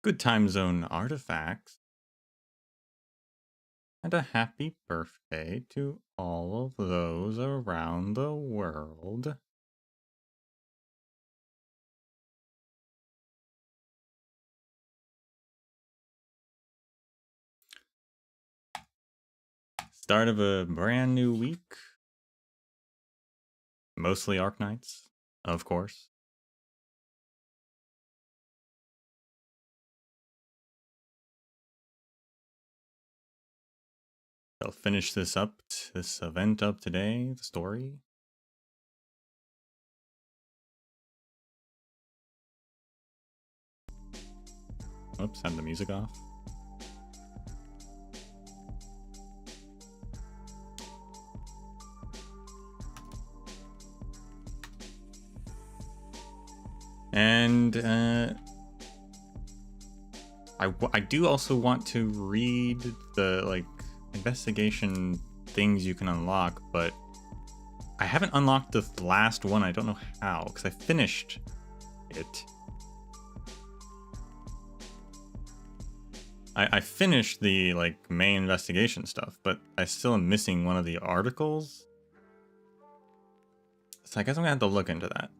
Good time zone artifacts, and a happy birthday to all of those around the world. Start of a brand new week. Mostly Arknights, of course. I'll finish this event up today, the story. Oops, had the music off. And I do also want to read the investigation things you can unlock, but I haven't unlocked the last one. I don't know how, because I finished it. I finished the main investigation stuff, but I still am missing one of the articles. So I guess I'm gonna have to look into that.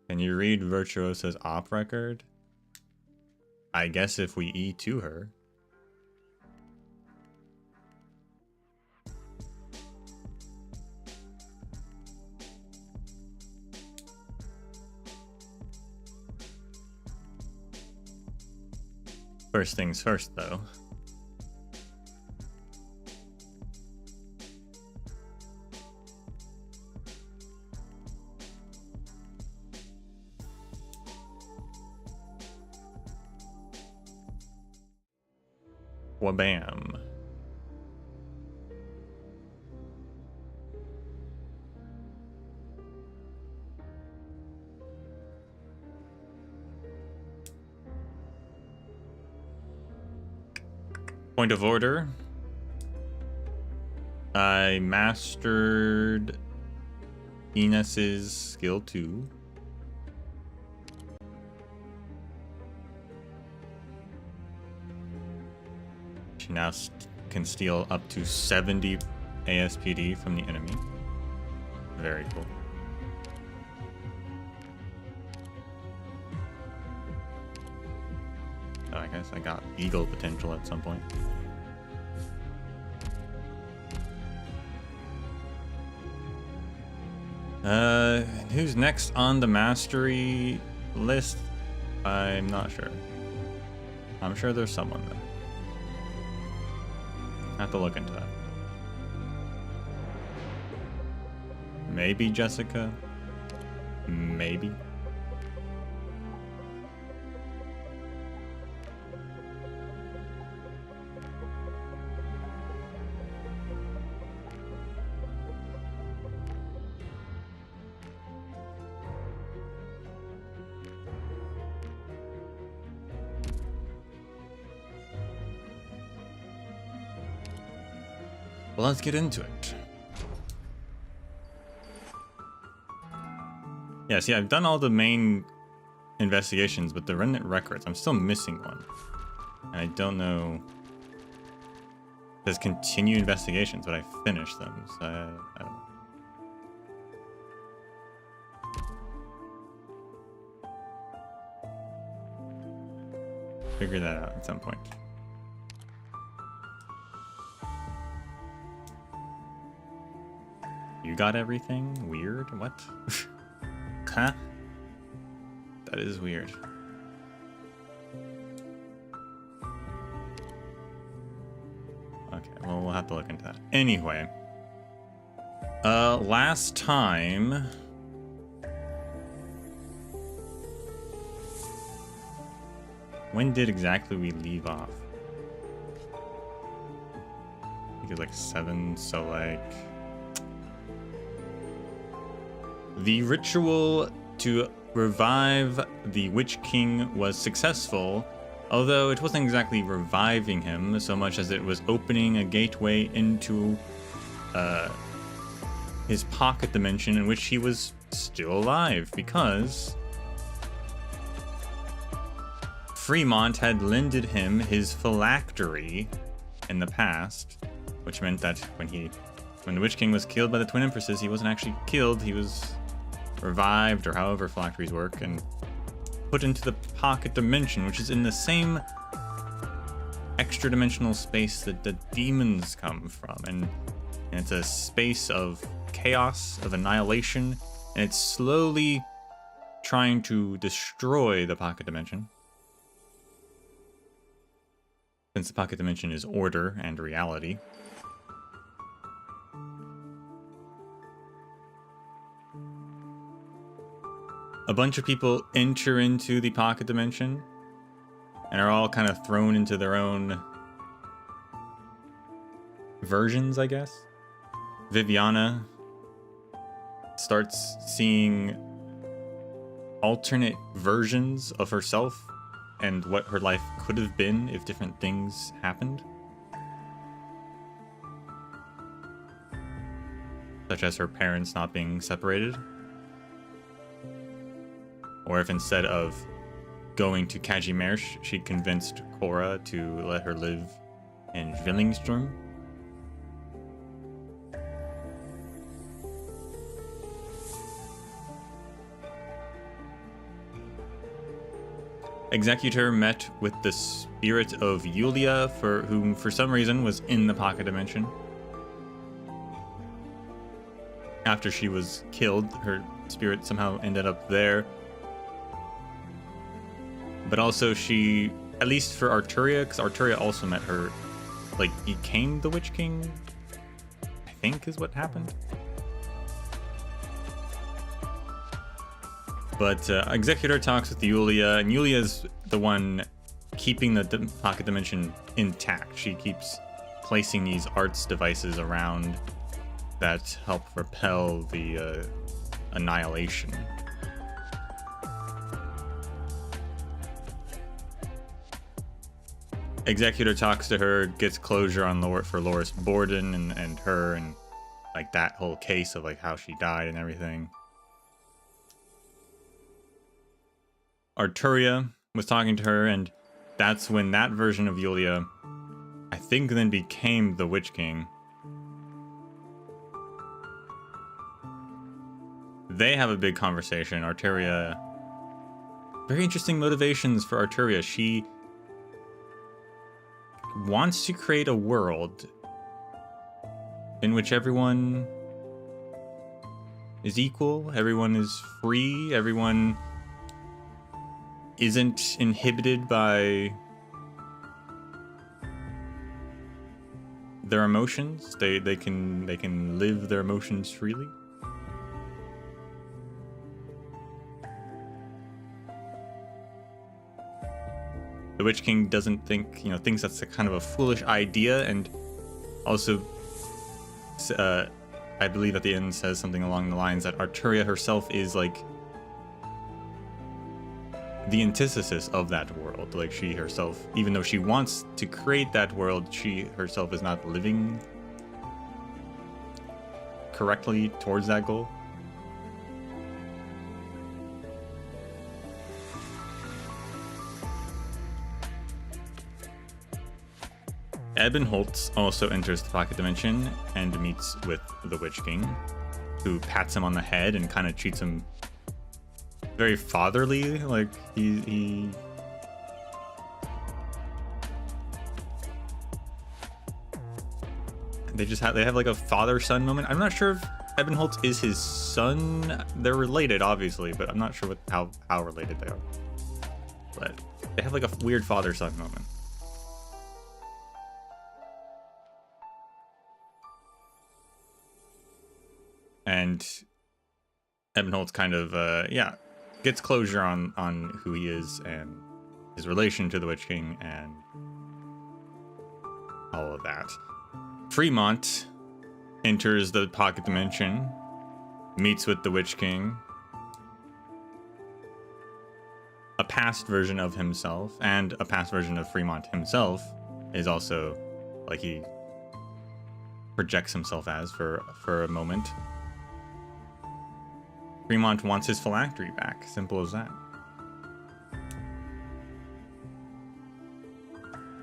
Can you read Virtuosa's op record? I guess if we E to her. First things first, though. Wabam. Point of order. I mastered Inez's skill 2. She now can steal up to 70 ASPD from the enemy. Very cool. Oh, I guess I got eagle potential at some point. Who's next on the mastery list? I'm not sure. I'm sure there's someone though. Have to look into that. Maybe Jessica. Maybe. Well, let's get into it. Yeah, see, I've done all the main investigations, but the remnant records, I'm still missing one. And I don't know. It says continue investigations, but I finished them, so I don't know. Figure that out at some point. You got everything? Weird? What? Huh? That is weird. Okay, well, we'll have to look into that. Anyway. Last time... When did exactly we leave off? I think it was like 7, so like... The ritual to revive the Witch King was successful, although it wasn't exactly reviving him so much as it was opening a gateway into his pocket dimension in which he was still alive, because Fremont had lended him his phylactery in the past, which meant that when the Witch King was killed by the Twin Empresses, he wasn't actually killed, he was revived, or however phylacteries work, and put into the pocket dimension, which is in the same extra dimensional space that the demons come from. And it's a space of chaos, of annihilation, and it's slowly trying to destroy the pocket dimension. Since the pocket dimension is order and reality. A bunch of people enter into the pocket dimension and are all kind of thrown into their own versions, I guess. Viviana starts seeing alternate versions of herself and what her life could have been if different things happened. Such as her parents not being separated. Or if instead of going to Kajimersh, she convinced Cora to let her live in Zwillingstürme. Executor met with the spirit of Yulia, for whom for some reason was in the pocket dimension. After she was killed, her spirit somehow ended up there. But also she, at least for Arturia, because Arturia also met her, like, became the Witch King, I think is what happened. But Executor talks with Yulia, and Yulia's the one keeping the pocket dimension intact. She keeps placing these arts devices around that help repel the annihilation. Executor talks to her, gets closure on for Loris Borden and her, and like that whole case of like how she died and everything. Arturia was talking to her, and that's when that version of Yulia, I think, then became the Witch King. They have a big conversation. Arturia, very interesting motivations for Arturia. She wants to create a world in which everyone is equal, everyone is free, everyone isn't inhibited by their emotions. They can live their emotions freely. The Witch King doesn't think, thinks that's a kind of a foolish idea, and also, I believe at the end says something along the lines that Arturia herself is like the antithesis of that world. Like she herself, even though she wants to create that world, she herself is not living correctly towards that goal. Ebenholtz also enters the pocket dimension and meets with the Witch King, who pats him on the head and kind of treats him very fatherly. Like he they have like a father-son moment. I'm not sure if Ebenholtz is his son. They're related, obviously, but I'm not sure how related they are. But they have like a weird father-son moment. And Ebenholtz kind of, gets closure on who he is and his relation to the Witch King and all of that. Fremont enters the pocket dimension, meets with the Witch King, a past version of himself, and a past version of Fremont himself is also, like, he projects himself as for a moment. Fremont wants his phylactery back. Simple as that.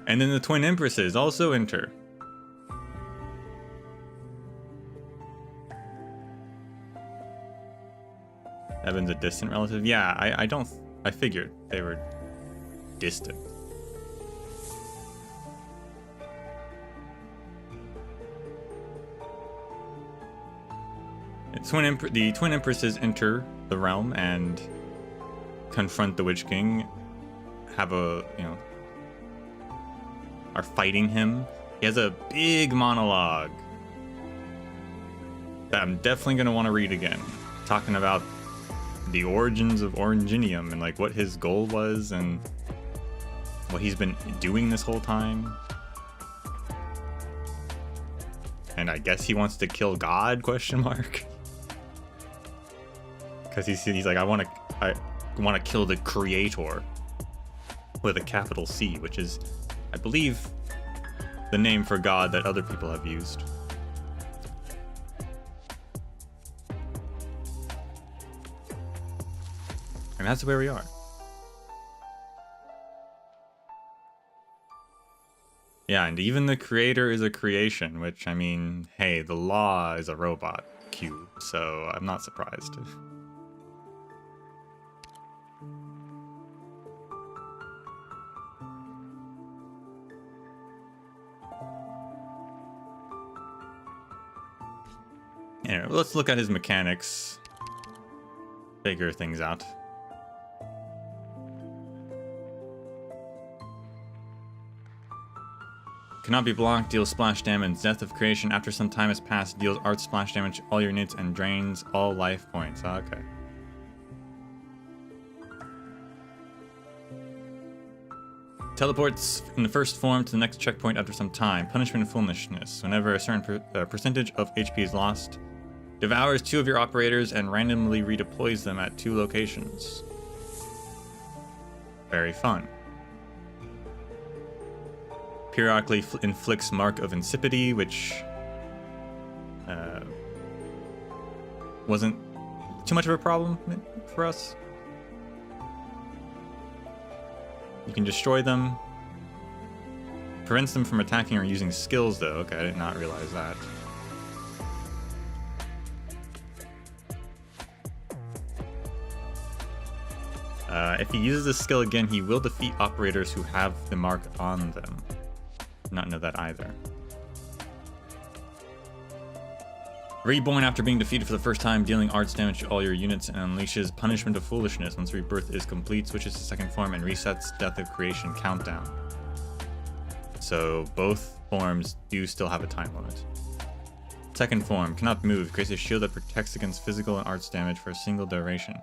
And then the twin empresses also enter. Evan's a distant relative. Yeah, I figured they were distant. The twin empresses enter the realm and confront the Witch King. Are fighting him. He has a big monologue that I'm definitely gonna want to read again, talking about the origins of Oranginium and like what his goal was and what he's been doing this whole time. And I guess he wants to kill God? Question mark. Because he's like, I want to kill the Creator with a capital C, which is, I believe, the name for God that other people have used. And that's where we are. Yeah, and even the Creator is a creation, which, I mean, hey, the law is a robot cube, so I'm not surprised. Anyway, let's look at his mechanics. Figure things out. Cannot be blocked, deals splash damage. Death of creation after some time has passed, deals art splash damage to all your units and drains all life points. Okay. Teleports in the first form to the next checkpoint after some time. Punishment and foolishness. Whenever a certain percentage of HP is lost, devours 2 of your operators and randomly redeploys them at 2 locations. Very fun. Periodically inflicts Mark of Insipidity, which wasn't too much of a problem for us. You can destroy them. Prevents them from attacking or using skills, though. Okay, I did not realize that. If he uses this skill again, he will defeat operators who have the mark on them. Not know that either. Reborn after being defeated for the first time, dealing arts damage to all your units, and unleashes Punishment of Foolishness. Once rebirth is complete, switches to second form and resets Death of Creation countdown. So both forms do still have a time limit. Second form, cannot move, creates a shield that protects against physical and arts damage for a single duration.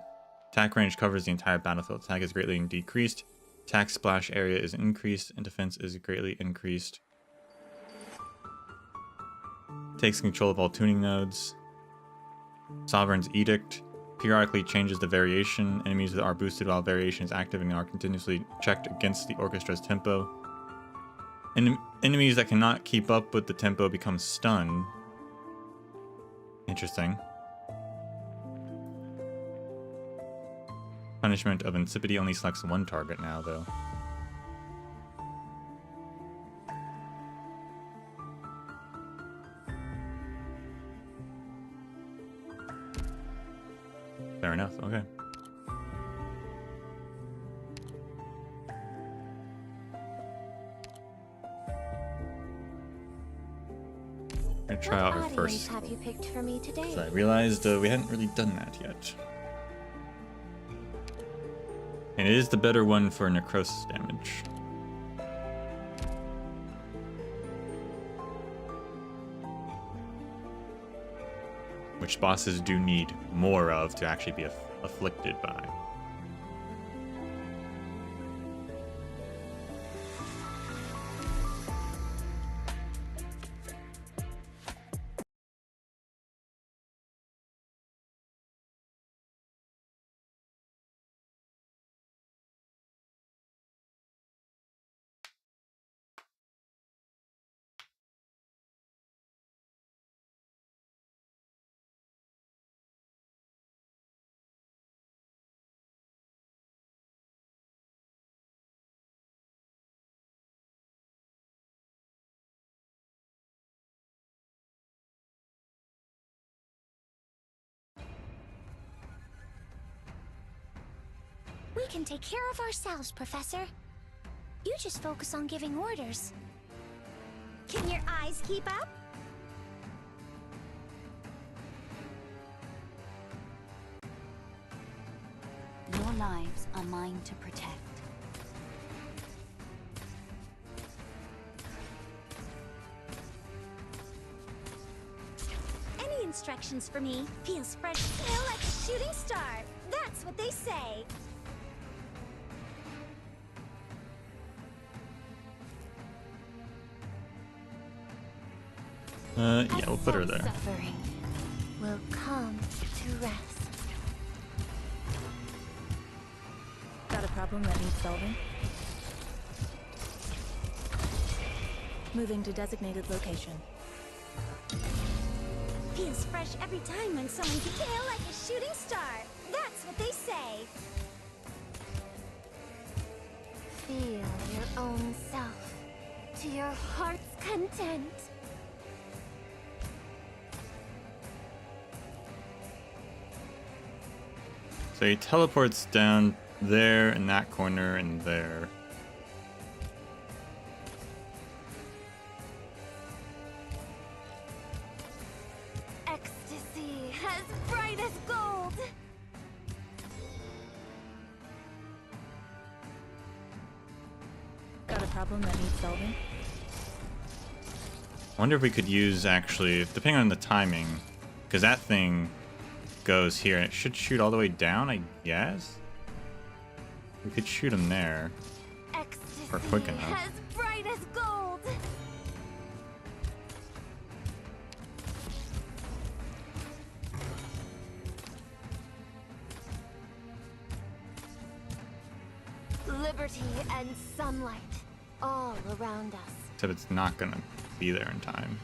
Attack range covers the entire battlefield. Attack is greatly decreased. Attack splash area is increased, and defense is greatly increased. Takes control of all tuning nodes. Sovereign's Edict periodically changes the variation. Enemies that are boosted while variation is active and are continuously checked against the orchestra's tempo. Enemies that cannot keep up with the tempo become stunned. Interesting. Punishment of Insipidity only selects 1 target now, though. Fair enough, okay. I'm gonna try out her first. Have you picked for me today? So I realized we hadn't really done that yet. And it is the better one for necrosis damage. Which bosses do need more of to actually be afflicted by. We can take care of ourselves, Professor. You just focus on giving orders. Can your eyes keep up? Your lives are mine to protect. Any instructions for me? Feel spread sail like a shooting star. That's what they say. Yeah, we'll put her there. Suffering will come to rest. Got a problem that needs solving? Moving to designated location. Feels fresh every time when someone can sail like a shooting star. That's what they say. Feel your own self to your heart's content. So he teleports down there, in that corner, and there. Ecstasy as bright as gold. Got a problem that needs solving? I wonder if we could use, actually, depending on the timing, because that thing goes here, and it should shoot all the way down, I guess? We could shoot him there. Ecstasy Or quick enough. as bright as gold. Liberty and sunlight all around us. Except it's not gonna be there in time.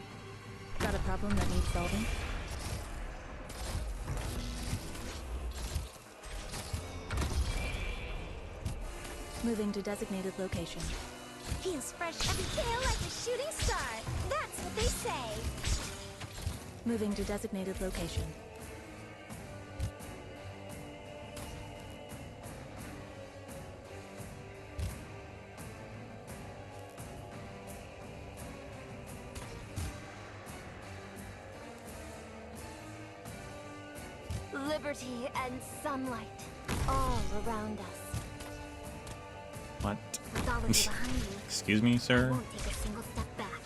Got a problem that needs solving? Moving to designated location. Feels fresh every sail like a shooting star. That's what they say. Moving to designated location. Liberty and sunlight all around us. What? With all of you behind you, Excuse me, I sir? won't take a single step back.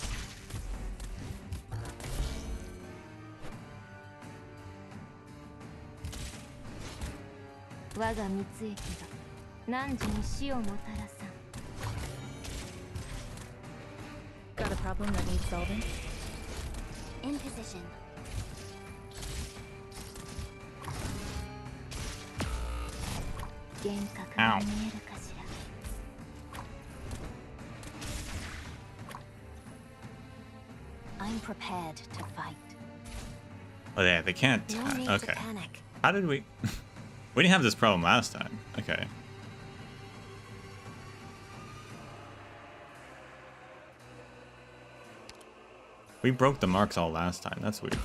Got a problem that needs solving? In position. Ow. I'm prepared to fight. Oh yeah, they can't. No need Okay. to panic. How did we? We didn't have this problem last time. Okay. We broke the marks all last time. That's weird.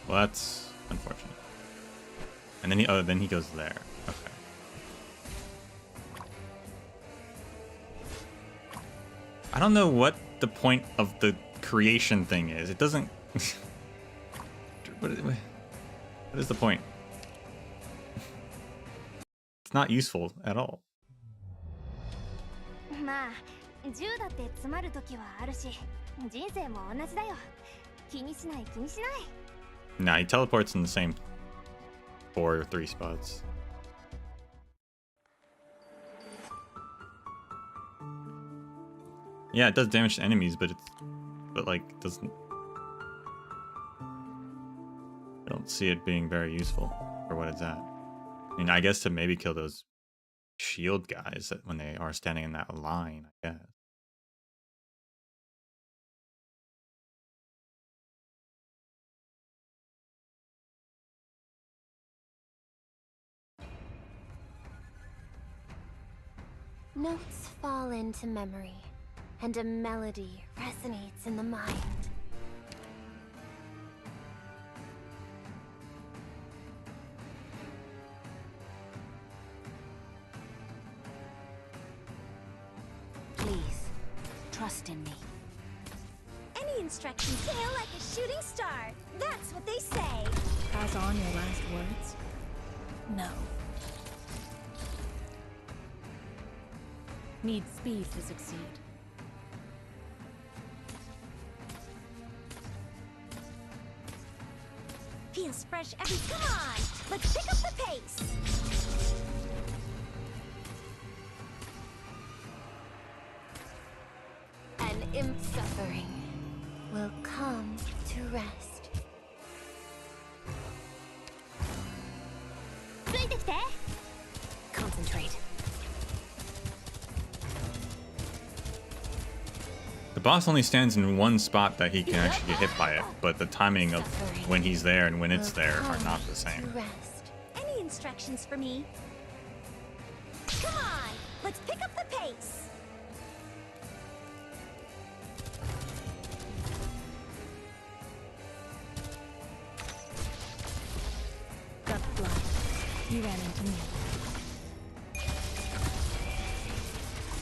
Well, that's unfortunate. And then then he goes there. Okay. I don't know what the point of the creation thing is. It doesn't. What is the point? It's not useful at all. まあ、銃だって詰まる時はあるし、人生も同じだよ。気にしない気にしない。Nah, he teleports in the same 4 or 3 spots. Yeah, it does damage to enemies, but like doesn't. I don't see it being very useful for what it's at. I mean, I guess to maybe kill those shield guys when they are standing in that line, I guess. Notes fall into memory, and a melody resonates in the mind. trust in me. Any instructions sail like a shooting star. That's what they say. Pass on your last words? No. Need speed to succeed. Feels fresh every. Come on! Let's pick up the pace! An imp suffering. Will come to rest. Concentrate. The boss only stands in one spot that he can actually get hit by it, but the timing of when he's there and when it's there are not the same. To rest. Any instructions for me? Come on! Let's pick up the pace! Got blood. You ran into me.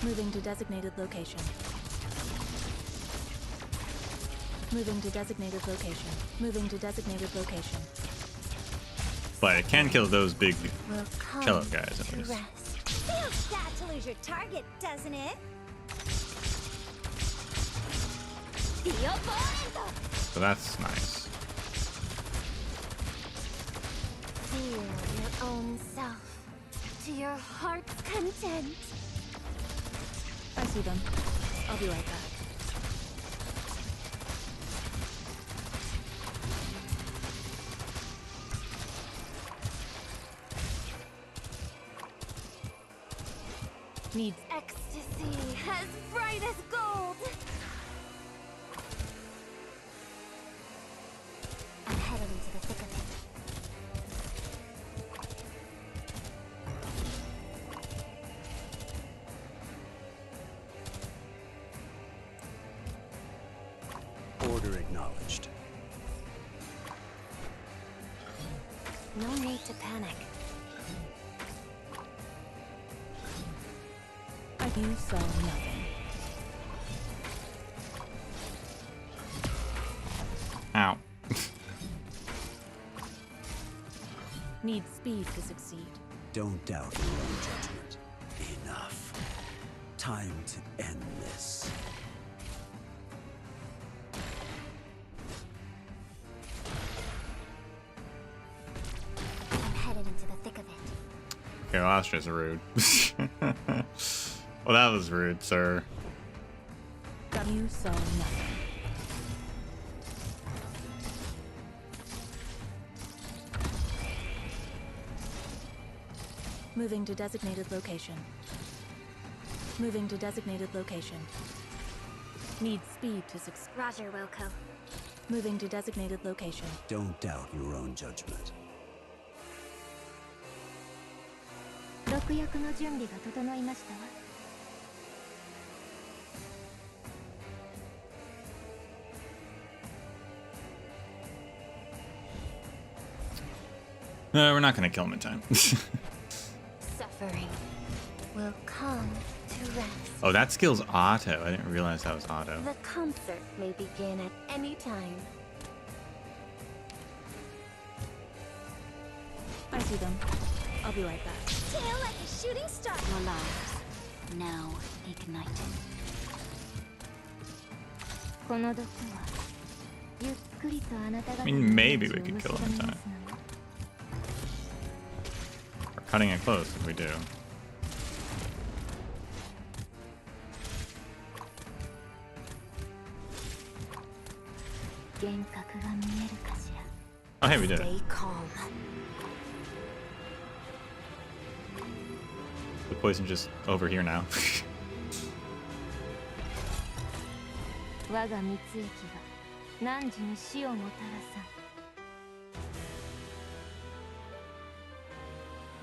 Moving to designated location. Moving to designated location. Moving to designated location. But it can kill those big Will come cello guys at to least. rest. Feels sad to lose your target, doesn't it? So that's nice. Feel your own self to your heart's content. I see them. I'll be right back. Needs Ecstasy as bright as gold. I'm headed into the thick of it. Order acknowledged. No need to panic. You saw nothing. Ow. Need speed to succeed. Don't doubt your own judgment. Enough. Time to end this. I'm headed into the thick of it. Okay, well that's just rude. Well, that was rude, sir. You saw nothing. Moving to designated location. Moving to designated location. Need speed to succeed. Roger, Wilco. Moving to designated location. Don't doubt your own judgment. 毒薬の準備が整いましたわ。No, we're not gonna kill him in time. Suffering will come to rest. Oh, that skill's auto. I didn't realize that was auto. The concert may begin at any time. I see them. I'll be right back. Sail like a shooting star. Your lives now ignited. この毒はゆっくりとあなた方 I mean, maybe we could kill him in time. We're cutting it close if we do. Oh, hey, we did it. Stay calm. The poison just over here now. 我が蜜液が汝に死をもたらさん。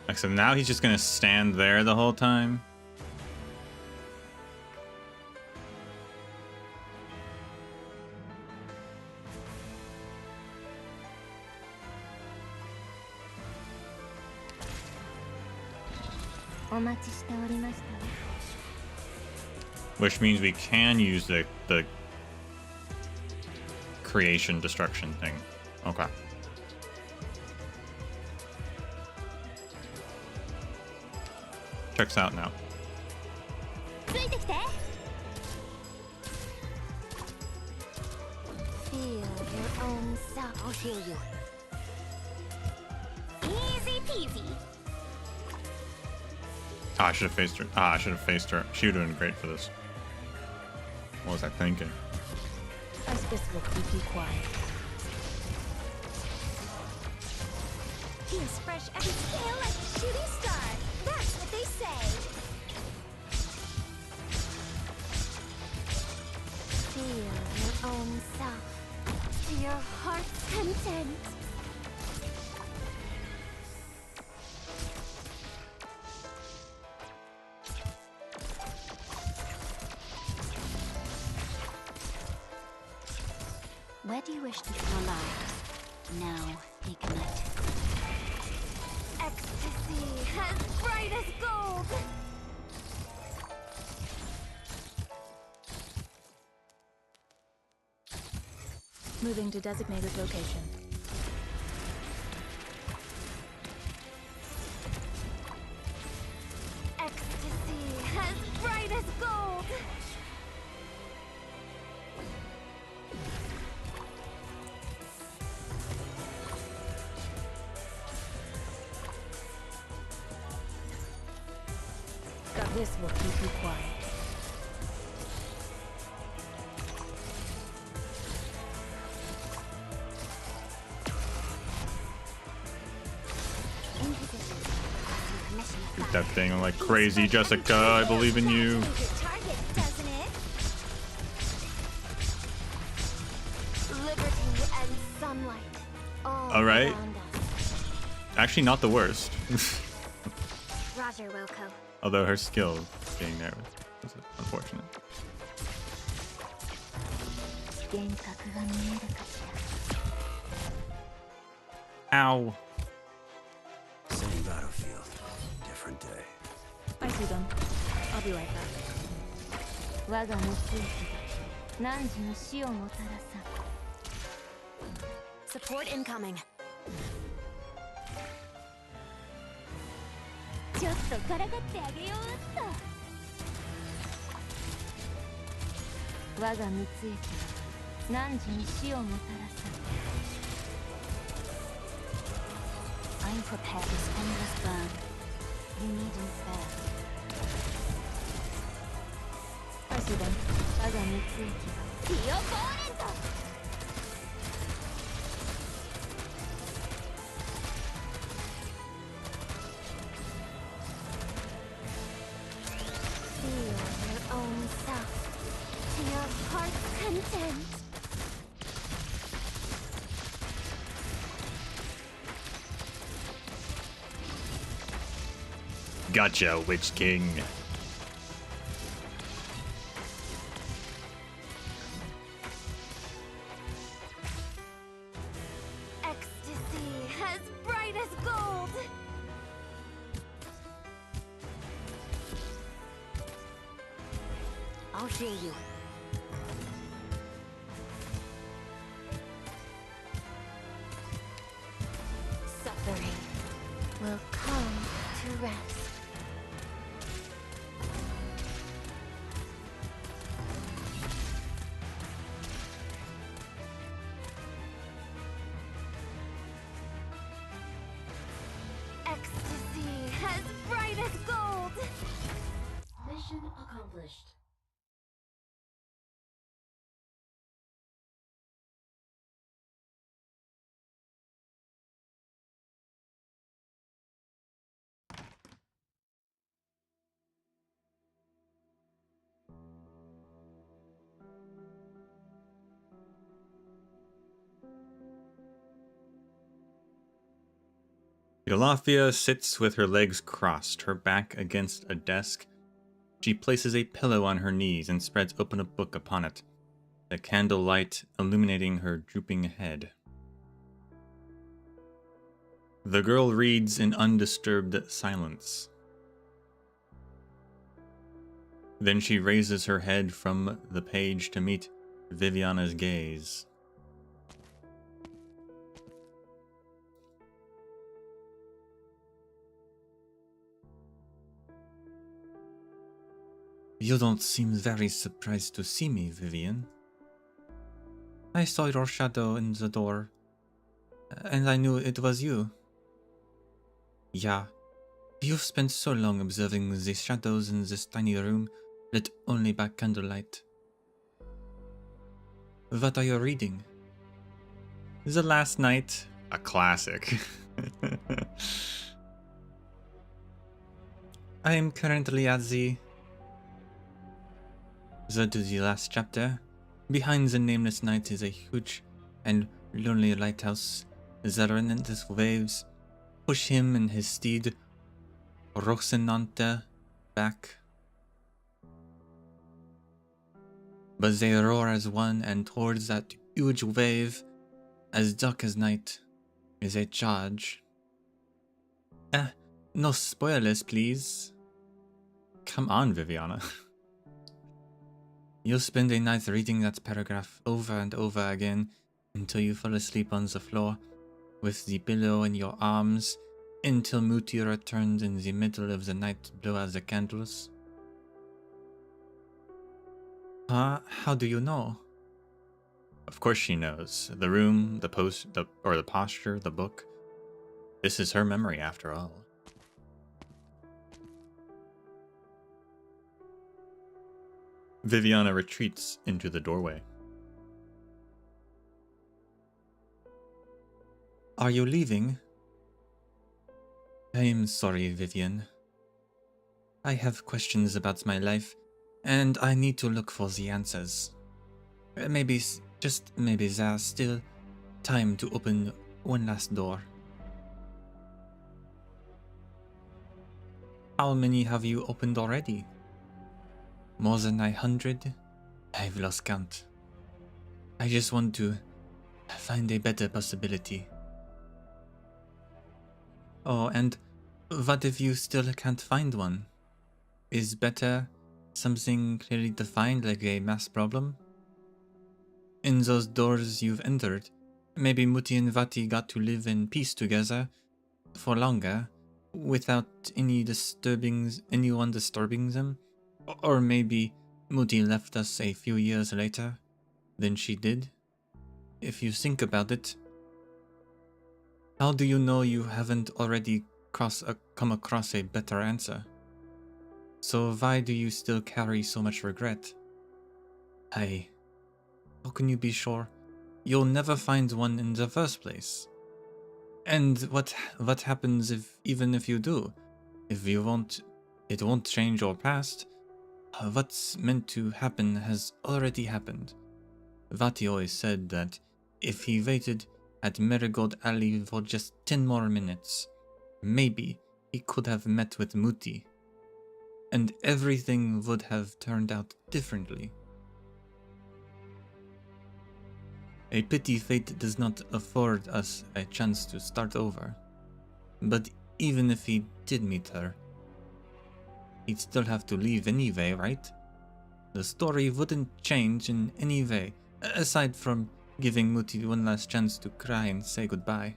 Like, so now he's just gonna stand there the whole time? Which means we can use the creation destruction thing. Okay. Checks out now. ついてきて Feel your own self. I'll heal you. Easy peasy. Ah, I should have faced her. Ah, I should have faced her. She would have been great for this. What was I thinking? Auspice will keep you quiet. He's fresh every scale like a shooting star. That's what they say. Feel your own self to your heart's content. Where do you wish to feel alive? Now, ignite. Ecstasy as bright as gold. Moving to designated location. Ecstasy as bright as gold. This will keep you quiet. In position. Permission to Shoot fire. that thing like crazy, Jessica. I believe in you. Target, doesn't it? Liberty and sunlight. All right. Around us. Actually, not the worst. Roger, Wilco. Although her skill being there was unfortunate. Ow. Same battlefield, different day. I see them. I'll be right back. 我が無追記が汝の死をもたらさ Support incoming. ちょっとからかってあげようっと。我が無追記が汝に死をもたらさ I'm prepared this endless burn. You needn't spare. I see them. 我が無追記がティオポーレント。Feel your own self to your heart's content. Gotcha, Witch King. Ecstasy as bright as gold. I'll show you. Suffering will come to rest. Ecstasy as bright as gold. Mission accomplished. Yolafia sits with her legs crossed, her back against a desk. She places a pillow on her knees and spreads open a book upon it, the candlelight illuminating her drooping head. The girl reads in undisturbed silence. Then she raises her head from the page to meet Viviana's gaze. You don't seem very surprised to see me, Vivian. I saw your shadow in the door, and I knew it was you. Yeah, you've spent so long observing the shadows in this tiny room, lit only by candlelight. What are you reading? The Last Night, a classic. I am currently at the last chapter. Behind the nameless night is a huge and lonely lighthouse. The relentless waves push him and his steed, Rocinante, back. But they roar as one, and towards that huge wave, as dark as night, is a charge. No spoilers, please. Come on, Viviana. You'll spend a night reading that paragraph over and over again until you fall asleep on the floor with the pillow in your arms until Muti returns in the middle of the night to blow out the candles. How do you know? Of course she knows. The room, the posture, the book. This is her memory after all. Viviana retreats into the doorway. Are you leaving? I am sorry, Vivian. I have questions about my life, and I need to look for the answers. Maybe, just maybe there's still time to open one last door. How many have you opened already? More than 100? I've lost count. I just want to find a better possibility. Oh, and what if you still can't find one? Is better something clearly defined like a math problem? In those doors you've entered, maybe Muti and Vati got to live in peace together for longer, without anyone disturbing them. Or maybe Muti left us a few years later than she did. If you think about it, how do you know you haven't already come across a better answer? So why do you still carry so much regret? Hey, how can you be sure you'll never find one in the first place? And what happens even if you do? If you won't, it won't change your past. What's meant to happen has already happened. Vati always said that if he waited at Marigold Alley for just 10 more minutes, maybe he could have met with Muti, and everything would have turned out differently. A pity fate does not afford us a chance to start over. But even if he did meet her, he'd still have to leave anyway, right? The story wouldn't change in any way, aside from giving Muti one last chance to cry and say goodbye.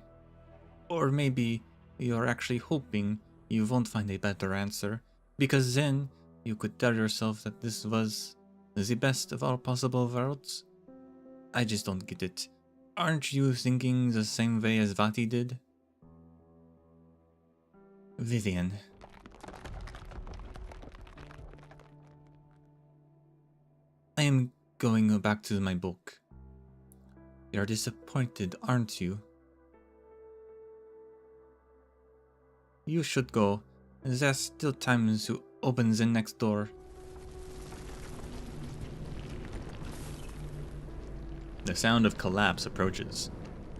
Or maybe you're actually hoping you won't find a better answer, because then you could tell yourself that this was the best of all possible worlds. I just don't get it. Aren't you thinking the same way as Vati did? Vivian. I am going back to my book. You're disappointed, aren't you? You should go. There's still time to open the next door. The sound of collapse approaches.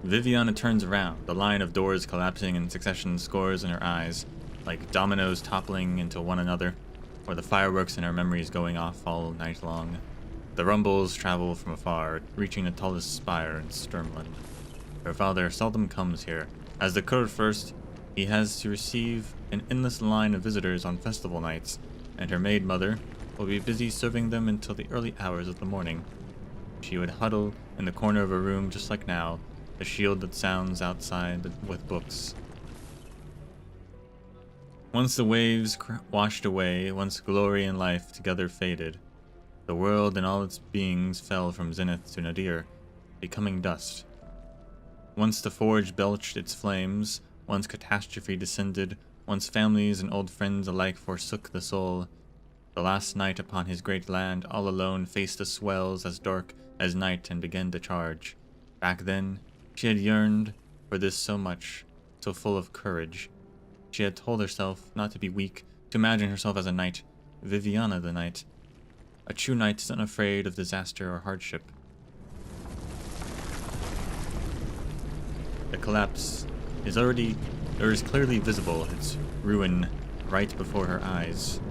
Viviana turns around, the line of doors collapsing in succession scores in her eyes, like dominoes toppling into one another, or the fireworks in her memories going off all night long. The rumbles travel from afar, reaching the tallest spire in Sturmland. Her father seldom comes here. As the Kurd first, he has to receive an endless line of visitors on festival nights, and her maid mother, will be busy serving them until the early hours of the morning. She would huddle in the corner of her room just like now, the shield that sounds outside with books. Once the waves washed away, once glory and life together faded, the world and all its beings fell from zenith to nadir, becoming dust. Once the forge belched its flames, once catastrophe descended, once families and old friends alike forsook the soul, the last knight upon his great land all alone faced the swells as dark as night and began to charge. Back then, she had yearned for this so much, so full of courage. She had told herself not to be weak, to imagine herself as a knight, Viviana the knight. A true knight is unafraid of disaster or hardship. The collapse is clearly visible, its ruin right before her eyes.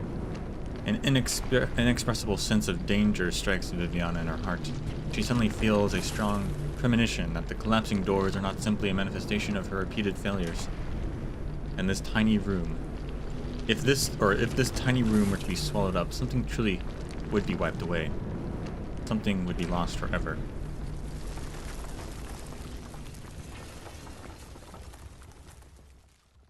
An inexpressible sense of danger strikes Viviana in her heart. She suddenly feels a strong premonition that the collapsing doors are not simply a manifestation of her repeated failures. And this tiny room, if this tiny room were to be swallowed up, something truly would be wiped away. Something would be lost forever.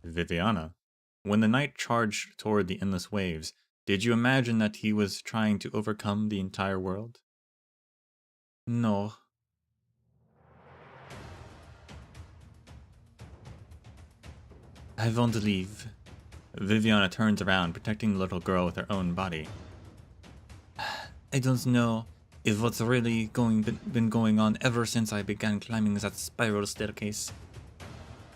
Viviana, when the knight charged toward the endless waves, did you imagine that he was trying to overcome the entire world? No. I won't leave. Viviana turns around, protecting the little girl with her own body. I don't know if what's really been going on ever since I began climbing that spiral staircase.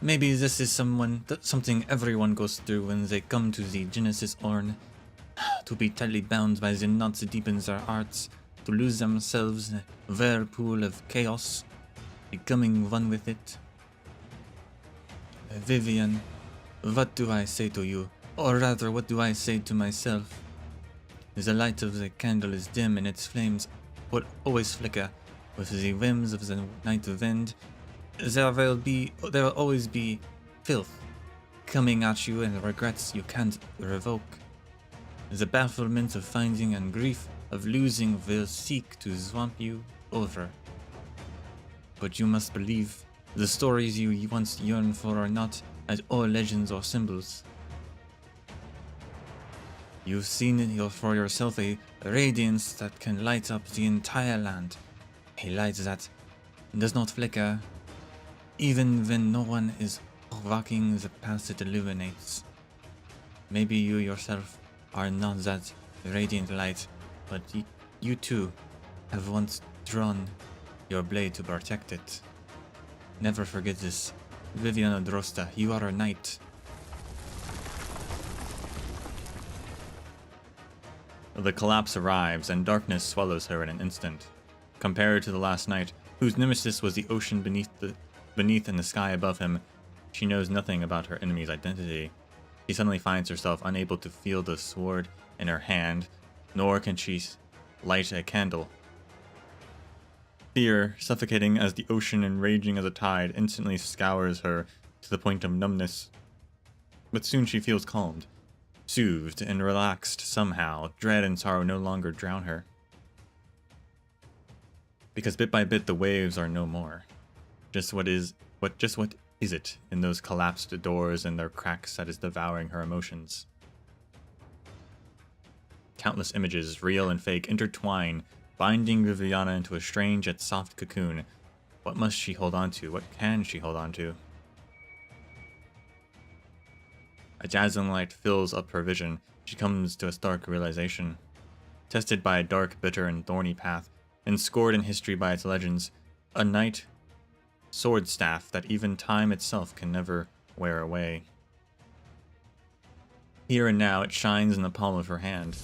Maybe this is something everyone goes through when they come to the Genesis Urn. To be tightly bound by the knots deep in their hearts, to lose themselves in a whirlpool of chaos, becoming one with it. Vivian, what do I say to you? Or rather, what do I say to myself? The light of the candle is dim and its flames will always flicker. With the whims of the night wind, there will always be filth coming at you and regrets you can't revoke. The bafflement of finding and grief of losing will seek to swamp you over. But you must believe the stories you once yearned for are not as all legends or symbols. You've seen for yourself a radiance that can light up the entire land, a light that does not flicker, even when no one is walking the path it illuminates. Maybe you yourself are not that radiant light, but you too have once drawn your blade to protect it. Never forget this. Viviana Drosta, you are a knight. The collapse arrives, and darkness swallows her in an instant. Compared to the last night, whose nemesis was the ocean beneath and the sky above him, she knows nothing about her enemy's identity. She suddenly finds herself unable to feel the sword in her hand, nor can she light a candle. Fear, suffocating as the ocean and raging as a tide, instantly scours her to the point of numbness. But soon she feels calmed, soothed, and relaxed somehow. Dread and sorrow no longer drown her. Because bit by bit the waves are no more. Just what is it in those collapsed doors and their cracks that is devouring her emotions? Countless images, real and fake, intertwine, binding Viviana into a strange yet soft cocoon. What must she hold on to? What can she hold on to? A dazzling light fills up her vision. She comes to a stark realization. Tested by a dark, bitter, and thorny path, and scored in history by its legends, a knight sword staff that even time itself can never wear away. Here and now it shines in the palm of her hand.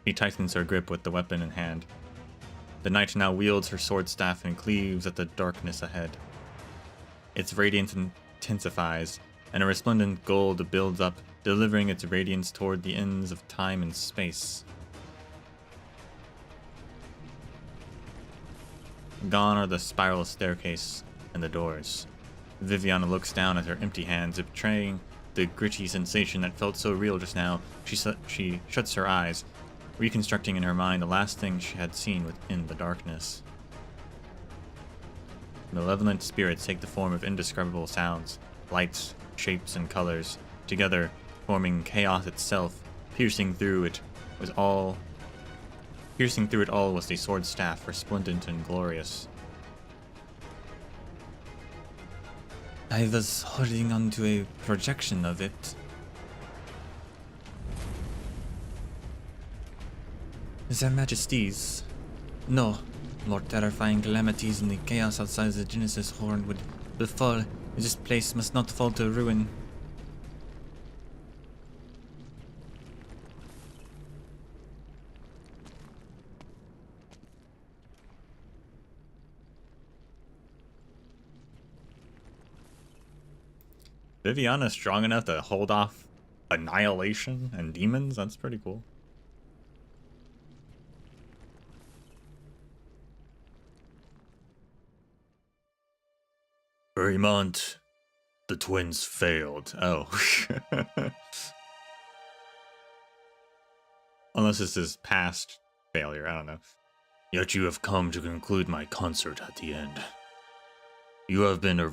He tightens her grip with the weapon in hand. The knight now wields her sword staff and cleaves at the darkness ahead. Its radiance intensifies, and a resplendent gold builds up, delivering its radiance toward the ends of time and space. Gone are the spiral staircase and the doors. Viviana looks down at her empty hands, betraying the gritty sensation that felt so real just now, she shuts her eyes, reconstructing in her mind the last thing she had seen within the darkness. Malevolent spirits take the form of indescribable sounds, lights, shapes, and colors, together forming chaos itself. Piercing through it all was the sword staff, resplendent and glorious. I was holding onto a projection of it. Their Majesties. No, more terrifying calamities than the chaos outside the Genesis horn would befall. This place must not fall to ruin. Viviana strong enough to hold off annihilation and demons? That's pretty cool. Fremont, the twins failed. Oh. Unless this is past failure, I don't know. Yet you have come to conclude my concert at the end. You have been a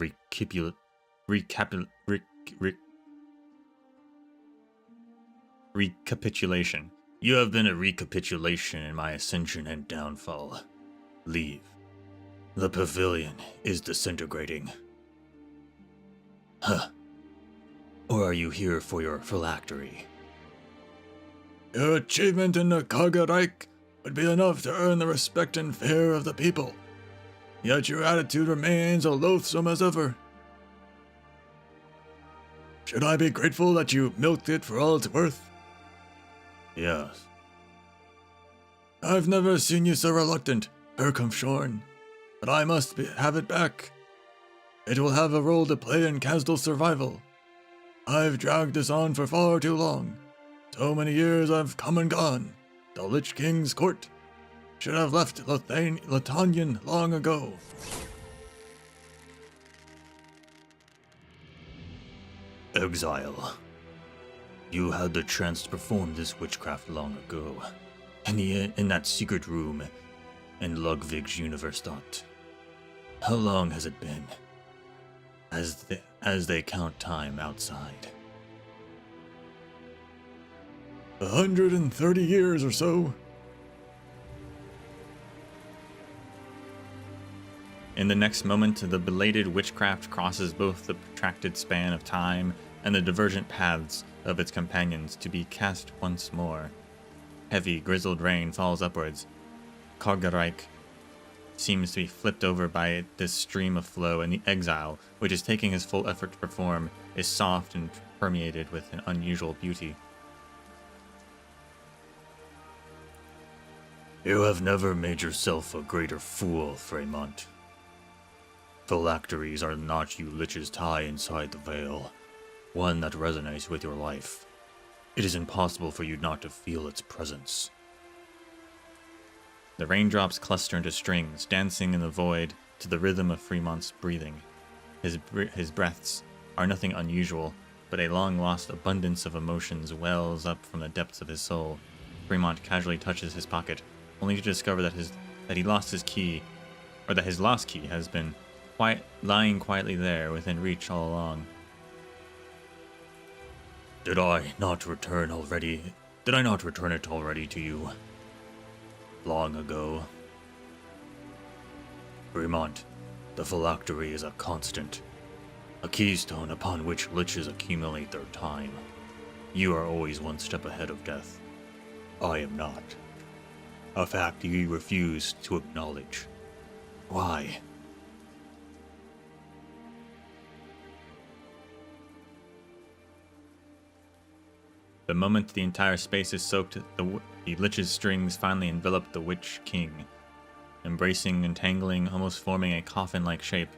recapitulation. You have been a recapitulation in my ascension and downfall. Leave. The pavilion is disintegrating. Huh. Or are you here for your phylactery? Your achievement in the Kargerreich would be enough to earn the respect and fear of the people. Yet your attitude remains as loathsome as ever. Should I be grateful that you milked it for all it's worth? Yes. I've never seen you so reluctant, Herkomshorn, but I must have it back. It will have a role to play in Kasdal's survival. I've dragged this on for far too long. So many years I've come and gone. The Lich King's court should have left Latanian long ago. Exile. You had the chance to perform this witchcraft long ago. In that secret room in Ludwig's universe dot. How long has it been? As they count time outside. 130 years or so. In the next moment, the belated witchcraft crosses both the protracted span of time and the divergent paths of its companions to be cast once more. Heavy, grizzled rain falls upwards. Kargerreich seems to be flipped over by this stream of flow, and the exile, which is taking his full effort to perform, is soft and permeated with an unusual beauty. You have never made yourself a greater fool, Fremont. Phylacteries are the knot you liches tie inside the veil, one that resonates with your life. It is impossible for you not to feel its presence. The raindrops cluster into strings, dancing in the void to the rhythm of Fremont's breathing. His breaths are nothing unusual, but a long-lost abundance of emotions wells up from the depths of his soul. Fremont casually touches his pocket, only to discover that his lost key has been lying quietly there within reach all along. Did I not return it already to you? Long ago. Fremont, the phylactery is a constant, a keystone upon which liches accumulate their time. You are always one step ahead of death. I am not. A fact you refuse to acknowledge. Why? The moment the entire space is soaked, the lich's strings finally envelop the Witch King, embracing, entangling, almost forming a coffin-like shape.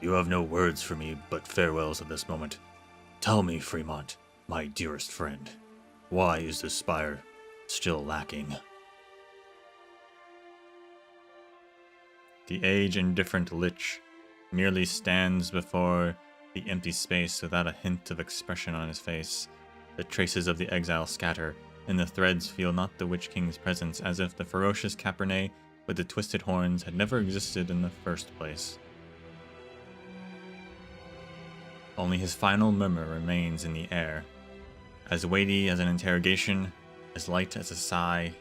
You have no words for me but farewells at this moment. Tell me, Fremont, my dearest friend, why is this spire still lacking? The age-indifferent Lich merely stands before the empty space without a hint of expression on his face. The traces of the exile scatter, and the threads feel not the Witch King's presence, as if the ferocious Cabernet with the twisted horns had never existed in the first place. Only his final murmur remains in the air, as weighty as an interrogation, as light as a sigh.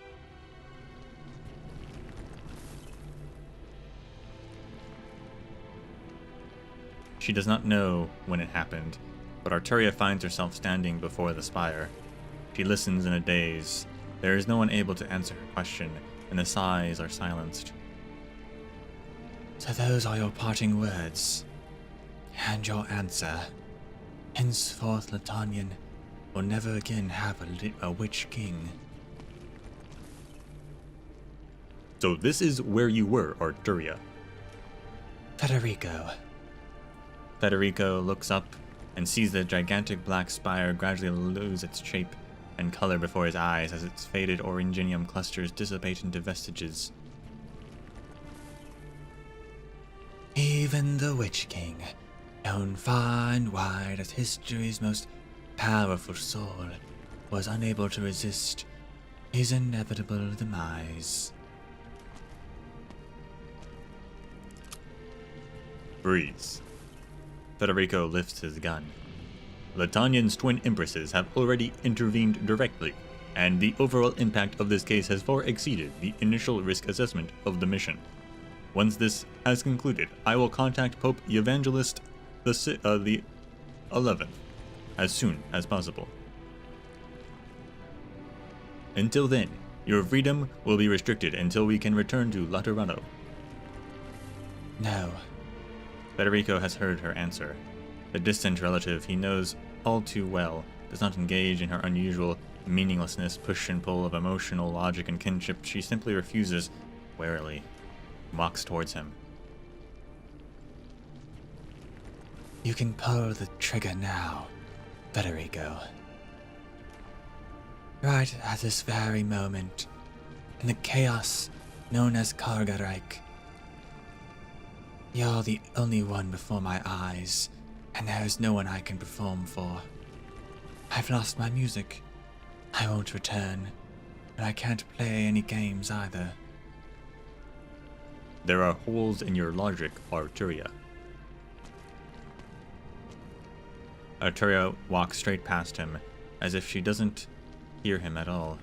She does not know when it happened, but Arturia finds herself standing before the spire. She listens in a daze. There is no one able to answer her question, and the sighs are silenced. So those are your parting words, and your answer. Henceforth, Latanian will never again have a Witch King. So this is where you were, Arturia. Federico. Federico looks up and sees the gigantic black spire gradually lose its shape and color before his eyes as its faded oranginium clusters dissipate into vestiges. Even the Witch King, known far and wide as history's most powerful soul, was unable to resist his inevitable demise. Breathes. Federico lifts his gun. Latanian's twin empresses have already intervened directly, and the overall impact of this case has far exceeded the initial risk assessment of the mission. Once this has concluded, I will contact Pope Evangelist the 11th as soon as possible. Until then, your freedom will be restricted until we can return to Laterano. No. Federico has heard her answer. The distant relative he knows all too well does not engage in her unusual meaninglessness, push and pull of emotional logic and kinship. She simply refuses, warily, walks towards him. You can pull the trigger now, Federico. Right at this very moment, in the chaos known as Kargarreich. You're the only one before my eyes, and there is no one I can perform for. I've lost my music. I won't return, and I can't play any games either. There are holes in your logic, Arturia. Arturia walks straight past him, as if she doesn't hear him at all.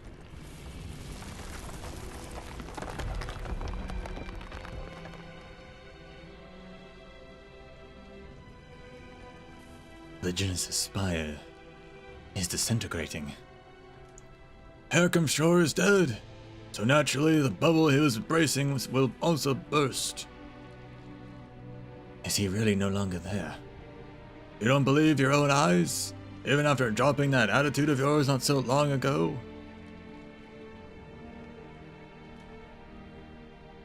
The Genesis Spire is disintegrating. Hercombe is dead, so naturally the bubble he was bracing will also burst. Is he really no longer there? You don't believe your own eyes, even after dropping that attitude of yours not so long ago?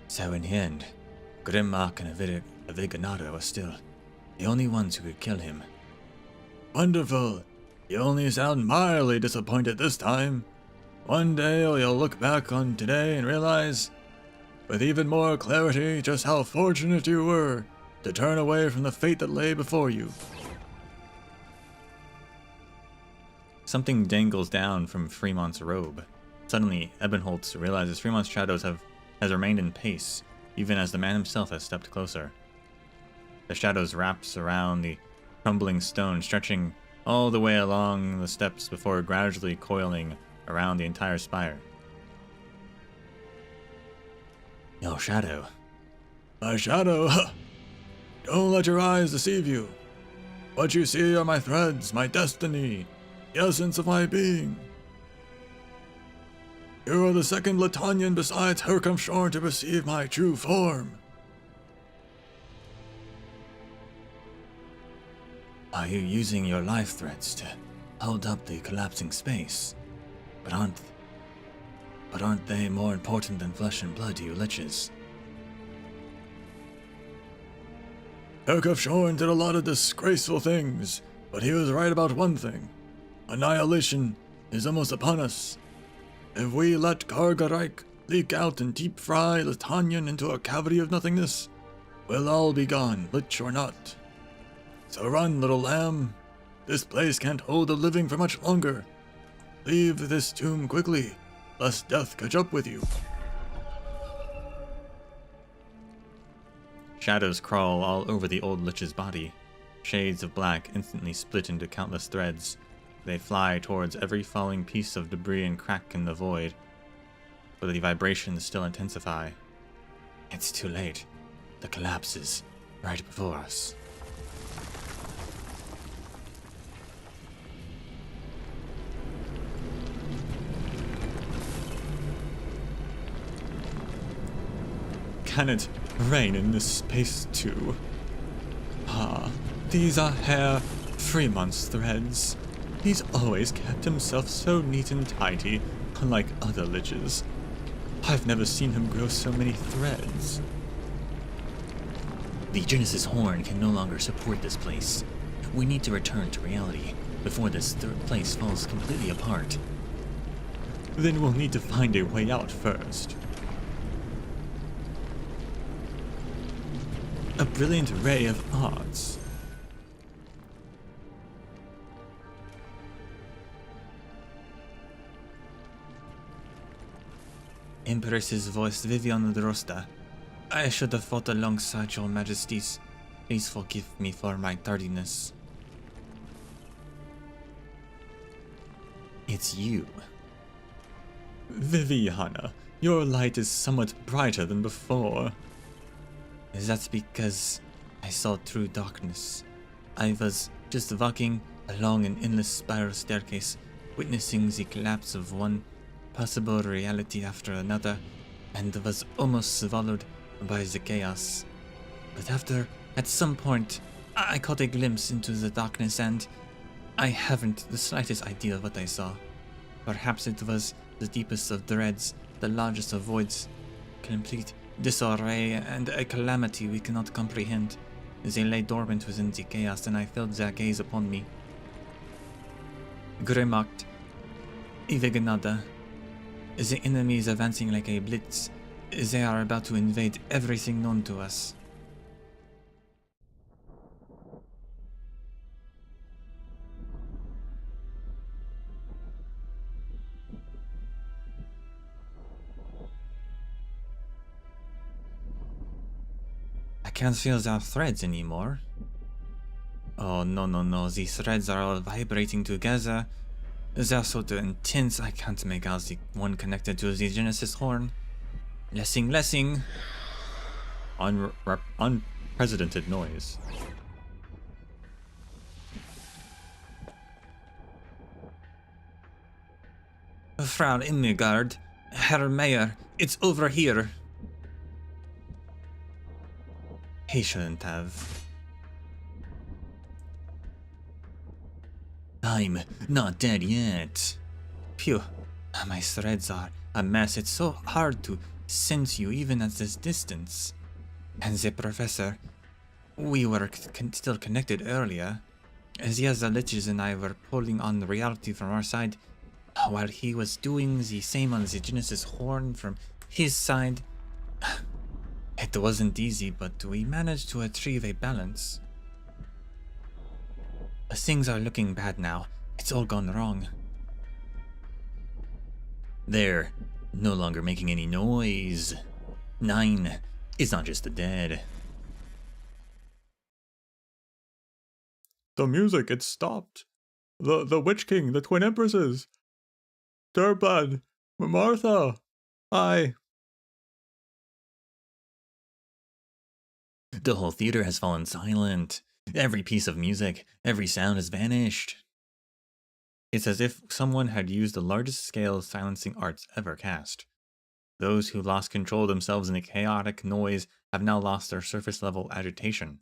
So in the end, Grimmark and Aviganado are still the only ones who could kill him. Wonderful! You only sound mildly disappointed this time. One day you'll look back on today and realize, with even more clarity, just how fortunate you were to turn away from the fate that lay before you. Something dangles down from Fremont's robe. Suddenly, Ebenholtz realizes Fremont's shadows has remained in pace, even as the man himself has stepped closer. The shadows wraps around the crumbling stone, stretching all the way along the steps before gradually coiling around the entire spire. Your shadow. My shadow? Don't let your eyes deceive you. What you see are my threads, my destiny, the essence of my being. You are the second Latanian besides Hercombe to perceive my true form. Are you using your life threads to hold up the collapsing space? But aren't they more important than flesh and blood to you liches? Hercombe did a lot of disgraceful things, but he was right about one thing. Annihilation is almost upon us. If we let Kargarreich leak out and deep fry Latanian into a cavity of nothingness, we'll all be gone, lich or not. So run, little lamb. This place can't hold the living for much longer. Leave this tomb quickly, lest death catch up with you. Shadows crawl all over the old lich's body. Shades of black instantly split into countless threads. They fly towards every falling piece of debris and crack in the void, but the vibrations still intensify. It's too late. The collapse is right before us. Can it rain in this space too? Ah, these are Herr Fremont's threads. He's always kept himself so neat and tidy, unlike other liches. I've never seen him grow so many threads. The Genesis horn can no longer support this place. We need to return to reality before this third place falls completely apart. Then we'll need to find a way out first. A brilliant ray of arts. Empress's voice, Vivian Drosta. I should have fought alongside your majesties. Please forgive me for my tardiness. It's you. Viviana, your light is somewhat brighter than before. That's because I saw through darkness. I was just walking along an endless spiral staircase, witnessing the collapse of one possible reality after another, and was almost swallowed by the chaos. But at some point, I caught a glimpse into the darkness, and I haven't the slightest idea of what I saw. Perhaps it was the deepest of dreads, the largest of voids, complete disarray, and a calamity we cannot comprehend. They lay dormant within the chaos, and I felt their gaze upon me. Grimarked, Iveganada. The enemy is advancing like a blitz. They are about to invade everything known to us. I can't feel their threads anymore. Oh, no. These threads are all vibrating together. They're so intense I can't make out the one connected to the Genesis horn. Lessing. Unprecedented noise. Frau Immigard, Herr Mayor, it's over here. He shouldn't have. I'm not dead yet. Phew, my threads are a mess. It's so hard to sense you even at this distance. And the professor, we were still connected earlier. As the other liches and I were pulling on reality from our side, while he was doing the same on the Genesis horn from his side. It wasn't easy, but we managed to achieve a balance. Things are looking bad now. It's all gone wrong. They're no longer making any noise. 9 is not just the dead. The music, it stopped. The Witch King, the Twin Empresses. Turbad, Martha, The whole theater has fallen silent. Every piece of music, every sound has vanished. It's as if someone had used the largest scale silencing arts ever cast. Those who lost control of themselves in the chaotic noise have now lost their surface level agitation.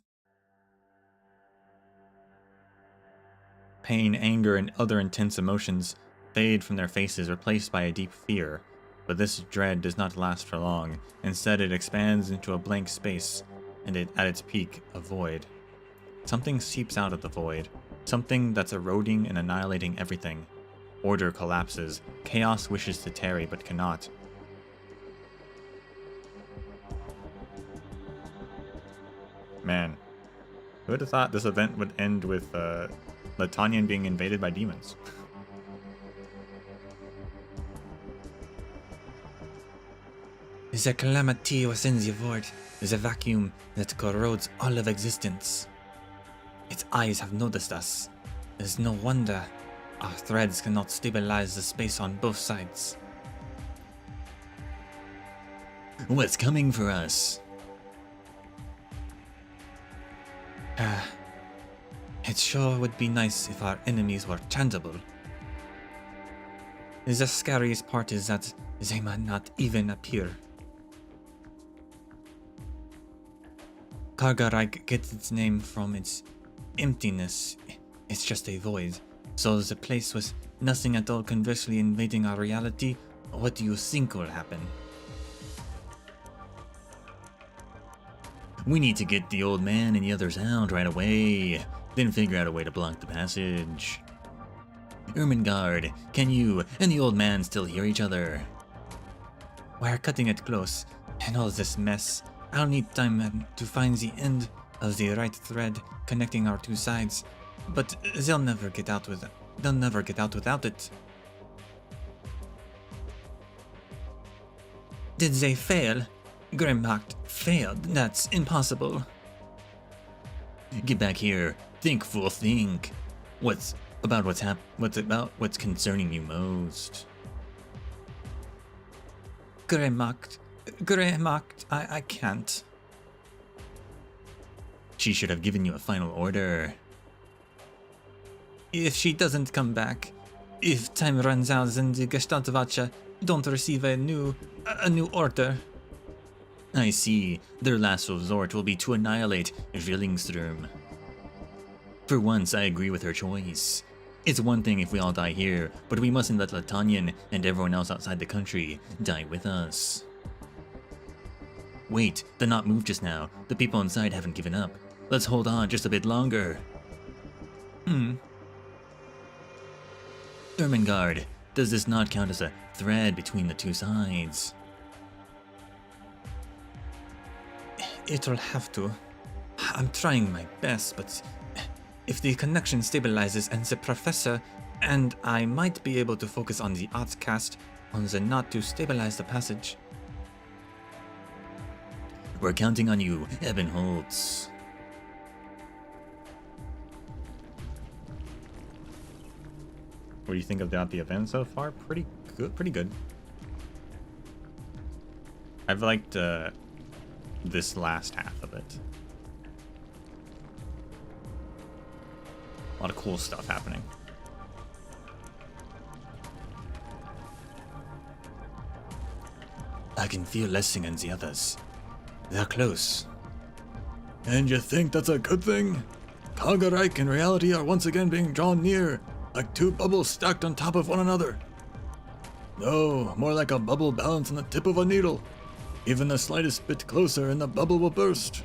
Pain, anger, and other intense emotions fade from their faces, replaced by a deep fear. But this dread does not last for long. Instead, it expands into a blank space, and at its peak, a void. Something seeps out of the void. Something that's eroding and annihilating everything. Order collapses. Chaos wishes to tarry, but cannot. Man, Who would have thought this event would end with Latanian being invaded by demons? The calamity within the void is a vacuum that corrodes all of existence. Its eyes have noticed us. It's no wonder our threads cannot stabilize the space on both sides. What's coming for us? It sure would be nice if our enemies were tangible. The scariest part is that they might not even appear. Kargarike gets its name from its emptiness. It's just a void. So the place with nothing at all conversely invading our reality, what do you think will happen? We need to get the old man and the others out right away, then figure out a way to block the passage. Ermengarde, can you and the old man still hear each other? We're cutting it close, and all this mess. I'll need time to find the end of the right thread connecting our two sides, but they'll never get out without it. Did they fail? Grimhacht failed. That's impossible. Get back here. Think, fool, think. What's concerning you most? Grimhacht, I can't. She should have given you a final order. If she doesn't come back, if time runs out, then the Gestaltwache don't receive a new order. I see. Their last resort will be to annihilate Zwillingstürme. For once, I agree with her choice. It's one thing if we all die here, but we mustn't let Latanian and everyone else outside the country die with us. Wait, the knot moved just now. The people inside haven't given up. Let's hold on just a bit longer. Ermengarde, does this knot count as a thread between the two sides? It'll have to. I'm trying my best, but if the connection stabilizes and the professor and I might be able to focus on the arts cast on the knot to stabilize the passage. We're counting on you, Ebenholz. What do you think about the event so far? Pretty good. I've liked this last half of it. A lot of cool stuff happening. I can feel Lessing and the others. They're close. And you think that's a good thing? Kargarike and reality are once again being drawn near, like two bubbles stacked on top of one another. No, more like a bubble balanced on the tip of a needle. Even the slightest bit closer and the bubble will burst.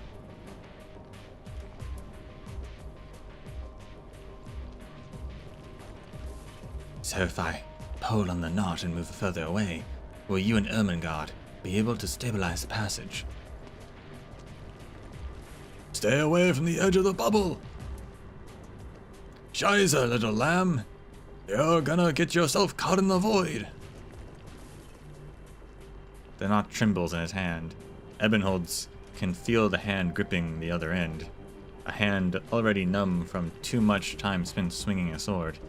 So if I pull on the knot and move further away, will you and Ermengarde be able to stabilize the passage? Stay away from the edge of the bubble. Scheiße, little lamb. You're gonna get yourself caught in the void. The knot trembles in his hand. Ebenholz can feel the hand gripping the other end. A hand already numb from too much time spent swinging a sword.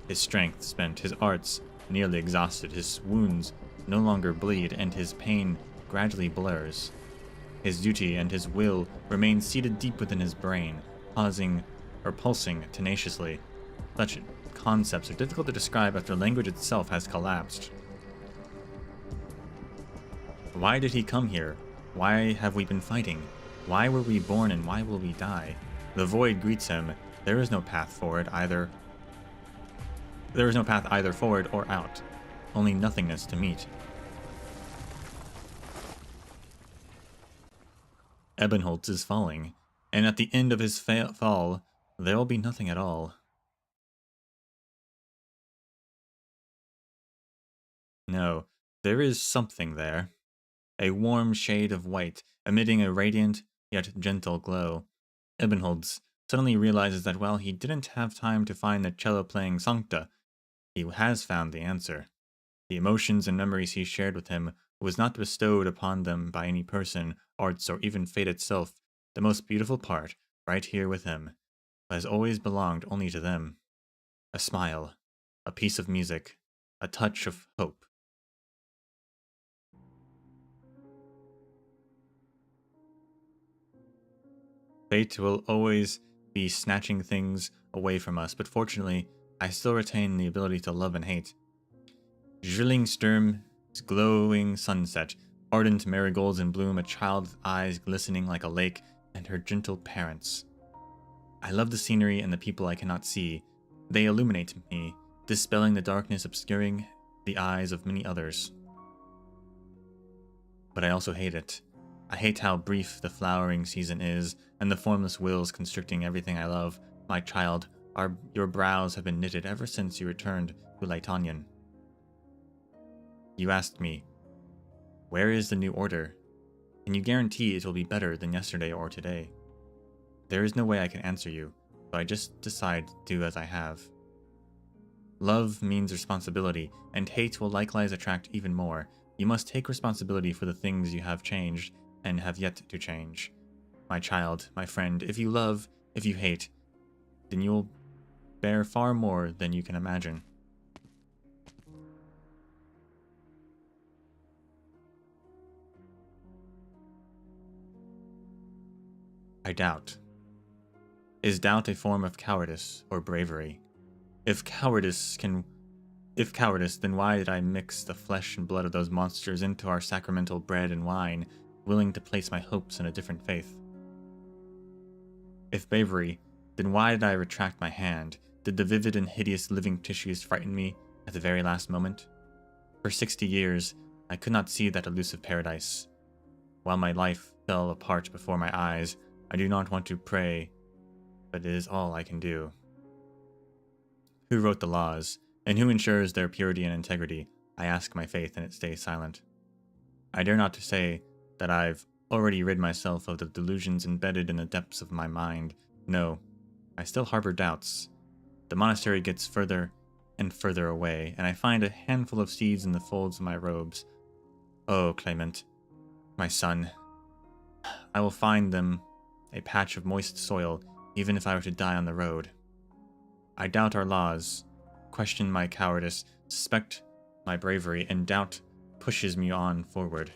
His strength spent, his arts nearly exhausted, his wounds no longer bleed, and his pain gradually blurs. His duty and his will remain seated deep within his brain, pulsing tenaciously. Such concepts are difficult to describe after language itself has collapsed. Why did he come here? Why have we been fighting? Why were we born and why will we die? The void greets him. There is no path forward either. There is no path either forward or out. Only nothingness to meet. Ebenholz is falling, and at the end of his fall, there will be nothing at all. No, there is something there. A warm shade of white, emitting a radiant yet gentle glow. Ebenholz suddenly realizes that while he didn't have time to find the cello-playing Sancta, he has found the answer. The emotions and memories he shared with him was not bestowed upon them by any person, arts, or even fate itself. The most beautiful part, right here with him, has always belonged only to them. A smile, a piece of music, a touch of hope. Fate will always be snatching things away from us, but fortunately, I still retain the ability to love and hate. Zwillingstürme's glowing sunset, ardent marigolds in bloom, a child's eyes glistening like a lake, and her gentle parents. I love the scenery and the people I cannot see. They illuminate me, dispelling the darkness obscuring the eyes of many others. But I also hate it. I hate how brief the flowering season is, and the formless wills constricting everything I love. My child, your brows have been knitted ever since you returned to Laitonian. You asked me, where is the new order? Can you guarantee it will be better than yesterday or today? There is no way I can answer you, so I just decide to do as I have. Love means responsibility, and hate will likewise attract even more. You must take responsibility for the things you have changed and have yet to change. My child, my friend, if you love, if you hate, then you will bear far more than you can imagine. I doubt. Is doubt a form of cowardice or bravery? If cowardice, then why did I mix the flesh and blood of those monsters into our sacramental bread and wine, willing to place my hopes in a different faith? If bravery, then why did I retract my hand? Did the vivid and hideous living tissues frighten me at the very last moment? For 60 years, I could not see that elusive paradise. While my life fell apart before my eyes, I do not want to pray, but it is all I can do. Who wrote the laws, and who ensures their purity and integrity? I ask my faith, and it stays silent. I dare not to say that I've already rid myself of the delusions embedded in the depths of my mind. No, I still harbor doubts. The monastery gets further and further away, and I find a handful of seeds in the folds of my robes. Oh, Clement, my son, I will find them a patch of moist soil, even if I were to die on the road. I doubt our laws, question my cowardice, suspect my bravery, and doubt pushes me on forward.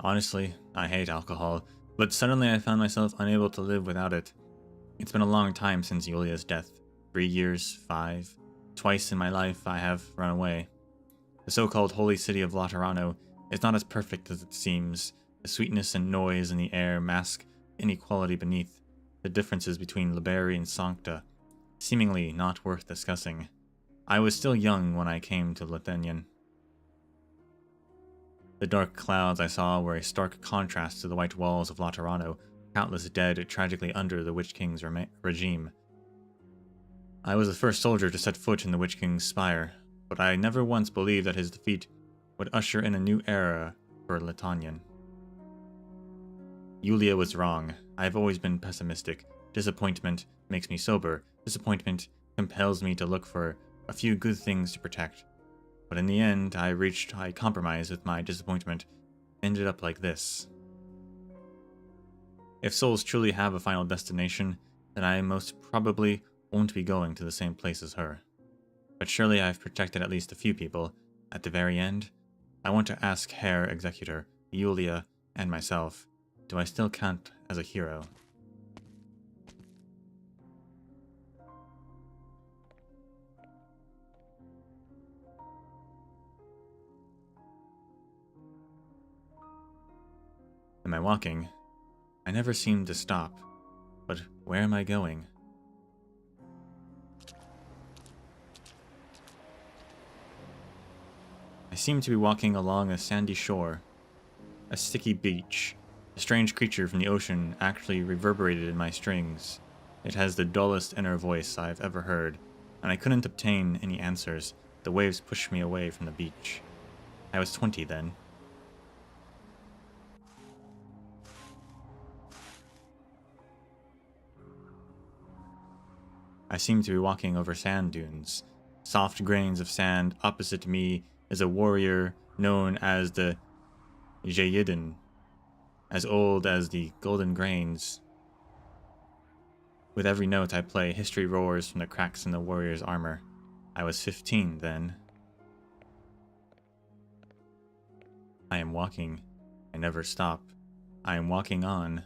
Honestly, I hate alcohol, but suddenly I found myself unable to live without it. It's been a long time since Julia's death. 3 years, 5. Twice in my life I have run away. The so-called holy city of Laterano is not as perfect as it seems. The sweetness and noise in the air mask inequality beneath, the differences between Liberi and Sancta, seemingly not worth discussing. I was still young when I came to Lathenian. The dark clouds I saw were a stark contrast to the white walls of Laterano, countless dead tragically under the Witch King's regime. I was the first soldier to set foot in the Witch King's spire, but I never once believed that his defeat would usher in a new era for Lathenian. Julia was wrong. I have always been pessimistic. Disappointment makes me sober. Disappointment compels me to look for a few good things to protect. But in the end, I reached a compromise with my disappointment. Ended up like this. If souls truly have a final destination, then I most probably won't be going to the same place as her. But surely I've protected at least a few people. At the very end, I want to ask Herr Executor, Julia, and myself, do I still count as a hero? Am I walking? I never seem to stop. But where am I going? I seem to be walking along a sandy shore, a sticky beach. A strange creature from the ocean actually reverberated in my strings. It has the dullest inner voice I've ever heard, and I couldn't obtain any answers. The waves pushed me away from the beach. I was 20 then. I seem to be walking over sand dunes. Soft grains of sand. Opposite me is a warrior known as the Jayidin, as old as the golden grains. With every note I play, history roars from the cracks in the warrior's armor. I was 15 then. I am walking. I never stop. I am walking on.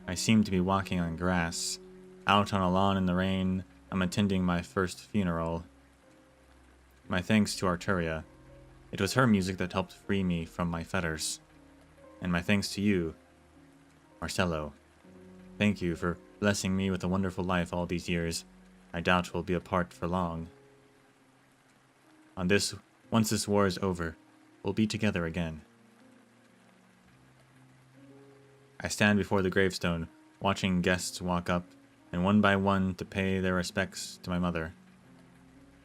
I seem to be walking on grass. Out on a lawn in the rain, I'm attending my first funeral. My thanks to Arturia. It was her music that helped free me from my fetters. And my thanks to you, Marcello. Thank you for blessing me with a wonderful life all these years. I doubt we'll be apart for long. Once this war is over, we'll be together again. I stand before the gravestone, watching guests walk up, and one by one to pay their respects to my mother.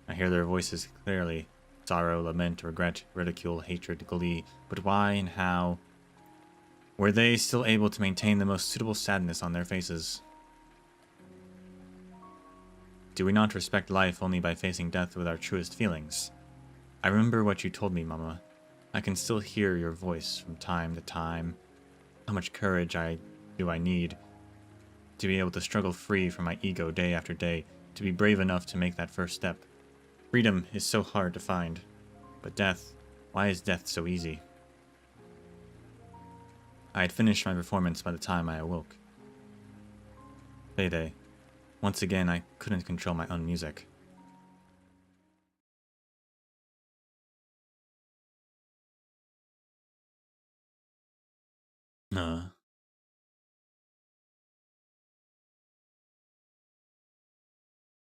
I hear their voices clearly. Sorrow, lament, regret, ridicule, hatred, glee. But why and how were they still able to maintain the most suitable sadness on their faces? Do we not respect life only by facing death with our truest feelings? I remember what you told me, Mama. I can still hear your voice from time to time. How much courage do I need to be able to struggle free from my ego day after day, to be brave enough to make that first step. Freedom is so hard to find. But death, why is death so easy? I had finished my performance by the time I awoke. Fede. Once again, I couldn't control my own music.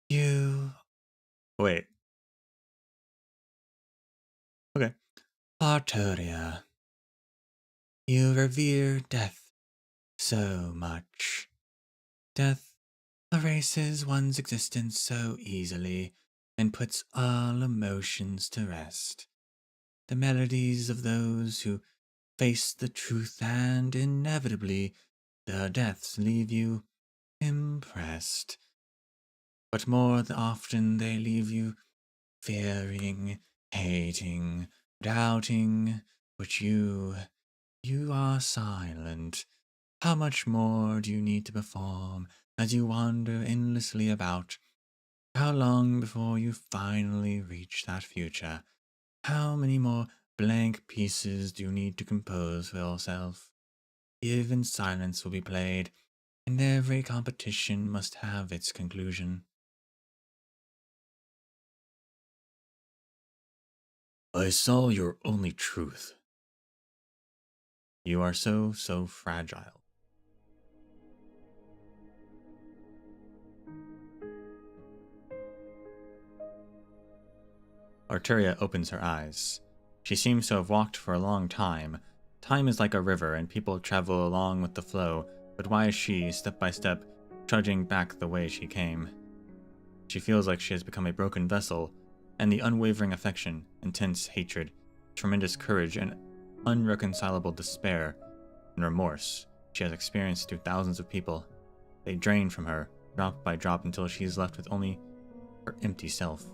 You... Wait. Okay. Arturia. You revere death so much. Death erases one's existence so easily and puts all emotions to rest. The melodies of those who face the truth, and inevitably their deaths leave you impressed. But more often they leave you fearing, hating, doubting. But you are silent. How much more do you need to perform as you wander endlessly about? How long before you finally reach that future? How many more blank pieces do you need to compose for yourself? Even silence will be played, and every competition must have its conclusion. I saw your only truth. You are so fragile. Arturia opens her eyes. She seems to have walked for a long time. Time is like a river, and people travel along with the flow, but why is she, step by step, trudging back the way she came? She feels like she has become a broken vessel, and the unwavering affection, intense hatred, tremendous courage, and unreconcilable despair and remorse she has experienced through thousands of people. They drain from her, drop by drop, until she is left with only her empty self.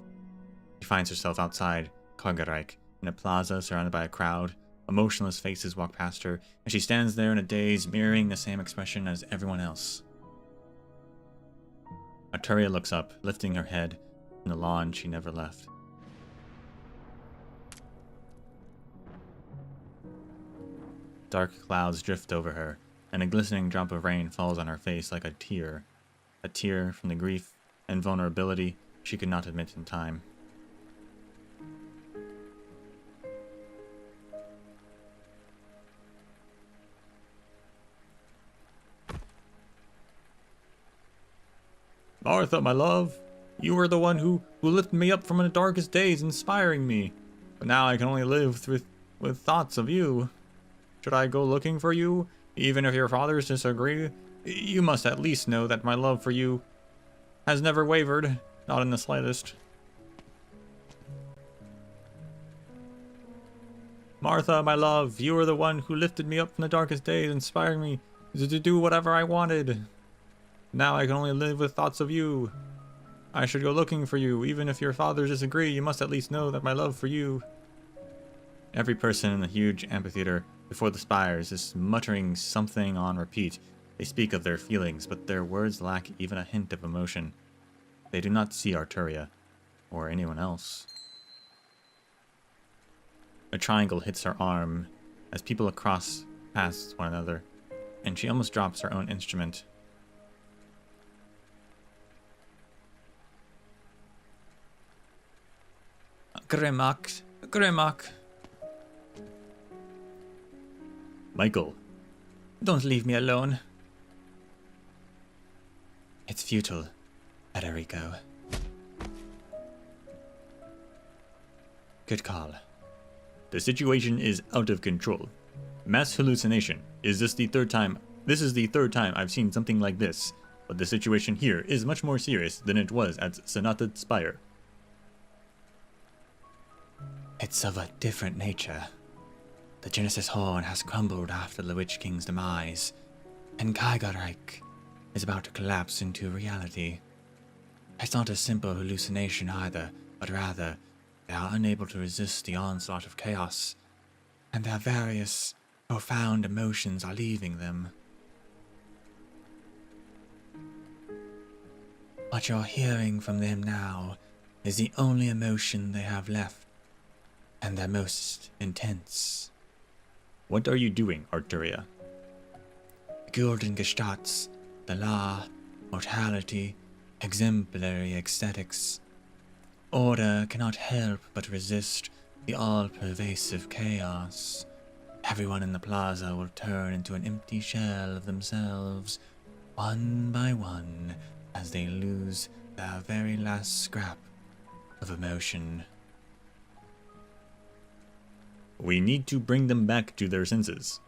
She finds herself outside Kagerreich, in a plaza surrounded by a crowd. Emotionless faces walk past her, and she stands there in a daze, mirroring the same expression as everyone else. Arturia looks up, lifting her head from the lawn she never left. Dark clouds drift over her, and a glistening drop of rain falls on her face like a tear from the grief and vulnerability she could not admit in time. Martha, my love, you were the one who lifted me up from the darkest days, inspiring me. But now I can only live with thoughts of you. Should I go looking for you, even if your fathers disagree? You must at least know that my love for you has never wavered. Not in the slightest. Martha, my love, you were the one who lifted me up from the darkest days, inspiring me to do whatever I wanted. Now I can only live with thoughts of you. I should go looking for you. Even if your fathers disagree, you must at least know that my love for you. Every person in the huge amphitheater before the spires is muttering something on repeat. They speak of their feelings, but their words lack even a hint of emotion. They do not see Arturia, or anyone else. A triangle hits her arm as people cross past one another, and she almost drops her own instrument. Grimak, Grimak. Michael. Don't leave me alone. It's futile, Federico. Good call. The situation is out of control. Mass hallucination. Is this the third time? This is the third time I've seen something like this. But the situation here is much more serious than it was at Sonata Spire. It's of a different nature. The Genesis Horn has crumbled after the Witch King's demise, and Kaigarreich is about to collapse into reality. It's not a simple hallucination either, but rather they are unable to resist the onslaught of chaos, and their various profound emotions are leaving them. What you're hearing from them now is the only emotion they have left, and their most intense. What are you doing, Arturia? Golden Gestats, the law, mortality, exemplary aesthetics. Order cannot help but resist the all-pervasive chaos. Everyone in the plaza will turn into an empty shell of themselves, one by one, as they lose their very last scrap of emotion. We need to bring them back to their senses.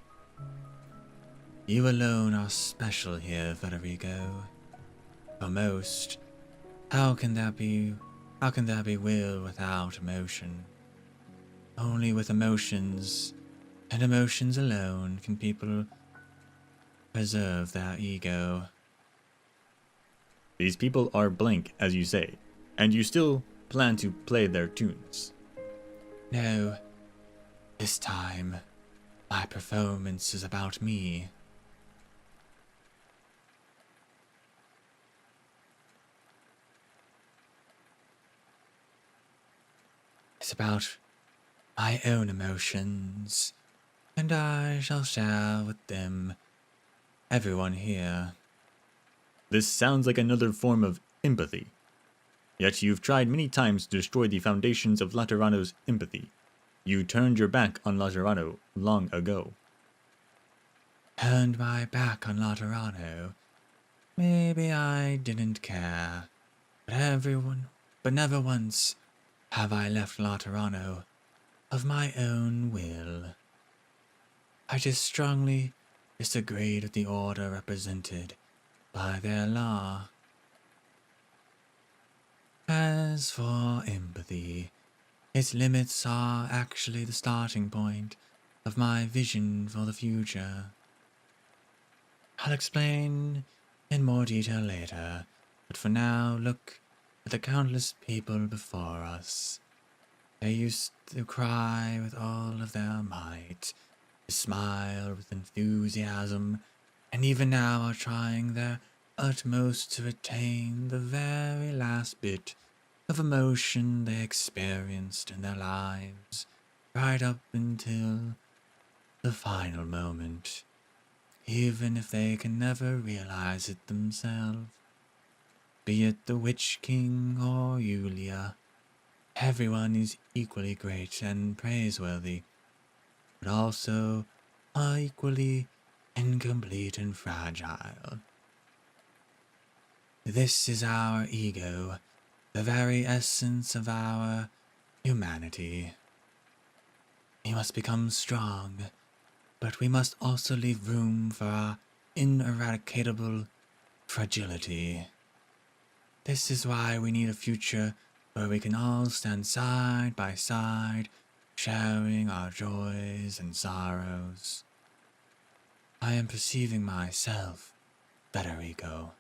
You alone are special here, Federico. For most, how can there be will without emotion? Only with emotions, and emotions alone, can people preserve their ego. These people are blank, as you say, and you still plan to play their tunes. No, this time, my performance is about me. It's about my own emotions, and I shall share with them, everyone here. This sounds like another form of empathy. Yet you've tried many times to destroy the foundations of Laterano's empathy. You turned your back on Laterano long ago. Turned my back on Laterano? Maybe I didn't care, but never once have I left Laterano of my own will. I just strongly disagreed with the order represented by their law. As for empathy, its limits are actually the starting point of my vision for the future. I'll explain in more detail later, but for now, look at the countless people before us. They used to cry with all of their might, to smile with enthusiasm, and even now are trying their utmost to retain the very last bit of emotion they experienced in their lives, right up until the final moment, even if they can never realize it themselves. Be it the Witch King or Yulia, everyone is equally great and praiseworthy, but also are equally incomplete and fragile. This is our ego, the very essence of our humanity. We must become strong, but we must also leave room for our ineradicable fragility. This is why we need a future where we can all stand side by side, sharing our joys and sorrows. I am perceiving myself, Federico.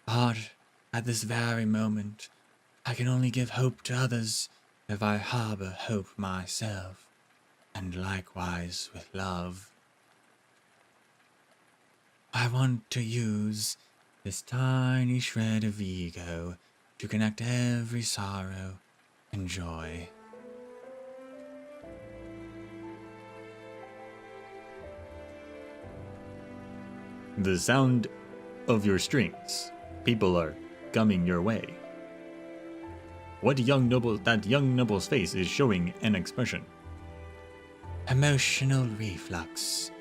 But at this very moment, I can only give hope to others if I harbor hope myself, and likewise with love. I want to use this tiny shred of ego to connect every sorrow and joy. The sound of your strings. People are coming your way. That young noble's face is showing an expression. Emotional reflux,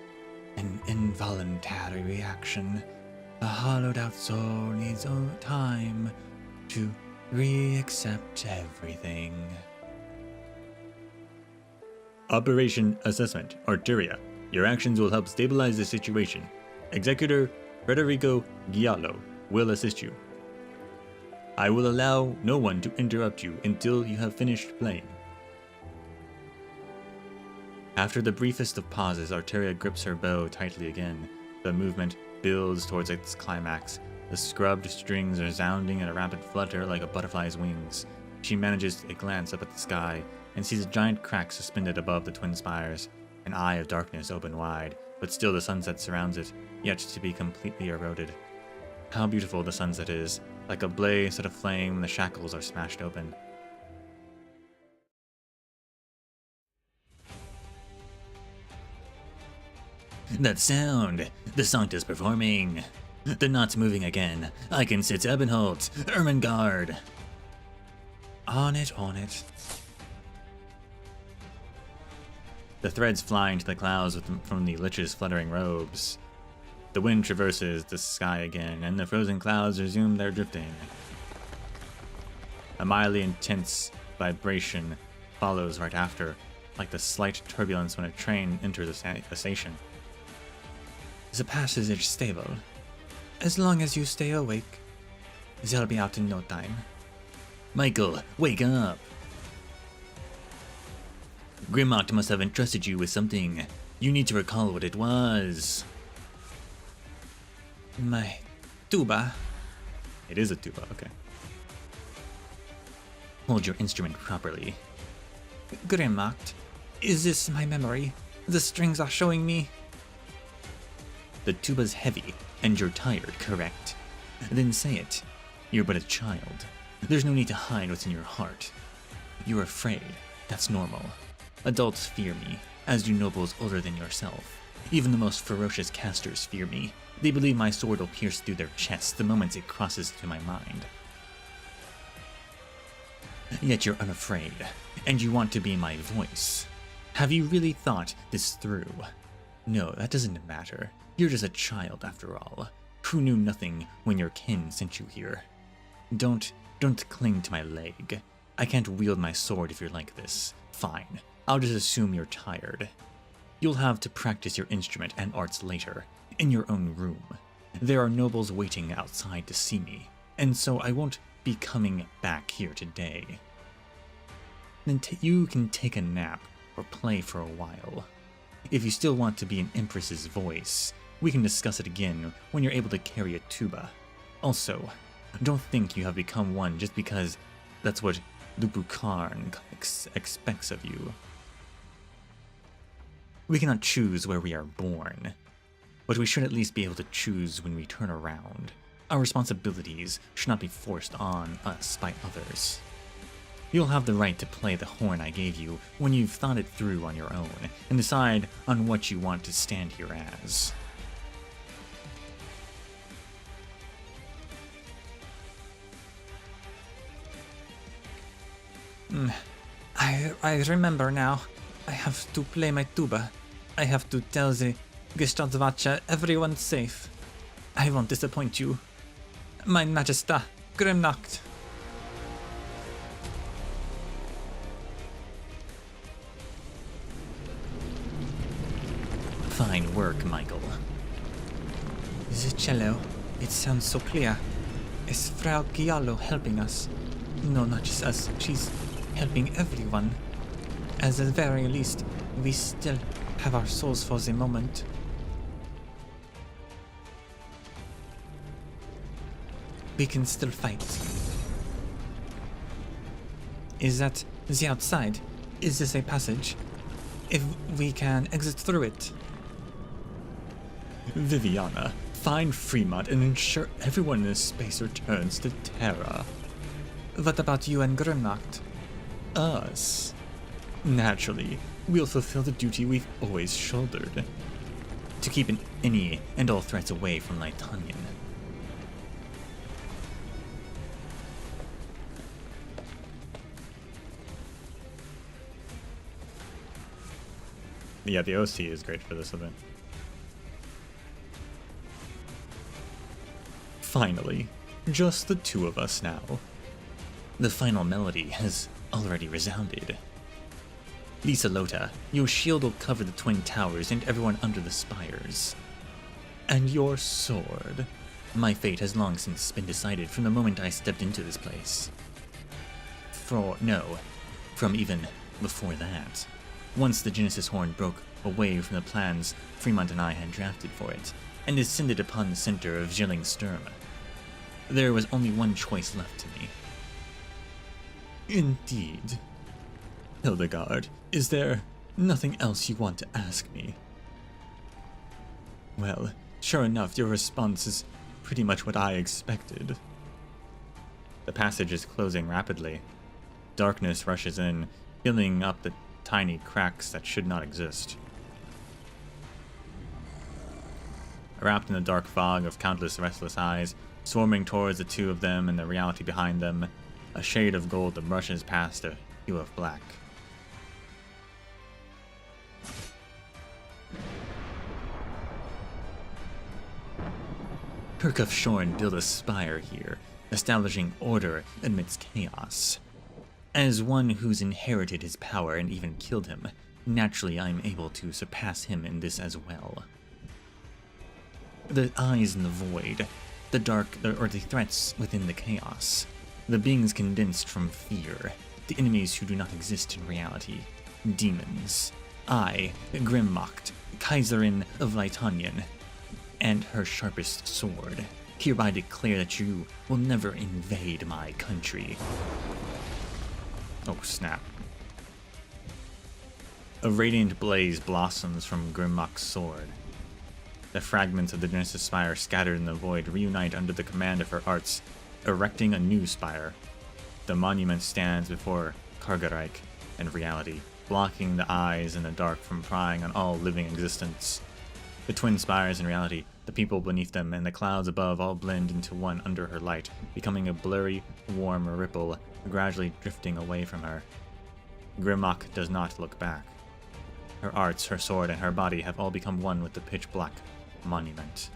an involuntary reaction. A hollowed out soul needs time to re-accept everything. Operation Assessment, Arteria. Your actions will help stabilize the situation. Executor Federico Giallo will assist you. I will allow no one to interrupt you until you have finished playing. After the briefest of pauses, Arteria grips her bow tightly again. The movement builds towards its climax. The scrubbed strings are sounding in a rapid flutter like a butterfly's wings. She manages a glance up at the sky and sees a giant crack suspended above the twin spires. An eye of darkness open wide, but still the sunset surrounds it, yet to be completely eroded. How beautiful the sunset is, like a blaze set aflame when the shackles are smashed open. That sound! The Sanctus performing! The knot's moving again. I can sit Ebenholt, Ermengarde! On it, on it. The threads fly into the clouds from the Lich's fluttering robes. The wind traverses the sky again, and the frozen clouds resume their drifting. A mildly intense vibration follows right after, like the slight turbulence when a train enters a station. Is the passage stable? As long as you stay awake. They'll be out in no time. Michael, wake up! Grimlock must have entrusted you with something. You need to recall what it was. My tuba. It is a tuba, okay. Hold your instrument properly. Grimlock, is this my memory? The strings are showing me. The tuba's heavy, and you're tired, correct? Then say it. You're but a child. There's no need to hide what's in your heart. You're afraid. That's normal. Adults fear me, as do nobles older than yourself. Even the most ferocious casters fear me. They believe my sword will pierce through their chests the moment it crosses through my mind. Yet you're unafraid, and you want to be my voice. Have you really thought this through? No, that doesn't matter. You're just a child after all, who knew nothing when your kin sent you here. Don't cling to my leg. I can't wield my sword if you're like this. Fine, I'll just assume you're tired. You'll have to practice your instrument and arts later, in your own room. There are nobles waiting outside to see me, and so I won't be coming back here today. Then you can take a nap or play for a while. If you still want to be an empress's voice, we can discuss it again when you're able to carry a tuba. Also, don't think you have become one just because that's what Lupukarn expects of you. We cannot choose where we are born, but we should at least be able to choose when we turn around. Our responsibilities should not be forced on us by others. You'll have the right to play the horn I gave you when you've thought it through on your own and decide on what you want to stand here as. I remember now. I have to play my tuba. I have to tell the Gestatzvacha everyone's safe. I won't disappoint you. Mein Majesta, Grimlock. Fine work, Michael. The cello, it sounds so clear. Is Frau Giallo helping us? No, not just us. She's helping everyone. At the very least, we still have our souls for the moment. We can still fight. Is that the outside? Is this a passage? If we can exit through it. Viviana, find Fremont and ensure everyone in this space returns to Terra. What about you and Grimnacht? Us. Naturally, we'll fulfill the duty we've always shouldered. To keep any and all threats away from Lytonian. Yeah, the OC is great for this event. Finally, just the two of us now. The final melody has already resounded. Lisa Lota, your shield will cover the twin towers and everyone under the spires. And your sword. My fate has long since been decided from the moment I stepped into this place. From even before that. Once the Genesis Horn broke away from the plans Fremont and I had drafted for it, and descended upon the center of Zwillingstürme, there was only one choice left to me. Indeed. Hildegard, is there nothing else you want to ask me? Well, sure enough, your response is pretty much what I expected. The passage is closing rapidly. Darkness rushes in, filling up the tiny cracks that should not exist. Wrapped in the dark fog of countless restless eyes, swarming towards the two of them and the reality behind them, a shade of gold that brushes past a hue of black. Herkuf Shorn built a spire here, establishing order amidst chaos. As one who's inherited his power and even killed him, naturally I am able to surpass him in this as well. The eyes in the void, the dark, or the threats within the chaos, the beings condensed from fear, the enemies who do not exist in reality, demons, I, Grimmacht, Kaiserin of Lytonian, and her sharpest sword, hereby declare that you will never invade my country. Oh snap. A radiant blaze blossoms from Grimmacht's sword. The fragments of the Genesis Spire scattered in the void reunite under the command of her arts, erecting a new spire. The monument stands before Kargareich and reality, blocking the eyes in the dark from prying on all living existence. The twin spires in reality, the people beneath them, and the clouds above all blend into one under her light, becoming a blurry, warm ripple, gradually drifting away from her. Grimmacht does not look back. Her arts, her sword, and her body have all become one with the pitch-black monument.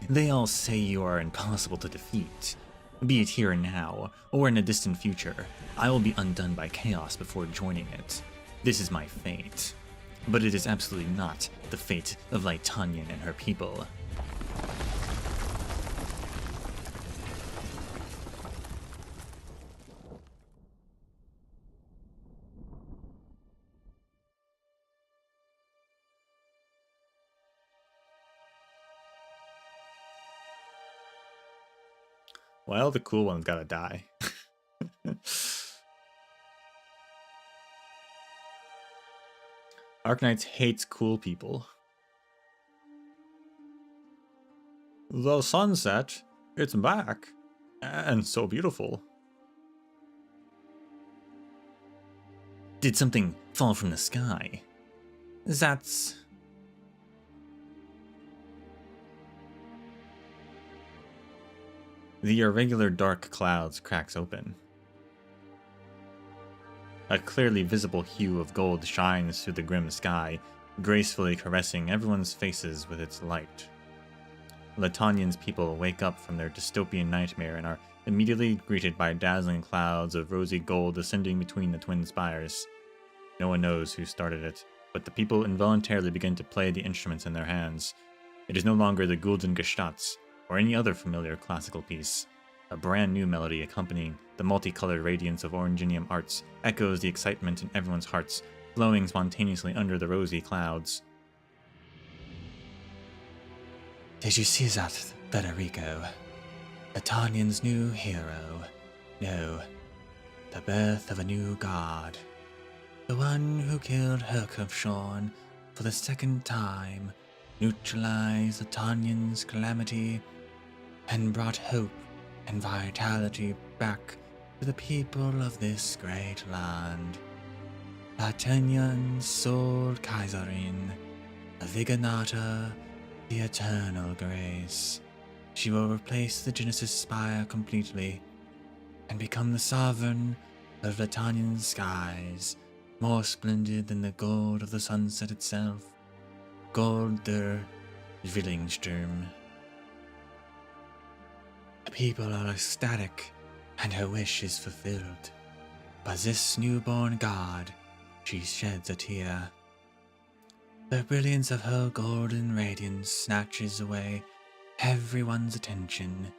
They all say you are impossible to defeat. Be it here and now, or in a distant future, I will be undone by chaos before joining it. This is my fate. But it is absolutely not the fate of Lytonian and her people. Well, the cool one's gotta die. Arknights hates cool people. The sunset, it's back, and so beautiful. Did something fall from the sky? That's... The irregular dark clouds cracks open. A clearly visible hue of gold shines through the grim sky, gracefully caressing everyone's faces with its light. Lytonian's people wake up from their dystopian nightmare and are immediately greeted by dazzling clouds of rosy gold ascending between the twin spires. No one knows who started it, but the people involuntarily begin to play the instruments in their hands. It is no longer the Gulden Gestats or any other familiar classical piece. A brand new melody accompanying the multicolored radiance of Oranginium arts echoes the excitement in everyone's hearts, flowing spontaneously under the rosy clouds. Did you see that, Federico? Etanion's new hero. No, the birth of a new god. The one who killed Herkufshorn for the second time, neutralized Etanion's calamity, and brought hope and vitality back to the people of this great land. Latinian Sol Kaiserin, a Viganata, the eternal grace. She will replace the Genesis Spire completely and become the sovereign of Latinian skies, more splendid than the gold of the sunset itself. Gold der Zwillingstürme. The people are ecstatic, and her wish is fulfilled. But this newborn god, she sheds a tear. The brilliance of her golden radiance snatches away everyone's attention,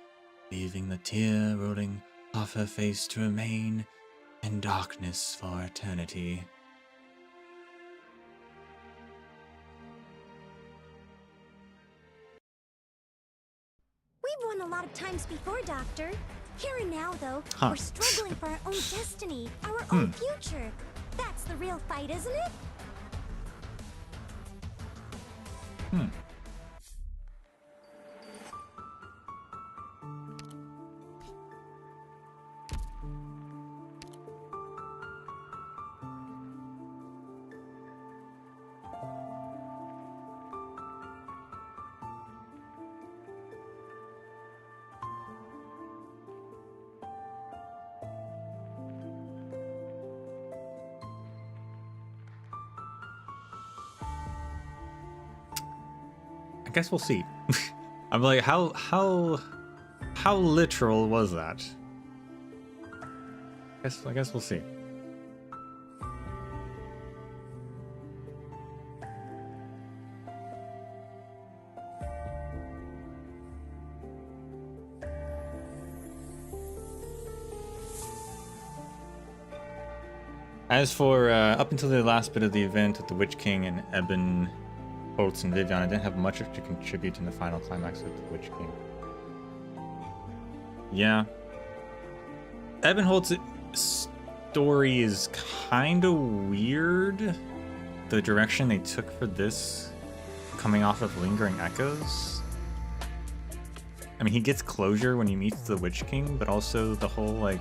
leaving the tear rolling off her face to remain in darkness for eternity. We've won a lot of times before, Doctor. Here and now, though, Huh. we're struggling for our own destiny, our own future. That's the real fight, isn't it? I guess we'll see. I'm like, how literal was that? I guess we'll see. As for up until the last bit of the event with the Witch King and Eben, Holtz, and Vivian, I didn't have much to contribute in the final climax of the Witch King. Yeah. Eben Holtz's story is kind of weird. The direction they took for this, coming off of Lingering Echoes. I mean, he gets closure when he meets the Witch King, but also the whole, like,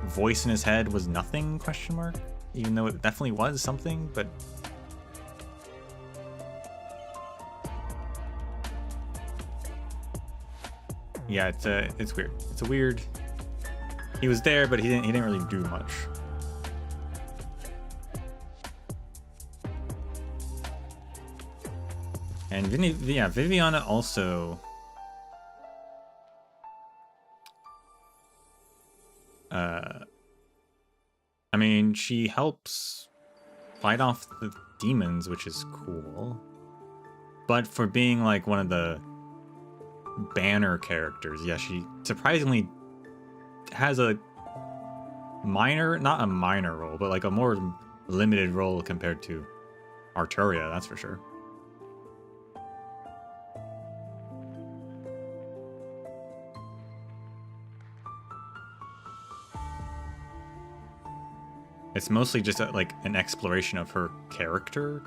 voice in his head was nothing, question mark? Even though it definitely was something, but... yeah, it's weird. It's a weird... He was there, but he didn't really do much. And Viviana also... I mean, she helps fight off the demons, which is cool. But for being like one of the banner characters, yeah, she surprisingly has a minor, not a minor role, but like a more limited role compared to Arturia, that's for sure. It's mostly just like an exploration of her character.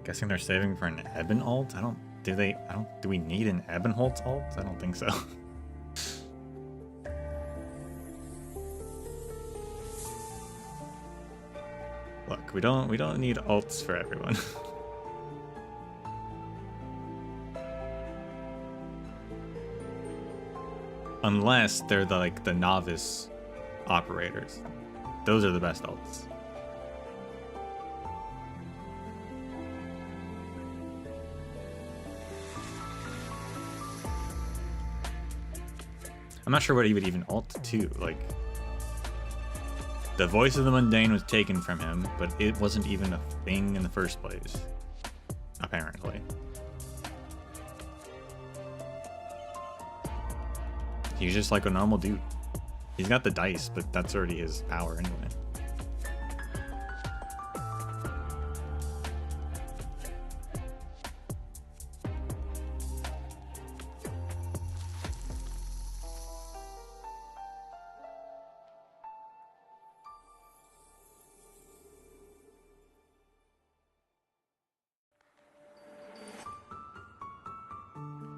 Guessing they're saving for an Eben ult? Do we need an Eben ult? I don't think so. Look, we don't need ults for everyone. Unless they're the novice operators. Those are the best ults. I'm not sure what he would even alt to. Like, the voice of the mundane was taken from him, but it wasn't even a thing in the first place, apparently. He's just like a normal dude. He's got the dice, but that's already his power anyway.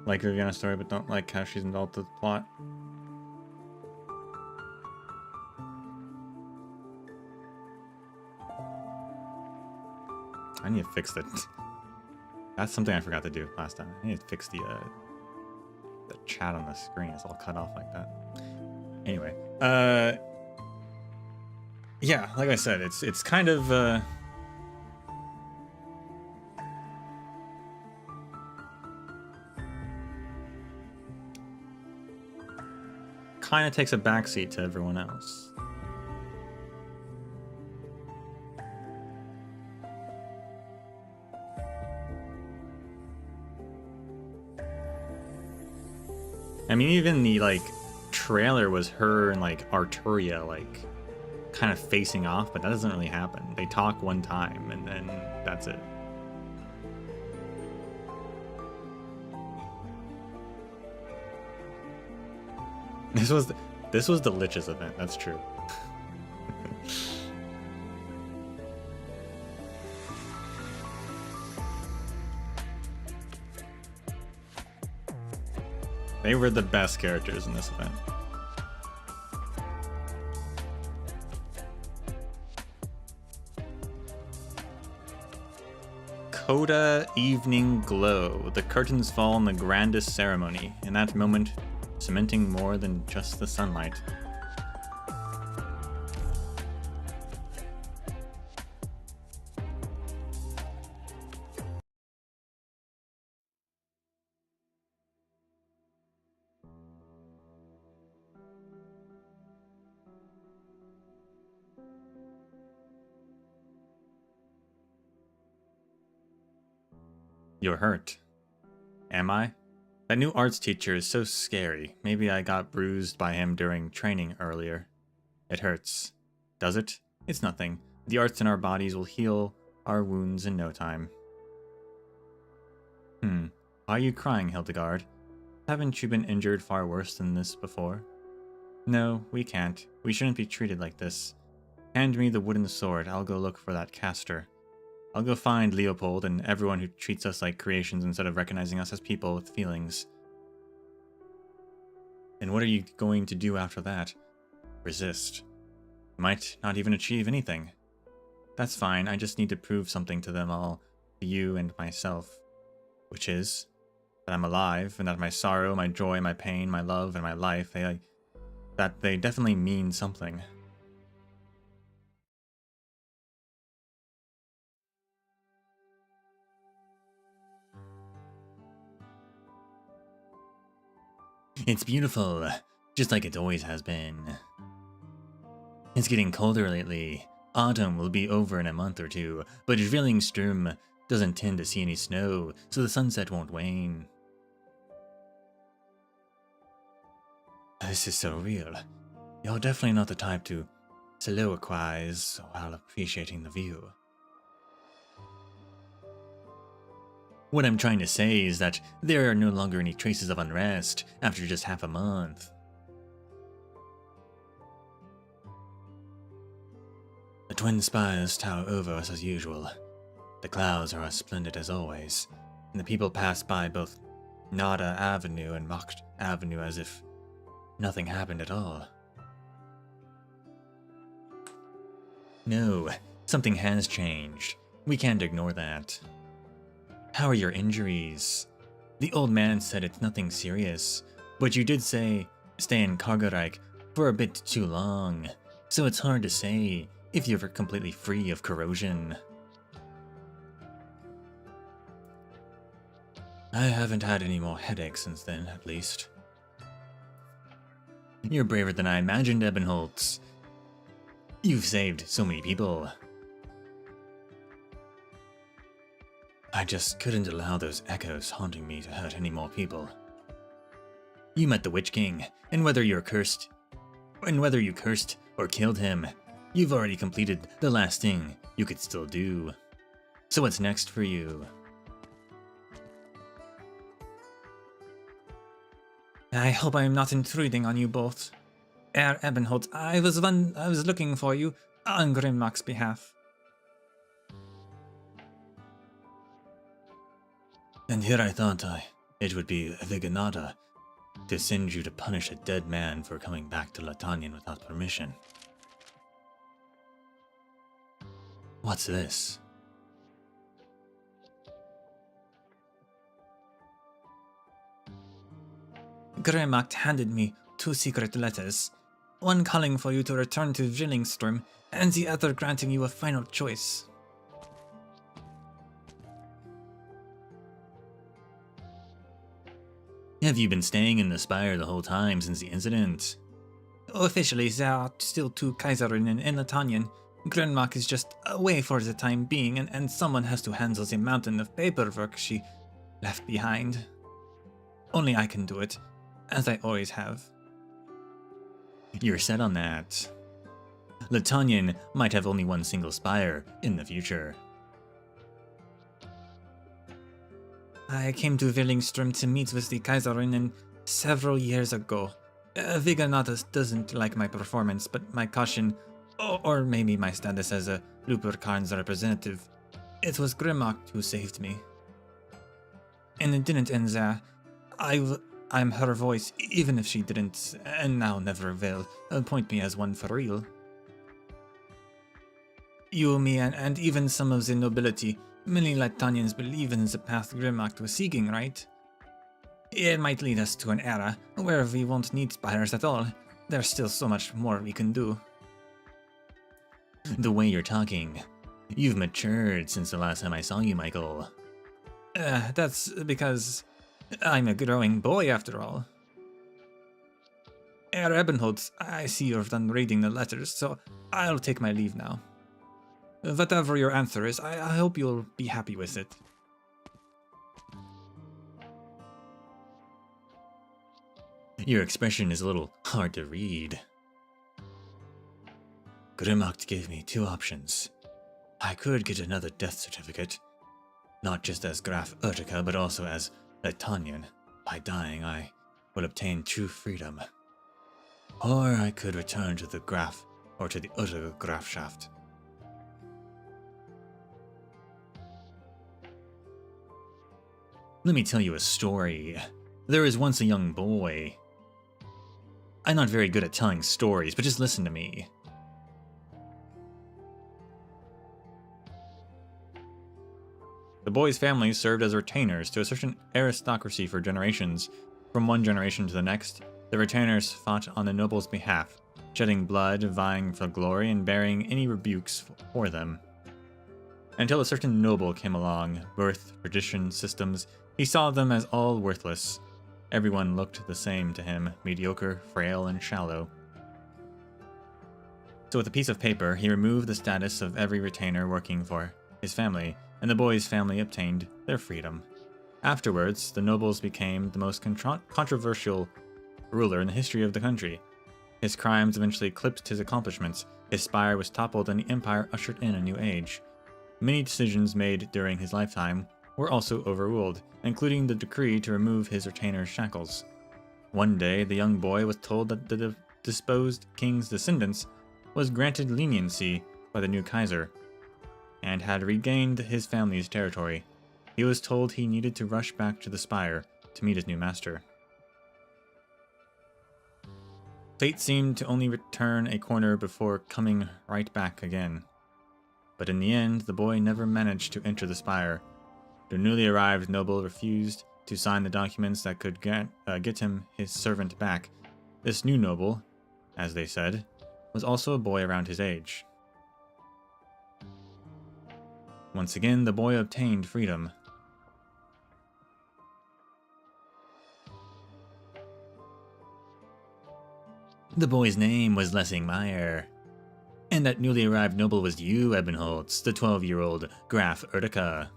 Like Viviana's story, but don't like how she's involved with the plot. I need to fix it. That's something I forgot to do last time. I need to fix the chat on the screen. It's all cut off like that. Anyway, yeah, like I said, it's kind of kind of takes a backseat to everyone else. I mean, even the, like, trailer was her and, like, Arturia, like, kind of facing off, but that doesn't really happen. They talk one time, and then that's it. This was the Lich's event, that's true. They were the best characters in this event. Coda Evening Glow. The curtains fall in the grandest ceremony. In that moment, cementing more than just the sunlight. You're hurt. Am I? That new arts teacher is so scary. Maybe I got bruised by him during training earlier. It hurts. Does it? It's nothing. The arts in our bodies will heal our wounds in no time. Why are you crying, Hildegard? Haven't you been injured far worse than this before? No, we can't. We shouldn't be treated like this. Hand me the wooden sword. I'll go look for that caster. I'll go find Leopold and everyone who treats us like creations instead of recognizing us as people with feelings. And what are you going to do after that? Resist. You might not even achieve anything. That's fine, I just need to prove something to them all, to you and myself. Which is, that I'm alive, and that my sorrow, my joy, my pain, my love, and my life, that they definitely mean something. It's beautiful, just like it always has been. It's getting colder lately. Autumn will be over in a month or two, but Zwillingstürme doesn't tend to see any snow, so the sunset won't wane. This is so real. You're definitely not the type to soliloquize while appreciating the view. What I'm trying to say is that there are no longer any traces of unrest after just half a month. The twin spires tower over us as usual. The clouds are as splendid as always, and the people pass by both Nada Avenue and Macht Avenue as if nothing happened at all. No, something has changed. We can't ignore that. How are your injuries? The old man said it's nothing serious, but you did say stay in Kargerreich for a bit too long, so it's hard to say if you're completely free of corrosion. I haven't had any more headaches since then, at least. You're braver than I imagined, Ebenholtz. You've saved so many people. I just couldn't allow those echoes haunting me to hurt any more people. You met the Witch King, and whether you cursed or killed him, you've already completed the last thing you could still do. So what's next for you? I hope I am not intruding on you both. Herr Ebenholtz, I was looking for you on Grimlock's behalf. And here I thought it would be Viganata to send you to punish a dead man for coming back to Latanian without permission. What's this? Grimlock handed me 2 secret letters, one calling for you to return to Zwillingstürme, and the other granting you a final choice. Have you been staying in the Spire the whole time since the incident? Officially, there are still 2 Kaiserinnen in Latanian. Grimlock is just away for the time being, and someone has to handle the mountain of paperwork she left behind. Only I can do it, as I always have. You're set on that. Latanian might have only one single Spire in the future. I came to Zwillingstürme to meet with the Kaiserinnen several years ago. Viganata doesn't like my performance, but my caution, or maybe my status as a Luperkarn's representative, it was Grimlock who saved me. And it didn't end there. I'm her voice, even if she didn't, and now never will, appoint me as one for real. You, me, and even some of the nobility, many Latanians believe in the path Grimlock was seeking, right? It might lead us to an era where we won't need spires at all. There's still so much more we can do. The way you're talking, you've matured since the last time I saw you, Michael. That's because I'm a growing boy after all. Herr Ebenholtz, I see you've done reading the letters, so I'll take my leave now. Whatever your answer is, I hope you'll be happy with it. Your expression is a little hard to read. Grimlock gave me 2 options. I could get another death certificate, not just as Graf Urtica, but also as Latanian. By dying, I will obtain true freedom. Or I could return to the Graf, or to the Urtica Grafschaft. Let me tell you a story. There was once a young boy. I'm not very good at telling stories, but just listen to me. The boy's family served as retainers to a certain aristocracy for generations. From one generation to the next, the retainers fought on the nobles' behalf, shedding blood, vying for glory, and bearing any rebukes for them. Until a certain noble came along, birth, tradition, systems, he saw them as all worthless. Everyone looked the same to him, mediocre, frail, and shallow. So with a piece of paper, he removed the status of every retainer working for his family, and the boy's family obtained their freedom. Afterwards, the nobles became the most controversial ruler in the history of the country. His crimes eventually eclipsed his accomplishments, his spire was toppled, and the empire ushered in a new age. Many decisions made during his lifetime were also overruled, including the decree to remove his retainer's shackles. One day, the young boy was told that the disposed king's descendants was granted leniency by the new Kaiser, and had regained his family's territory. He was told he needed to rush back to the spire to meet his new master. Fate seemed to only return a corner before coming right back again. But in the end, the boy never managed to enter the spire. The newly arrived noble refused to sign the documents that could get him his servant back. This new noble, as they said, was also a boy around his age. Once again, the boy obtained freedom. The boy's name was Lessing Meyer. And that newly arrived noble was you, Ebenholtz, the 12-year-old Graf Erdica.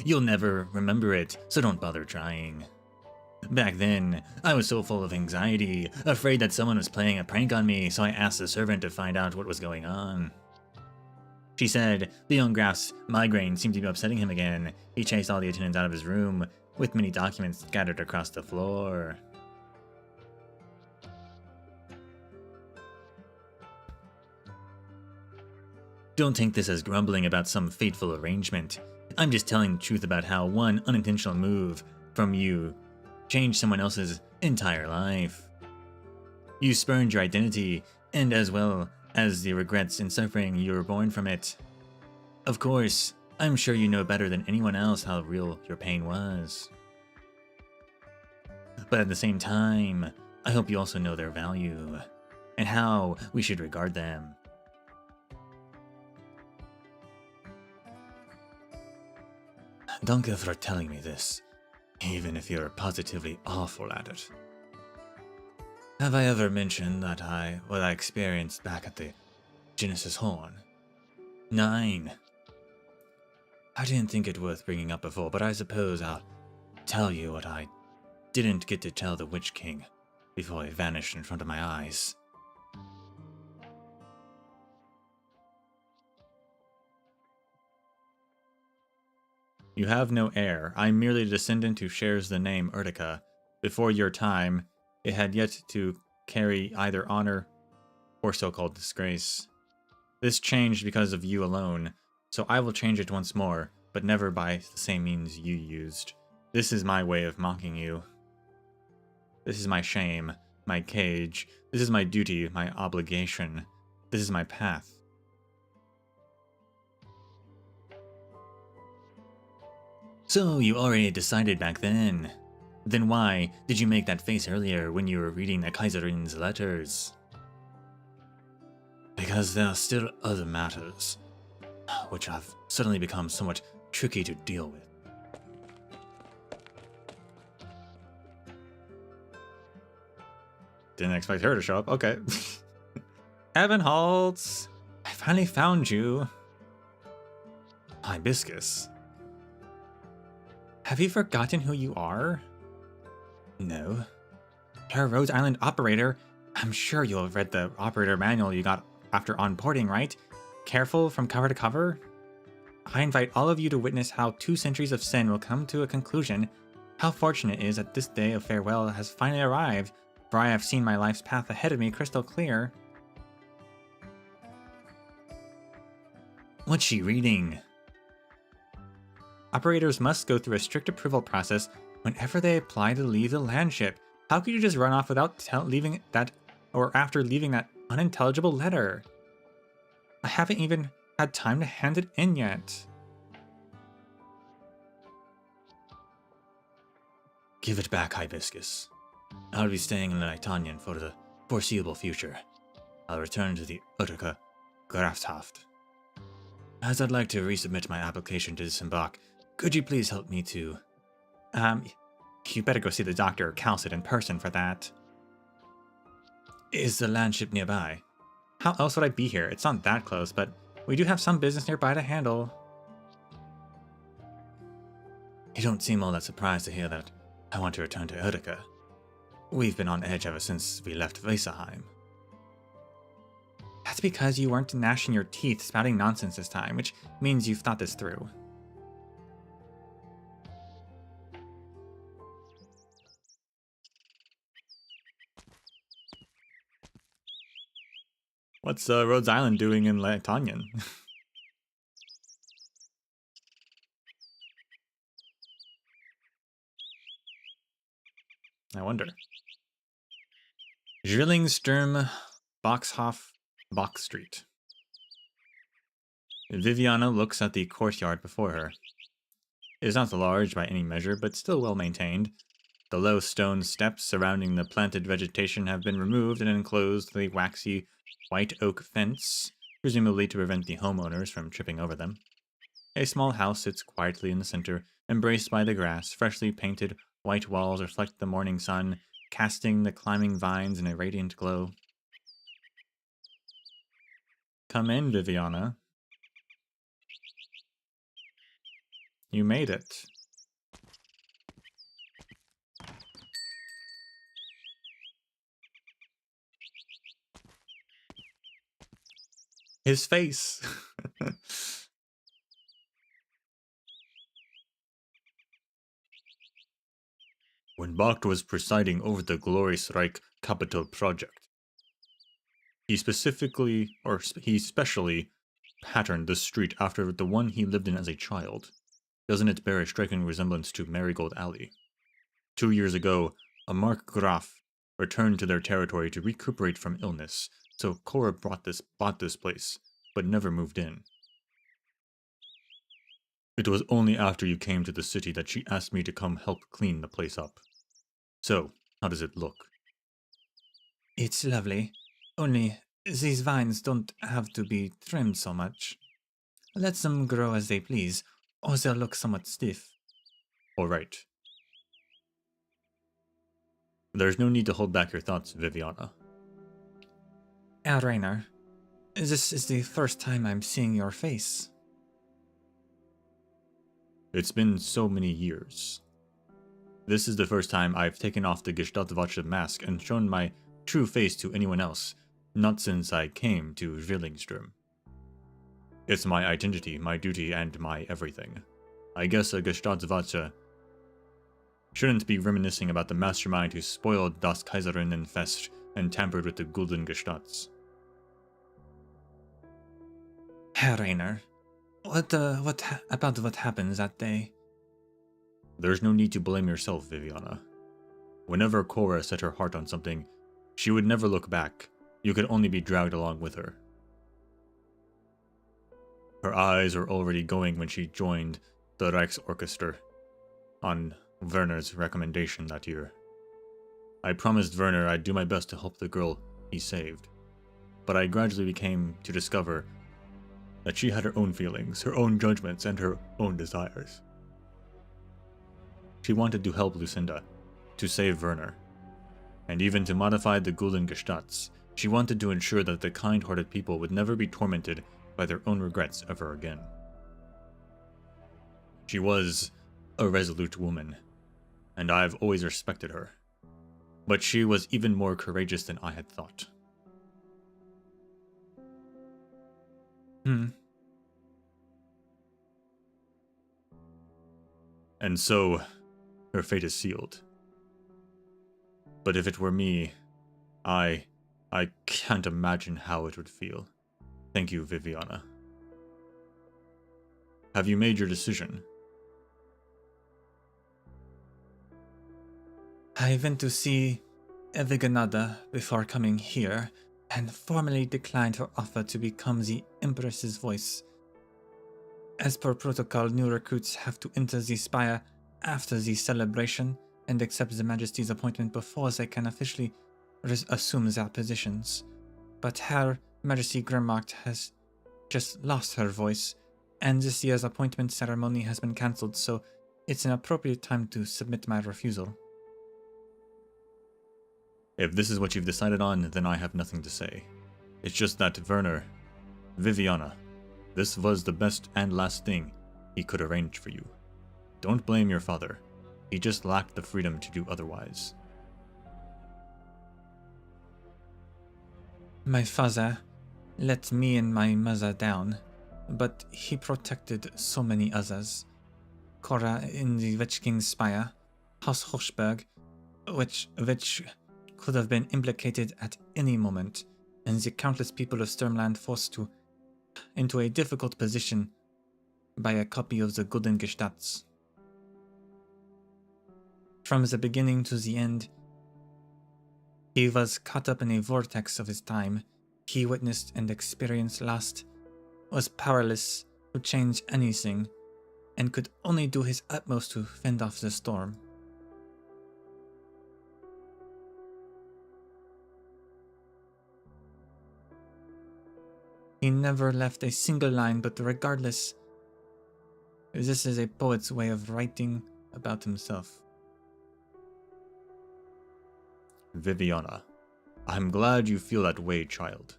You'll never remember it, so don't bother trying. Back then, I was so full of anxiety, afraid that someone was playing a prank on me, so I asked the servant to find out what was going on. She said the young Graf's migraine seemed to be upsetting him again. He chased all the attendants out of his room, with many documents scattered across the floor. Don't take this as grumbling about some fateful arrangement. I'm just telling the truth about how one unintentional move from you changed someone else's entire life. You spurned your identity, and as well as the regrets and suffering you were born from it. Of course, I'm sure you know better than anyone else how real your pain was. But at the same time, I hope you also know their value, and how we should regard them. Danke for telling me this, even if you're positively awful at it. Have I ever mentioned what I experienced back at the Genesis Horn? 9. I didn't think it worth bringing up before, but I suppose I'll tell you what I didn't get to tell the Witch King before he vanished in front of my eyes. You have no heir. I'm merely a descendant who shares the name Erdica. Before your time, it had yet to carry either honor or so-called disgrace. This changed because of you alone, so I will change it once more, but never by the same means you used. This is my way of mocking you. This is my shame, my cage. This is my duty, my obligation. This is my path. So you already decided back then. Then why did you make that face earlier when you were reading the Kaiserin's letters? Because there are still other matters, which have suddenly become somewhat tricky to deal with. Didn't expect her to show up. Okay. Ebenholtz, I finally found you. Hibiscus. Have you forgotten who you are? No. You're a Rhodes Island operator. I'm sure you'll have read the operator manual you got after onboarding, right? Careful from cover to cover? I invite all of you to witness how 2 centuries of sin will come to a conclusion. How fortunate it is that this day of farewell has finally arrived, for I have seen my life's path ahead of me crystal clear. What's she reading? Operators must go through a strict approval process whenever they apply to leave the landship. How could you just run off without leaving that, or after leaving that unintelligible letter? I haven't even had time to hand it in yet. Give it back, Hibiscus. I'll be staying in Leitanian for the foreseeable future. I'll return to the Utica Grafshaft. As I'd like to resubmit my application to disembark, could you please help me to... You better go see the Dr. Calcid in person for that. Is the landship nearby? How else would I be here? It's not that close, but we do have some business nearby to handle. You don't seem all that surprised to hear that I want to return to Utica. We've been on edge ever since we left Weserheim. That's because you weren't gnashing your teeth spouting nonsense this time, which means you've thought this through. What's Rhodes Island doing in Leitanian? I wonder. Zwillingstürme, Boxhof, Box Street. Viviana looks at the courtyard before her. It is not large by any measure, but still well maintained. The low stone steps surrounding the planted vegetation have been removed and enclosed with a waxy white oak fence, presumably to prevent the homeowners from tripping over them. A small house sits quietly in the center, embraced by the grass. Freshly painted white walls reflect the morning sun, casting the climbing vines in a radiant glow. Come in, Viviana. You made it. His face. When Bakht was presiding over the Glorious Reich capital project, he specially patterned the street after the one he lived in as a child. Doesn't it bear a striking resemblance to Marigold Alley? 2 years ago, a Markgraf returned to their territory to recuperate from illness, so Cora bought this place, but never moved in. It was only after you came to the city that she asked me to come help clean the place up. So, how does it look? It's lovely. Only these vines don't have to be trimmed so much. Let them grow as they please, or they'll look somewhat stiff. All right. There's no need to hold back your thoughts, Viviana. Rainer, this is the first time I'm seeing your face. It's been so many years. This is the first time I've taken off the Gestaltwache mask and shown my true face to anyone else, not since I came to Zwillingstürme. It's my identity, my duty, and my everything. I guess a Gestaltwache shouldn't be reminiscing about the mastermind who spoiled Das Kaiserinnenfest and tampered with the Gulden Gestalts. Herr Rainer, what about what happened that day? There's no need to blame yourself, Viviana. Whenever Cora set her heart on something, she would never look back. You could only be dragged along with her. Her eyes were already going when she joined the Reichsorchester on Werner's recommendation that year. I promised Werner I'd do my best to help the girl he saved, but I gradually came to discover that she had her own feelings, her own judgments, and her own desires. She wanted to help Lucinda, to save Werner, and even to modify the Gulden Gestalts. She wanted to ensure that the kind-hearted people would never be tormented by their own regrets ever again. She was a resolute woman, and I've always respected her. But she was even more courageous than I had thought. And so, her fate is sealed. But if it were me, I can't imagine how it would feel. Thank you, Viviana. Have you made your decision? I went to see Eviganada before coming here, and formally declined her offer to become the Empress's voice. As per protocol, new recruits have to enter the spire after the celebration and accept the Majesty's appointment before they can officially assume their positions. But Her Majesty Grimmark has just lost her voice, and this year's appointment ceremony has been cancelled, so it's an appropriate time to submit my refusal. If this is what you've decided on, then I have nothing to say. It's just that Werner, Viviana, this was the best and last thing he could arrange for you. Don't blame your father. He just lacked the freedom to do otherwise. My father let me and my mother down, but he protected so many others. Cora in the Witch King's Spire, House Hochberg, which could have been implicated at any moment, and the countless people of Sturmland forced into a difficult position by a copy of the Gulden Gestalts. From the beginning to the end, he was caught up in a vortex of his time. He witnessed and experienced loss, was powerless to change anything, and could only do his utmost to fend off the storm. He never left a single line, but regardless, this is a poet's way of writing about himself. Viviana, I'm glad you feel that way, child.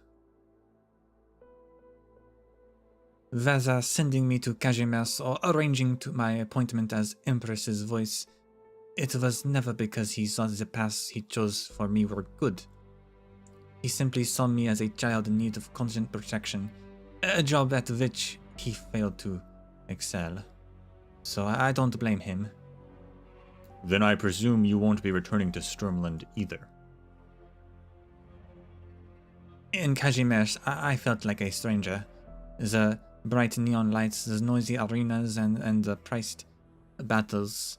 Whether sending me to Kazimierz or arranging to my appointment as Empress's voice, it was never because he thought the paths he chose for me were good. He simply saw me as a child in need of constant protection, a job at which he failed to excel. So I don't blame him. Then I presume you won't be returning to Sturmland either. In Kazimierz, I felt like a stranger. The bright neon lights, the noisy arenas, and the priced battles,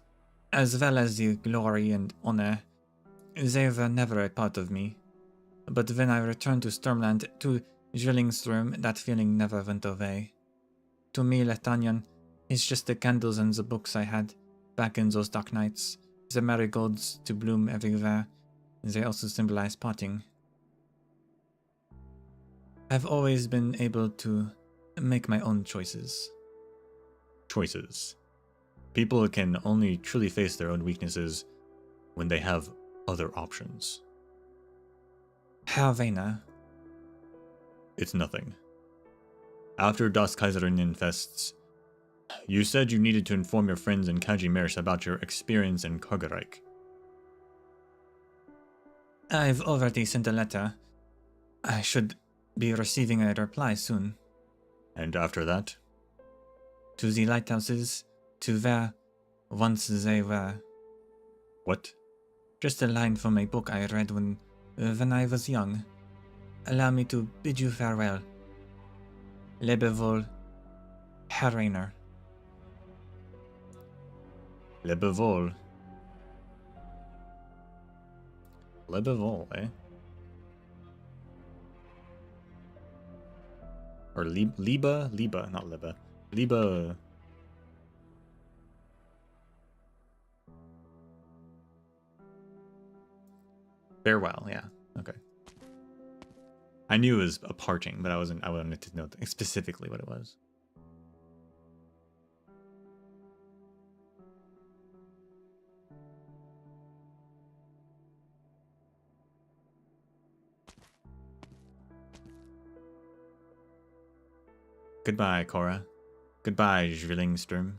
as well as the glory and honor, they were never a part of me. But when I returned to Sturmland, to Zwillingstürme, that feeling never went away. To me, Letanian is just the candles and the books I had back in those dark nights, the marigolds to bloom everywhere. They also symbolize parting. I've always been able to make my own choices. Choices. People can only truly face their own weaknesses when they have other options. Herr Weiner. It's nothing. After Das Kaiserin infests, you said you needed to inform your friends in Kazimierz about your experience in Kargerreich. I've already sent a letter. I should be receiving a reply soon. And after that? To the lighthouses, to where once they were. What? Just a line from a book I read when I was young. Allow me to bid you farewell. Lebe wohl, Herr Rainer. Lebe wohl. Lebe wohl, eh? Or Liba? Liba, not Liba. Liba. Farewell, yeah. Okay. I knew it was a parting, but I wanted to know specifically what it was. Goodbye, Cora. Goodbye, Zwillingstürme.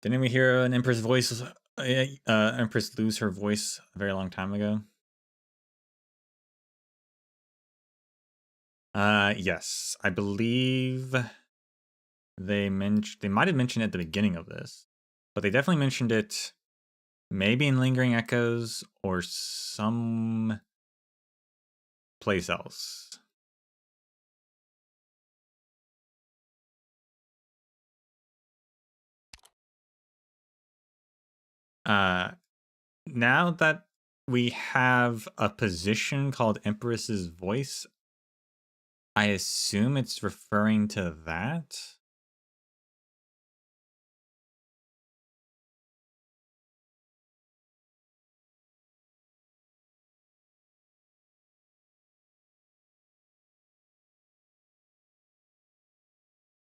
Didn't we hear an Empress voice, Empress lose her voice a very long time ago? Yes. I believe they might have mentioned it at the beginning of this, but they definitely mentioned it maybe in Lingering Echoes or some place else. Now that we have a position called Empress's Voice, I assume it's referring to that.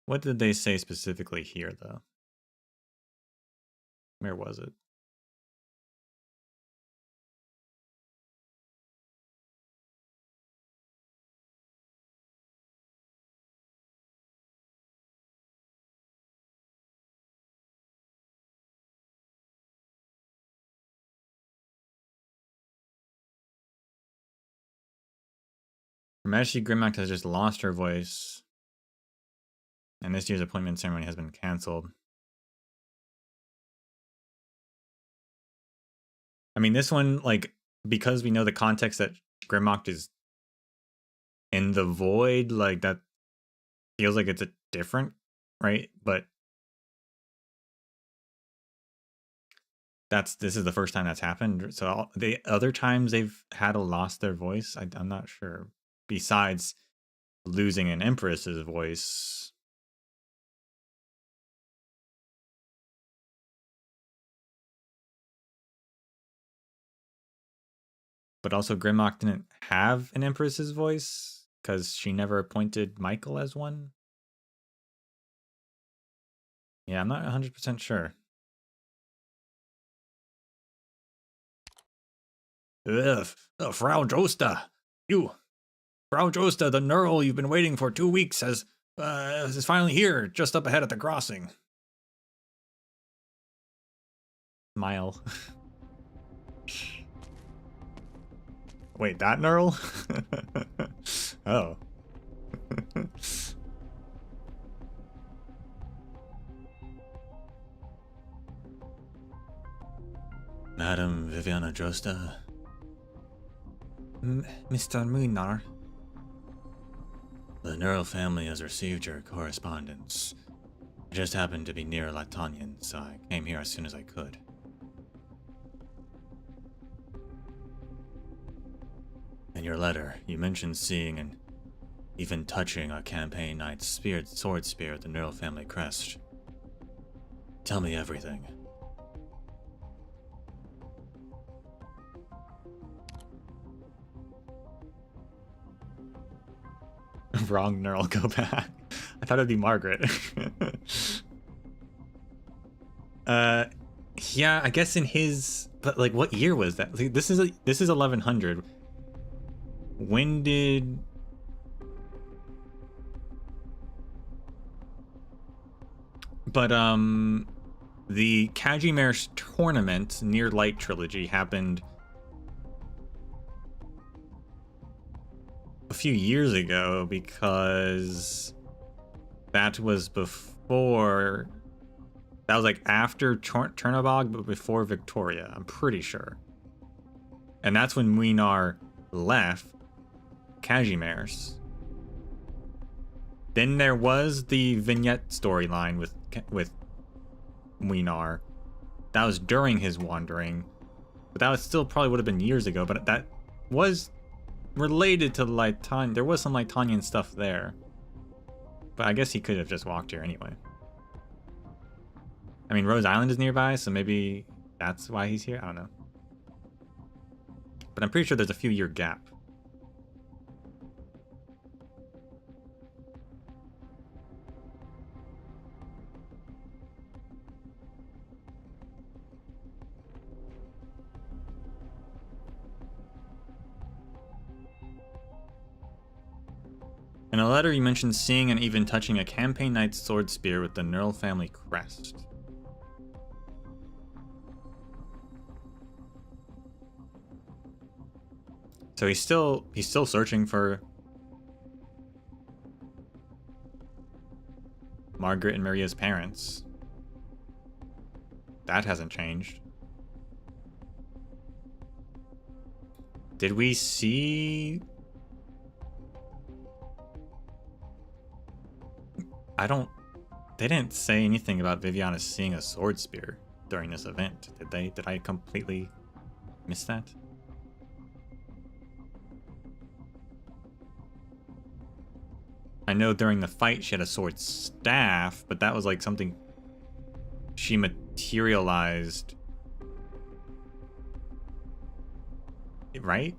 What did they say specifically here, though? Where was it? Her Majesty Grimmack has just lost her voice, and this year's appointment ceremony has been cancelled. I mean, this one, like, because we know the context that Grimmack is in the void, like, that feels like it's a different, right? But this is the first time that's happened. So the other times they've had lost their voice, I'm not sure. Besides losing an Empress's voice. But also Grimmack didn't have an Empress's voice because she never appointed Michael as one. Yeah, I'm not 100% sure. Ugh, Frau Josta, you, Frau Josta, the Knurl you've been waiting for 2 weeks is finally here, just up ahead at the crossing. Smile. Wait, that Knurl? Oh. Madam Viviana Josta. Mr. Munar. The Knurl family has received your correspondence. I just happened to be near Latanian, so I came here as soon as I could. In your letter, you mentioned seeing and even touching a campaign knight's sword spear at the Knurl family crest. Tell me everything. Wrong Knurl, go back. I thought it'd be Margaret. Yeah, I guess in his, but like, what year was that? Like, this is 1100. When did? But the Kajimir's tournament near Light Trilogy happened a few years ago, because that was before, that was like after Chernobog but before Victoria, I'm pretty sure. And that's when Muinar left Kajimir's. Then there was the vignette storyline with Muinar. That was during his wandering, but that was still probably would have been years ago, but that was related to Lytanian. There was some Lytanian stuff there. But I guess he could have just walked here anyway. I mean, Rose Island is nearby, so maybe that's why he's here. I don't know. But I'm pretty sure there's a few year gap. In a letter, you mentioned seeing and even touching a campaign knight's sword spear with the Knurl family crest. So he's still searching for Margaret and Maria's parents. That hasn't changed. Did we see? They didn't say anything about Viviana seeing a sword spear during this event, did they? Did I completely miss that? I know during the fight she had a sword staff, but that was like something she materialized. Right?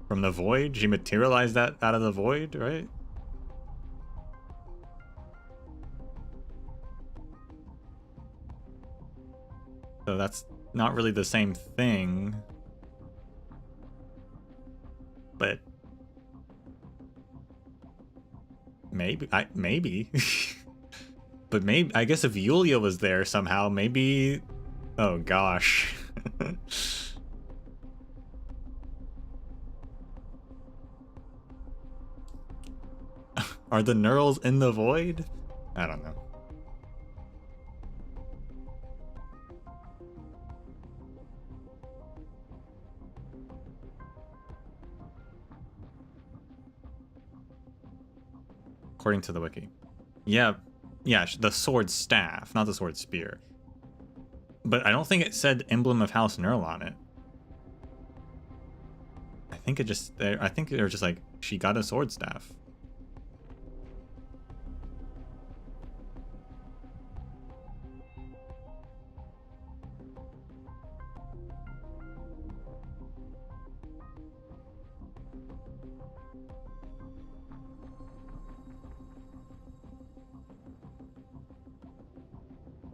From the void? She materialized that out of the void, right? So that's not really the same thing. But maybe but maybe, I guess if Yulia was there somehow, maybe, oh gosh. Are the Knurls in the void? I don't know. According to the wiki. Yeah, the sword staff, not the sword spear. But I don't think it said Emblem of House Knurl on it. I think they were just like, she got a sword staff.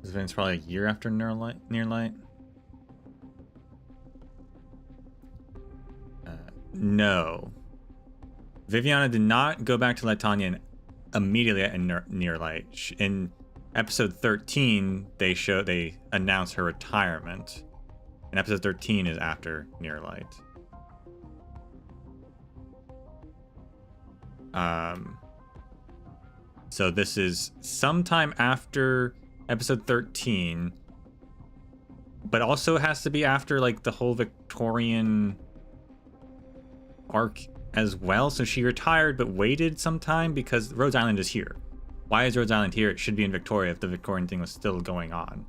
This event's probably a year after Near Light. No. Viviana did not go back to Latanya immediately at Near Light. In episode 13, they announced her retirement. And episode 13 is after Near Light. So this is sometime after episode 13, but also has to be after like the whole Victorian arc as well. So she retired but waited some time because Rhodes Island is here. Why is Rhodes Island here? It should be in Victoria if the Victorian thing was still going on.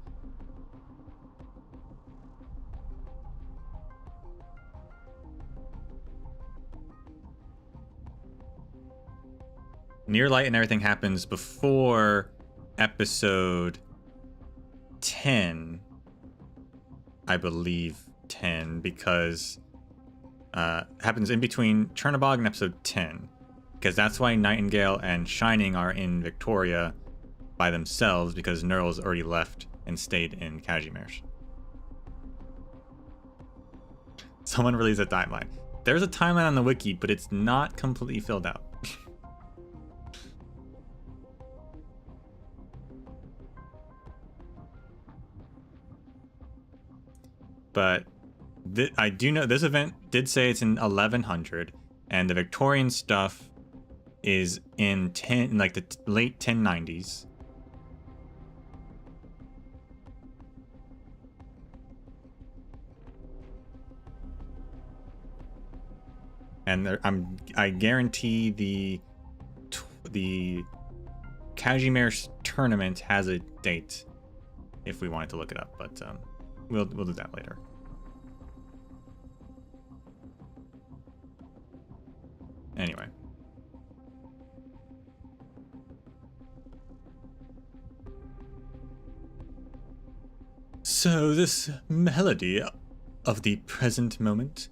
Near Light and everything happens before episode 10, I believe 10, because happens in between Chernobog and episode 10, because that's why Nightingale and Shining are in Victoria by themselves, because Neural's already left and stayed in Kazimierz. Someone released a timeline. There's a timeline on the wiki, but it's not completely filled out. But I do know this event did say it's in 1100, and the Victorian stuff is in the late 1090s. And I guarantee the Kazimierz tournament has a date if we wanted to look it up, but we'll do that later. Anyway. So this melody of the present moment.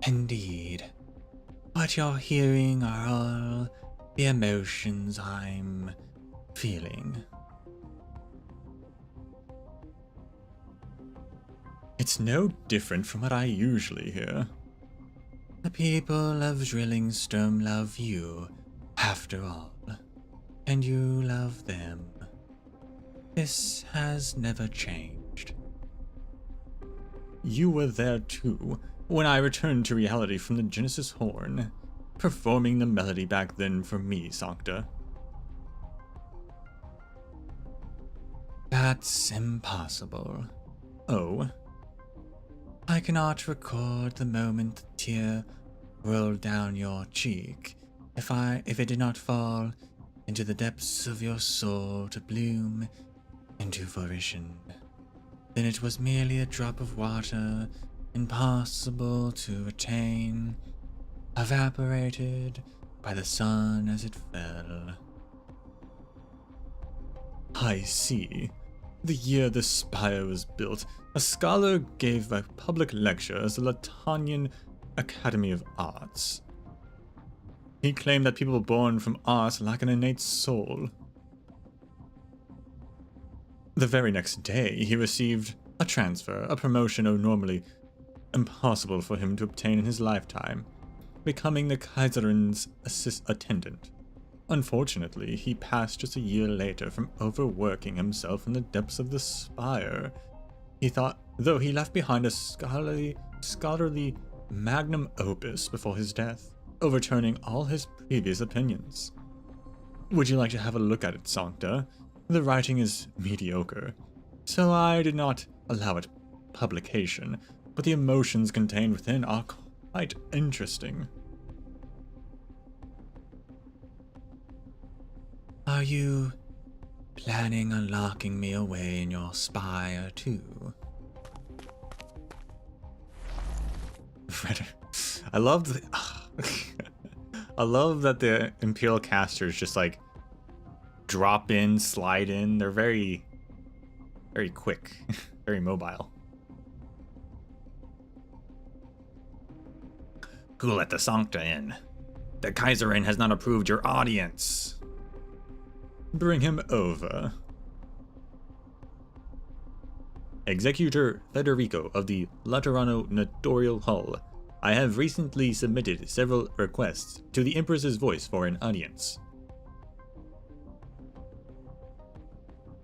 Indeed. What you're hearing are all the emotions I'm feeling. It's no different from what I usually hear. The people of Zwillingstürme love you, after all, and you love them. This has never changed. You were there too, when I returned to reality from the Genesis Horn, performing the melody back then for me, Sancta. That's impossible. Oh? I cannot record the moment the tear rolled down your cheek, if it did not fall into the depths of your soul to bloom into fruition. Then it was merely a drop of water, impossible to retain, evaporated by the sun as it fell. I see. The year the spire was built, a scholar gave a public lecture at the Latanian Academy of Arts. He claimed that people born from art lack an innate soul. The very next day, he received a transfer, a promotion normally impossible for him to obtain in his lifetime, becoming the Kaiserin's attendant. Unfortunately, he passed just a year later from overworking himself in the depths of the spire. He thought, though he left behind a scholarly magnum opus before his death, overturning all his previous opinions. Would you like to have a look at it, Sancta? The writing is mediocre, so I did not allow it publication, but the emotions contained within are quite interesting. Are you planning on locking me away in your spire too? I love I love that the Imperial casters just like drop in, slide in. They're very quick, very mobile. Who let the Sancta in? The Kaiserin has not approved your audience. Bring him over. Executor Federico of the Laterano Notarial Hall. I have recently submitted several requests to the Empress's voice for an audience.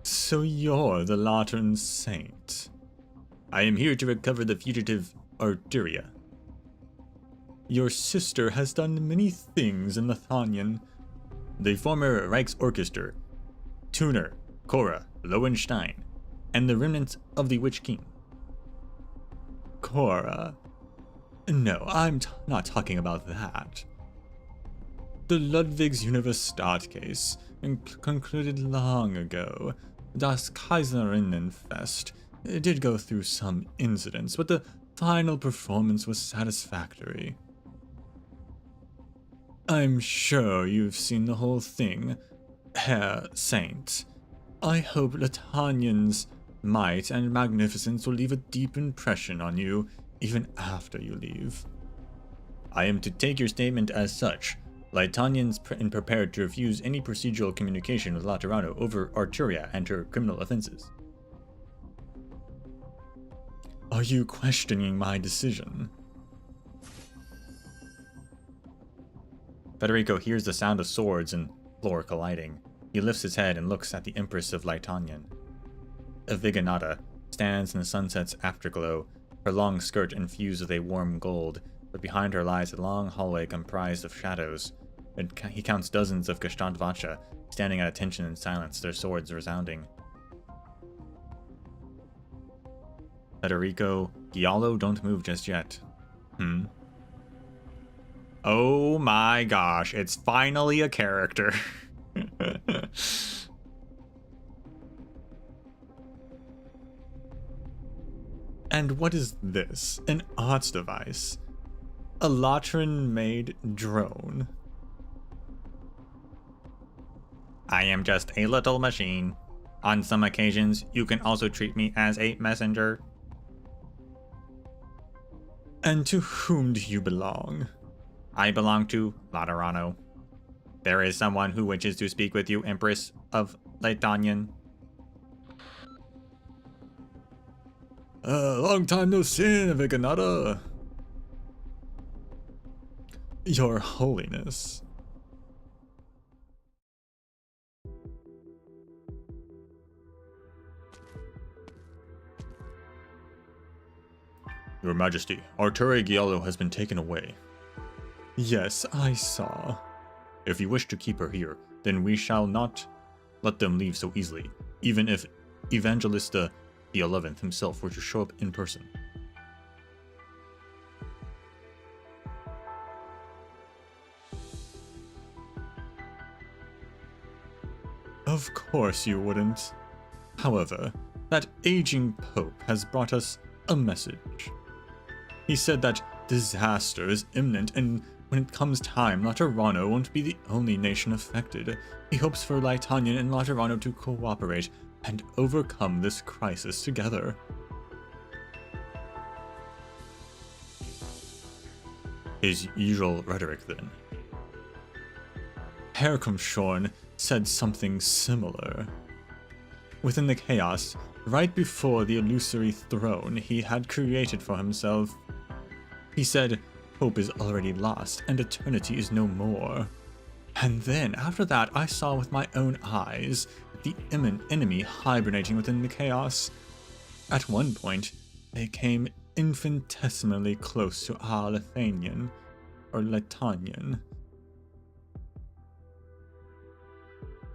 So you're the Lateran Saint. I am here to recover the fugitive Arturia. Your sister has done many things in Lithanian. The former Reichsorchester, Tuner, Cora, Lowenstein, and the remnants of the Witch King. Cora? No, I'm not talking about that. The Ludwig's Universität case concluded long ago. Das Kaiserinnenfest did go through some incidents, but the final performance was satisfactory. I'm sure you've seen the whole thing, Herr Saint. I hope Latanian's might and magnificence will leave a deep impression on you even after you leave. I am to take your statement as such. Litanians prepared to refuse any procedural communication with Laterano over Arturia and her criminal offenses. Are you questioning my decision? Federico hears the sound of swords and floor colliding. He lifts his head and looks at the Empress of Litanian. Aviganata stands in the sunset's afterglow, her long skirt infused with a warm gold, but behind her lies a long hallway comprised of shadows. He counts dozens of Gestandvacha standing at attention in silence, their swords resounding. Federico, Giallo, don't move just yet. Oh my gosh, it's finally a character. And what is this? An arts device. A Latran-made drone. I am just a little machine. On some occasions, you can also treat me as a messenger. And to whom do you belong? I belong to Laterano. There is someone who wishes to speak with you, Empress of Litanian. Long time no see, Viganata. Your Holiness. Your Majesty, Arturo Giallo has been taken away. Yes, I saw. If you wish to keep her here, then we shall not let them leave so easily, even if Evangelista the 11th himself were to show up in person. Of course you wouldn't. However, that aging Pope has brought us a message. He said that disaster is imminent, and when it comes time, Laterano won't be the only nation affected. He hopes for Litanian and Laterano to cooperate and overcome this crisis together. His usual rhetoric, then. Herkomshorn said something similar. Within the chaos, right before the illusory throne he had created for himself, he said, hope is already lost and eternity is no more. And then, after that, I saw with my own eyes the imminent enemy hibernating within the chaos. At one point, they came infinitesimally close to our Lithanian, or Litanian.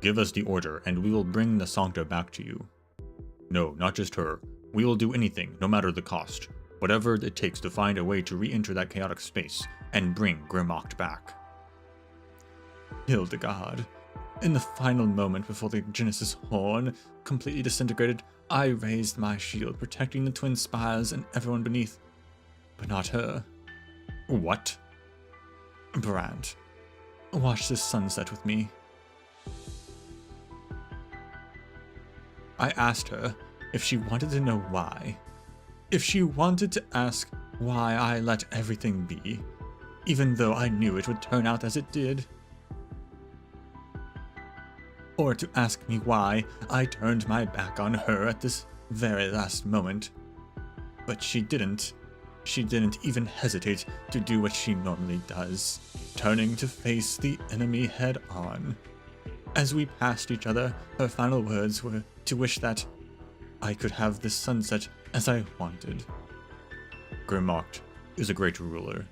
Give us the order, and we will bring the Sancta back to you. No, not just her. We will do anything, no matter the cost. Whatever it takes to find a way to re-enter that chaotic space and bring Grimmacht back. Hildegard. In the final moment before the Genesis Horn completely disintegrated, I raised my shield, protecting the twin spires and everyone beneath. But not her. What? Brand, watch this sunset with me. I asked her if she wanted to know why. If she wanted to ask why I let everything be, even though I knew it would turn out as it did. Or to ask me why I turned my back on her at this very last moment. But she didn't. She didn't even hesitate to do what she normally does, turning to face the enemy head on. As we passed each other, her final words were to wish that I could have the sunset as I wanted. Grimmacht is a great ruler.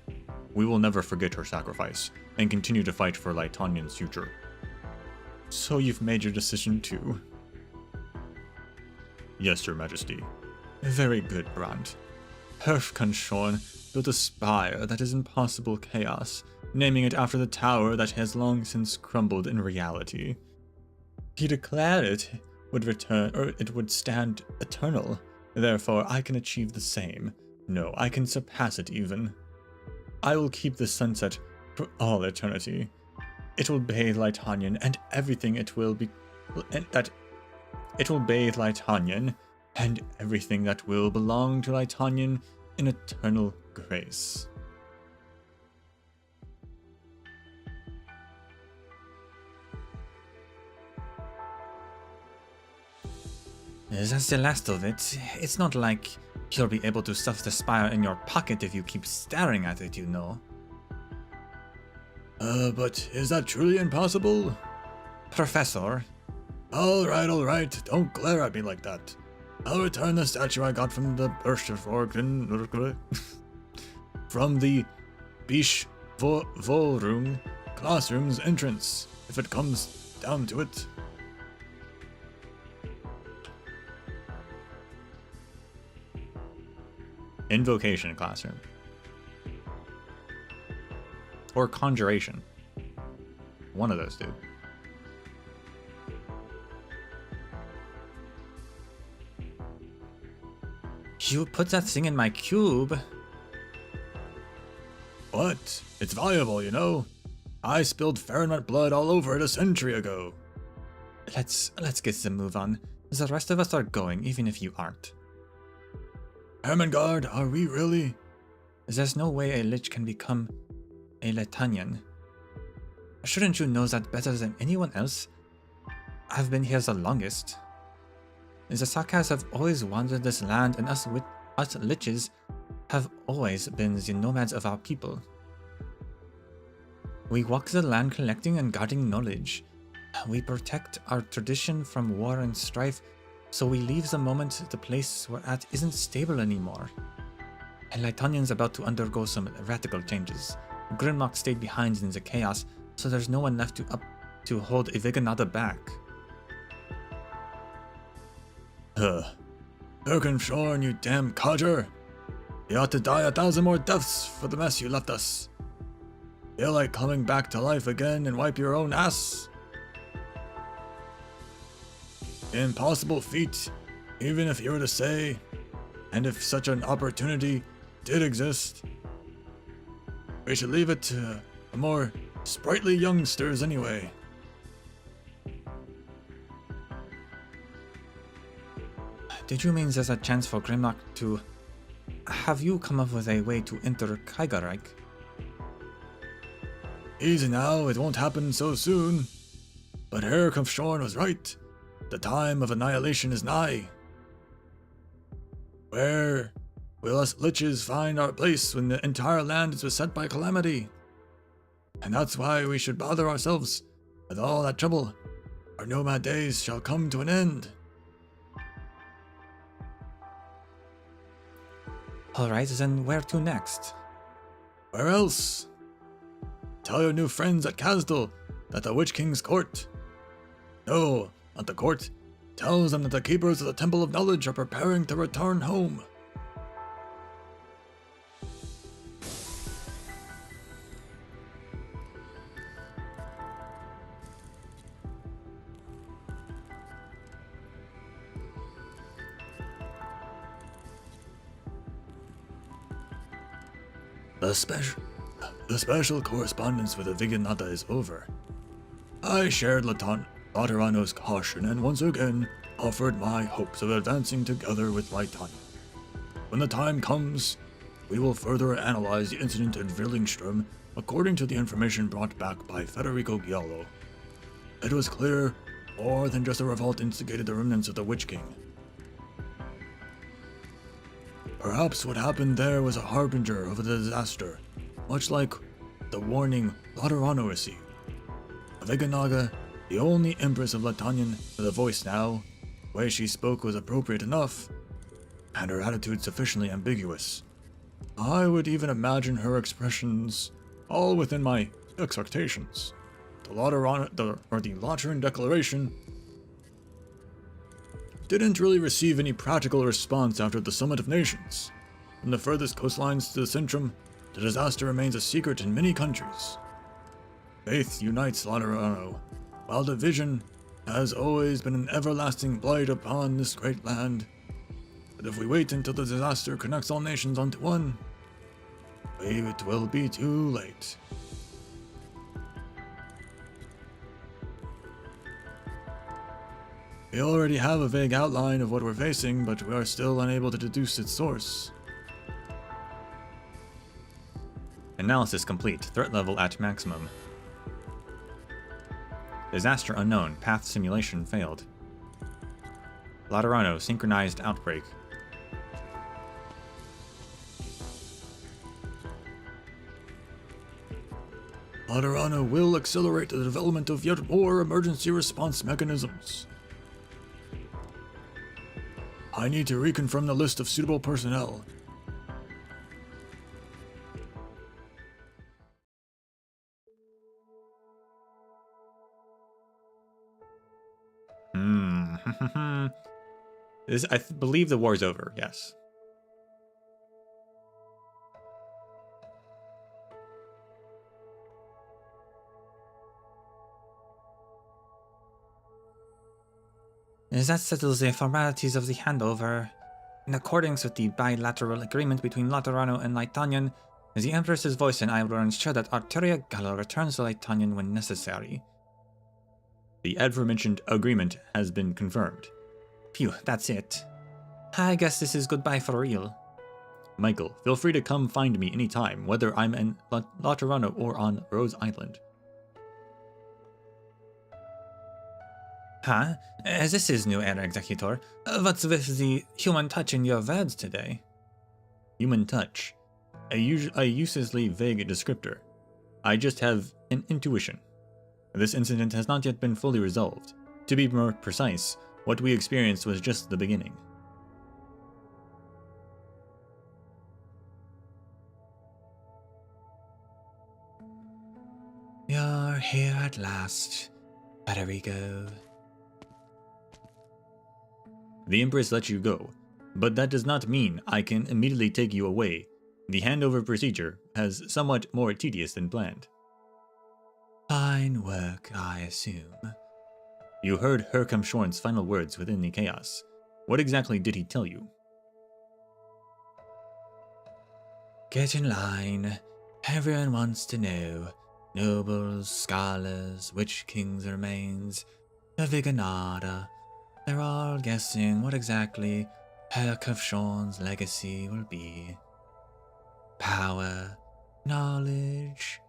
We will never forget her sacrifice, and continue to fight for Lytonian's future. So you've made your decision too? Yes, Your Majesty. Very good, Brand. Herfkanshorn built a spire that is impossible chaos, naming it after the tower that has long since crumbled in reality. He declared it would return, or it would stand eternal. Therefore, I can achieve the same. No, I can surpass it even. I will keep the sunset for all eternity. It will bathe Lytonian and everything it will be, it will bathe Lytonian and everything that will belong to Lytonian in eternal grace. That's the last of it. It's not like you'll be able to stuff the spire in your pocket if you keep staring at it, you know. But is that truly impossible? Professor. Alright, don't glare at me like that. I'll return the statue I got from the from the Bish Volroom classroom's entrance, if it comes down to it. Invocation classroom. Or conjuration. One of those two. You put that thing in my cube. What? It's valuable, you know. I spilled Fahrenheit blood all over it a century ago. Let's get the move on. The rest of us are going, even if you aren't. Ermengarde, are we really? There's no way a lich can become a Lytonian. Shouldn't you know that better than anyone else? I've been here the longest. The Sakas have always wandered this land, and us liches have always been the nomads of our people. We walk the land collecting and guarding knowledge. We protect our tradition from war and strife, so we leave the moment the place we're at isn't stable anymore. And Lytonian's about to undergo some radical changes. Grimmacht stayed behind in the chaos, so there's no one left to hold Iviganada back. Birkenshorn, you damn codger! You ought to die 1,000 more deaths for the mess you left us. Feel like coming back to life again and wipe your own ass? Impossible feat, even if you were to say, and if such an opportunity did exist. We should leave it to the more sprightly youngsters anyway. Did you mean there's a chance for Grimmacht to... Have you come up with a way to enter Kaigarreich? Easy now, it won't happen so soon. But Herr Kampfschorn was right. The time of annihilation is nigh. Where will us liches find our place when the entire land is beset by calamity? And that's why we should bother ourselves with all that trouble. Our nomad days shall come to an end. Alright, then where to next? Where else? Tell your new friends at Kasdal that the Witch King's court. No, not the court. Tells them that the keepers of the Temple of Knowledge are preparing to return home. The special correspondence with the Viganata is over. I shared Laterano's caution and once again offered my hopes of advancing together with Lytonian. When the time comes, we will further analyze the incident in Zwillingstürme according to the information brought back by Federico Giallo. It was clear more than just a revolt instigated the remnants of the Witch King. Perhaps what happened there was a harbinger of a disaster, much like the warning Laterano received. Veganaga, the only Empress of Latanian with a voice now, the way she spoke was appropriate enough, and her attitude sufficiently ambiguous. I would even imagine her expressions all within my expectations. The Lateran Declaration didn't really receive any practical response after the Summit of Nations. From the furthest coastlines to the Centrum, the disaster remains a secret in many countries. Faith unites Laterano, while division has always been an everlasting blight upon this great land. But if we wait until the disaster connects all nations onto one, it will be too late. We already have a vague outline of what we're facing, but we are still unable to deduce its source. Analysis complete. Threat level at maximum. Disaster unknown. Path simulation failed. Laterano synchronized outbreak. Laterano will accelerate the development of yet more emergency response mechanisms. I need to reconfirm the list of suitable personnel. I believe the war's over, yes. That settles the formalities of the handover. In accordance with the bilateral agreement between Laterano and Laetanian, the Empress's voice and I will ensure that Arteria Gallo returns to Laetanian when necessary. The aforementioned agreement has been confirmed. Phew, that's it. I guess this is goodbye for real. Michael, feel free to come find me anytime, whether I'm in Laterano or on Rose Island. Huh? This is new Air Executor. What's with the human touch in your words today? Human touch. A uselessly vague descriptor. I just have an intuition. This incident has not yet been fully resolved. To be more precise, what we experienced was just the beginning. You're here at last, Federico. The Empress let you go, but that does not mean I can immediately take you away. The handover procedure has somewhat more tedious than planned. Fine work, I assume. You heard Herkamshorn's final words within the chaos. What exactly did he tell you? Get in line. Everyone wants to know. Nobles, scholars, Witch King's remains, the Viganada. They're all guessing what exactly Herkamshorn's legacy will be. Power, knowledge,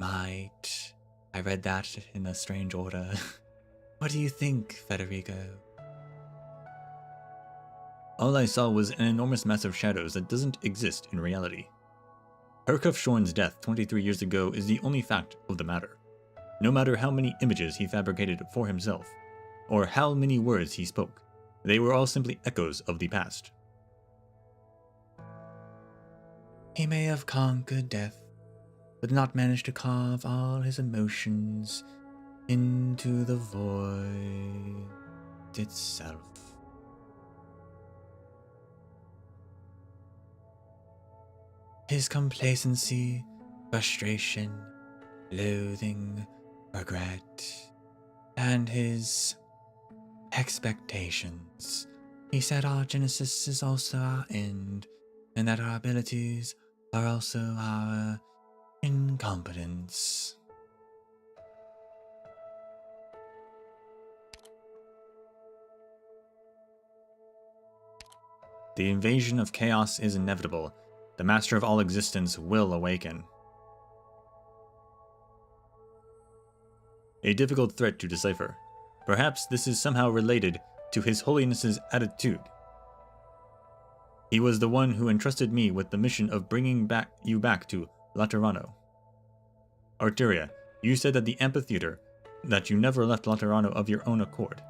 might. I read that in a strange order. What do you think, Federico? All I saw was an enormous mass of shadows that doesn't exist in reality. Herkamshorn's death 23 years ago is the only fact of the matter. No matter how many images he fabricated for himself, or how many words he spoke, they were all simply echoes of the past. He may have conquered death, but not managed to carve all his emotions into the void itself. His complacency, frustration, loathing, regret, and his expectations. He said our genesis is also our end, and that our abilities are also our incompetence. The invasion of chaos is inevitable. The master of all existence will awaken. A difficult threat to decipher. Perhaps this is somehow related to His Holiness's attitude. He was the one who entrusted me with the mission of bringing you back to Laterano. Arteria, you said at the amphitheater that you never left Laterano of your own accord.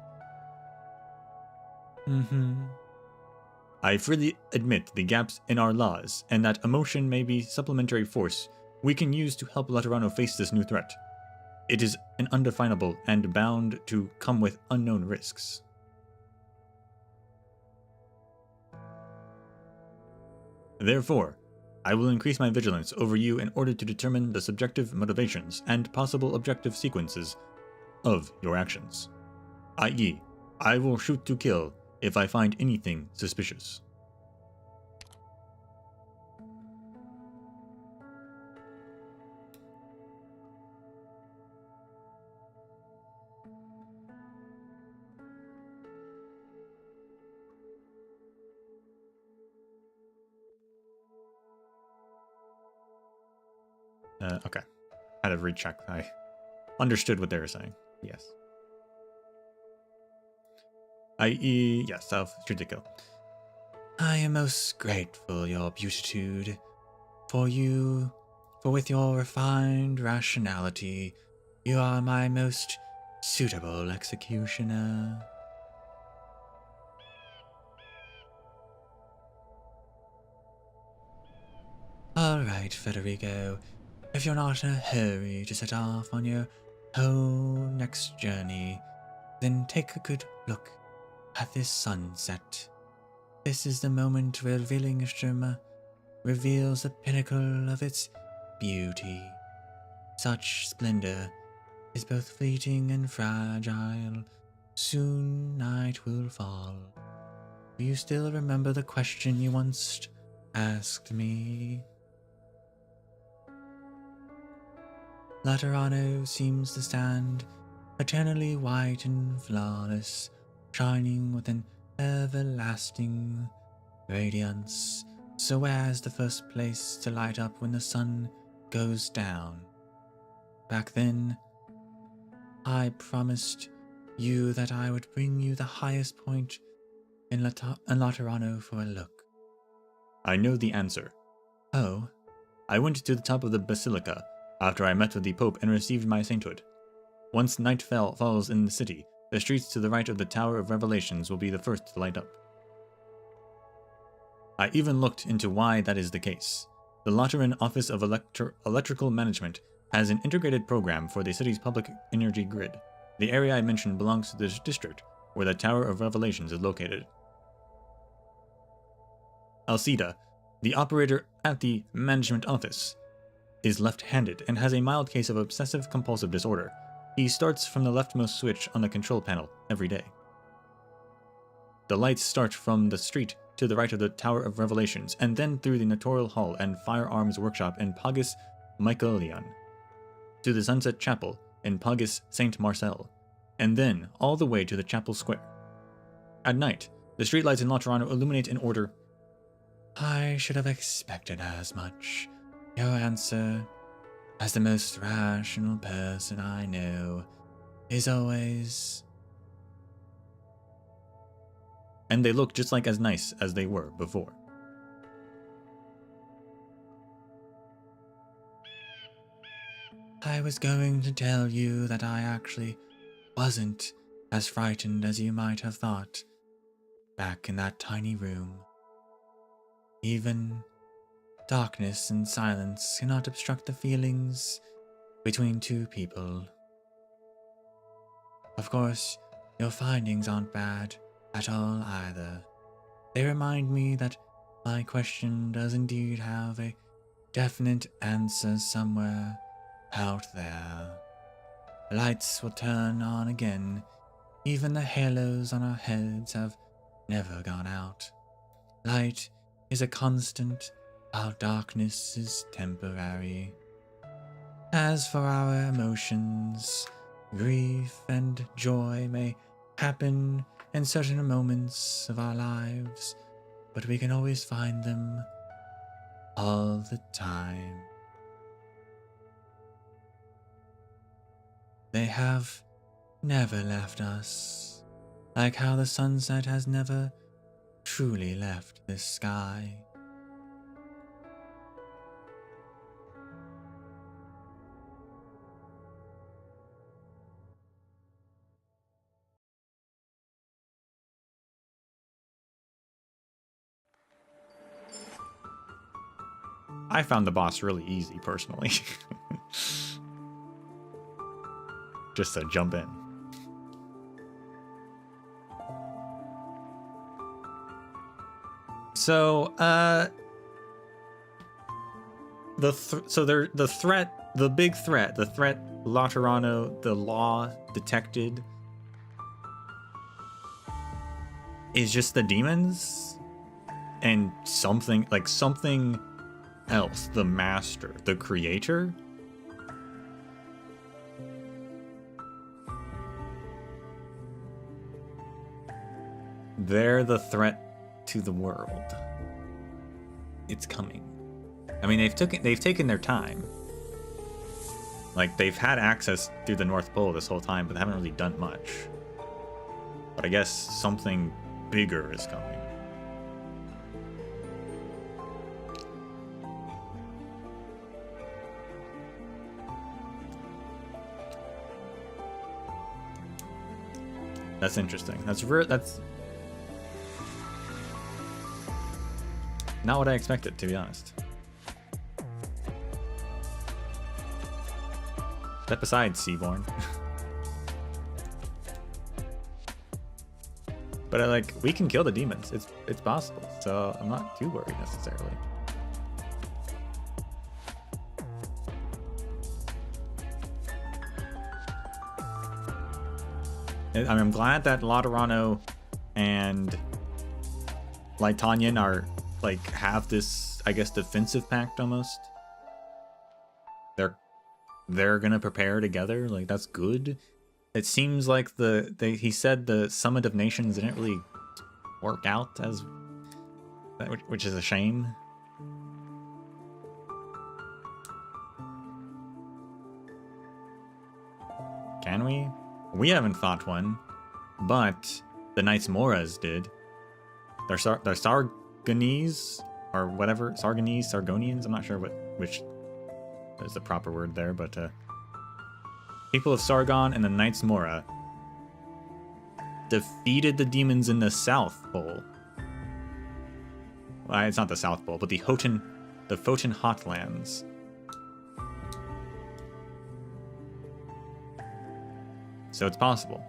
I freely admit the gaps in our laws, and that emotion may be supplementary force we can use to help Laterano face this new threat. It is an undefinable and bound to come with unknown risks. Therefore, I will increase my vigilance over you in order to determine the subjective motivations and possible objective sequences of your actions. I.e., I will shoot to kill if I find anything suspicious. Okay. Had to recheck. I understood what they were saying. Yes. I.e., yes, shoot to kill. I am most grateful, your beatitude, for with your refined rationality, you are my most suitable executioner. Alright, Federico, if you're not in a hurry to set off on your whole next journey, then take a good look at this sunset. This is the moment where Zwillingstürme reveals the pinnacle of its beauty. Such splendor is both fleeting and fragile. Soon night will fall. Do you still remember the question you once asked me? Laterano seems to stand eternally white and flawless, shining with an everlasting radiance, so as the first place to light up when the sun goes down. Back then, I promised you that I would bring you the highest point in Laterano for a look. I know the answer. Oh? I went to the top of the basilica after I met with the Pope and received my sainthood. Once night falls in the city, the streets to the right of the Tower of Revelations will be the first to light up. I even looked into why that is the case. The Lateran Office of Electrical Management has an integrated program for the city's public energy grid. The area I mentioned belongs to this district, where the Tower of Revelations is located. Alcida, the operator at the management office, is left-handed and has a mild case of obsessive-compulsive disorder. He starts from the leftmost switch on the control panel every day. The lights start from the street to the right of the Tower of Revelations, and then through the Notarial Hall and Firearms Workshop in Pagus Michaelion, to the Sunset Chapel in Pagus Saint Marcel, and then all the way to the Chapel Square. At night, the streetlights in Laterano illuminate in order. I should have expected as much. Your answer, as the most rational person I know, is always... And they look just like as nice as they were before. I was going to tell you that I actually wasn't as frightened as you might have thought back in that tiny room. Even darkness and silence cannot obstruct the feelings between two people. Of course, your findings aren't bad at all either. They remind me that my question does indeed have a definite answer somewhere out there. The lights will turn on again. Even the halos on our heads have never gone out. Light is a constant, while darkness is temporary. As for our emotions, grief and joy may happen in certain moments of our lives, but we can always find them all the time. They have never left us, like how the sunset has never truly left this sky. I found the boss really easy, personally. Just to jump in. So, the big threat Laterano, the law detected, is just the demons and something else, the master, the creator. They're the threat to the world. It's coming. I mean, they've taken their time. Like, they've had access through the North Pole this whole time, but they haven't really done much. But I guess something bigger is coming. That's interesting. That's not what I expected, to be honest. Step aside, Seaborn. But we can kill the demons. It's possible, so I'm not too worried necessarily. I'm glad that Laterano and Lytanian are have this, I guess, defensive pact almost. They're gonna prepare together. That's good. It seems like he said the Summit of Nations didn't really work out as that, which is a shame. Can we? We haven't fought one, but the Knights Moras did. They're Sargonese or whatever, Sargonians. I'm not sure which is the proper word there, but people of Sargon and the Knights Mora defeated the demons in the South Pole. Well, it's not the South Pole, but the Foten Hotlands. So it's possible.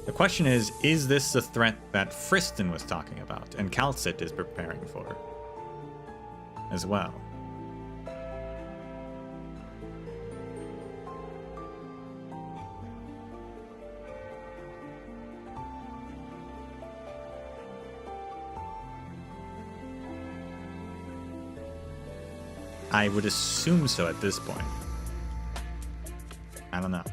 The question is this the threat that Friston was talking about and Calcit is preparing for as well? I would assume so at this point. I don't know.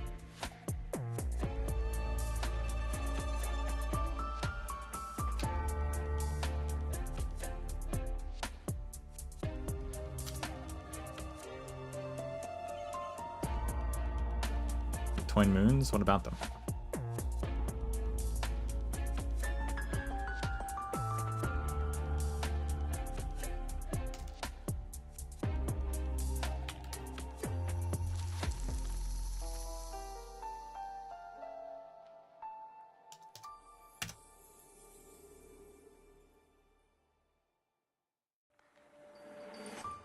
Twin moons? What about them?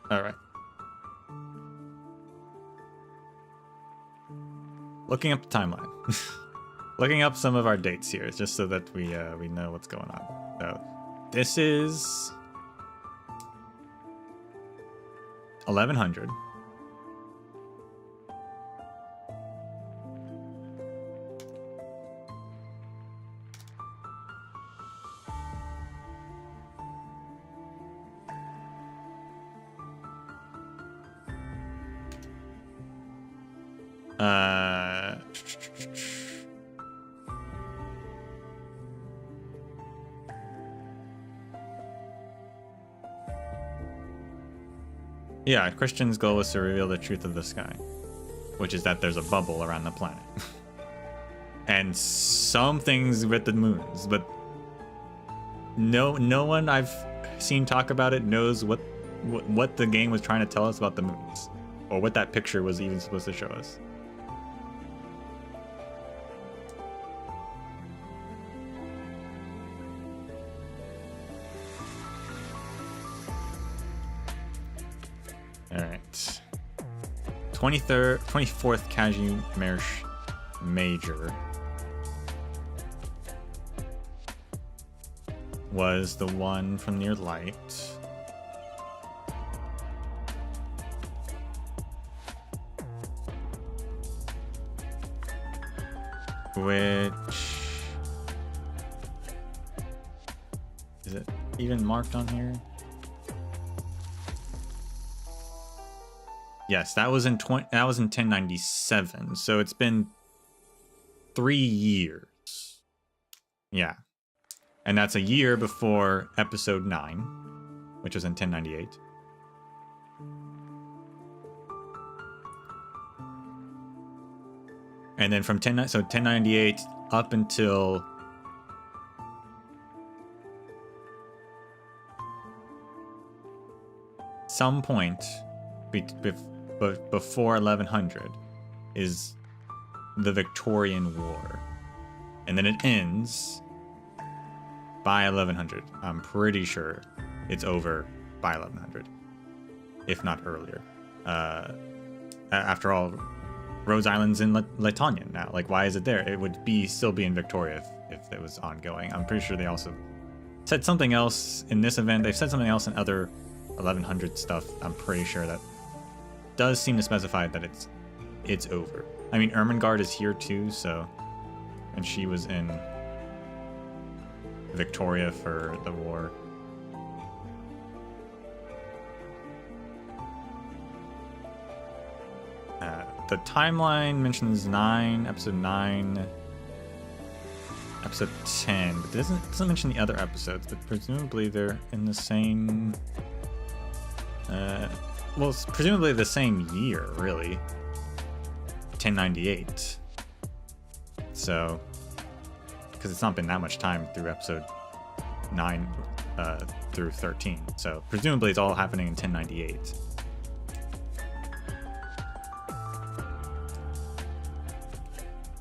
All right. Looking up the timeline. Looking up some of our dates here, just so that we know what's going on. So this is 1100. Yeah, Christian's goal was to reveal the truth of the sky, which is that there's a bubble around the planet. and some things with the moons, but no one I've seen talk about it knows what the game was trying to tell us about the moons, or what that picture was even supposed to show us. All right. 24th Kazimierz Major was the one from near light. Which is it even marked on here? Yes, that was in 1097. So it's been 3 years. Yeah. And that's a year before episode 9, which was in 1098. And then from 1098 up until some point before 1100 is the Victorian War. And then it ends by 1100. I'm pretty sure it's over by 1100, if not earlier. After all, Rose Island's in Lithuania now. Like, why is it there? It would still be in Victoria if it was ongoing. I'm pretty sure they also said something else in this event. They've said something else in other 1100 stuff. I'm pretty sure that does seem to specify that it's over. I mean, Ermengarde is here too, so, and she was in Victoria for the war. The timeline mentions episode 9, episode 10, but it doesn't mention the other episodes, but presumably they're in the same, well, it's presumably the same year, really. 1098. So, because it's not been that much time through episode 9 through 13. So, presumably it's all happening in 1098.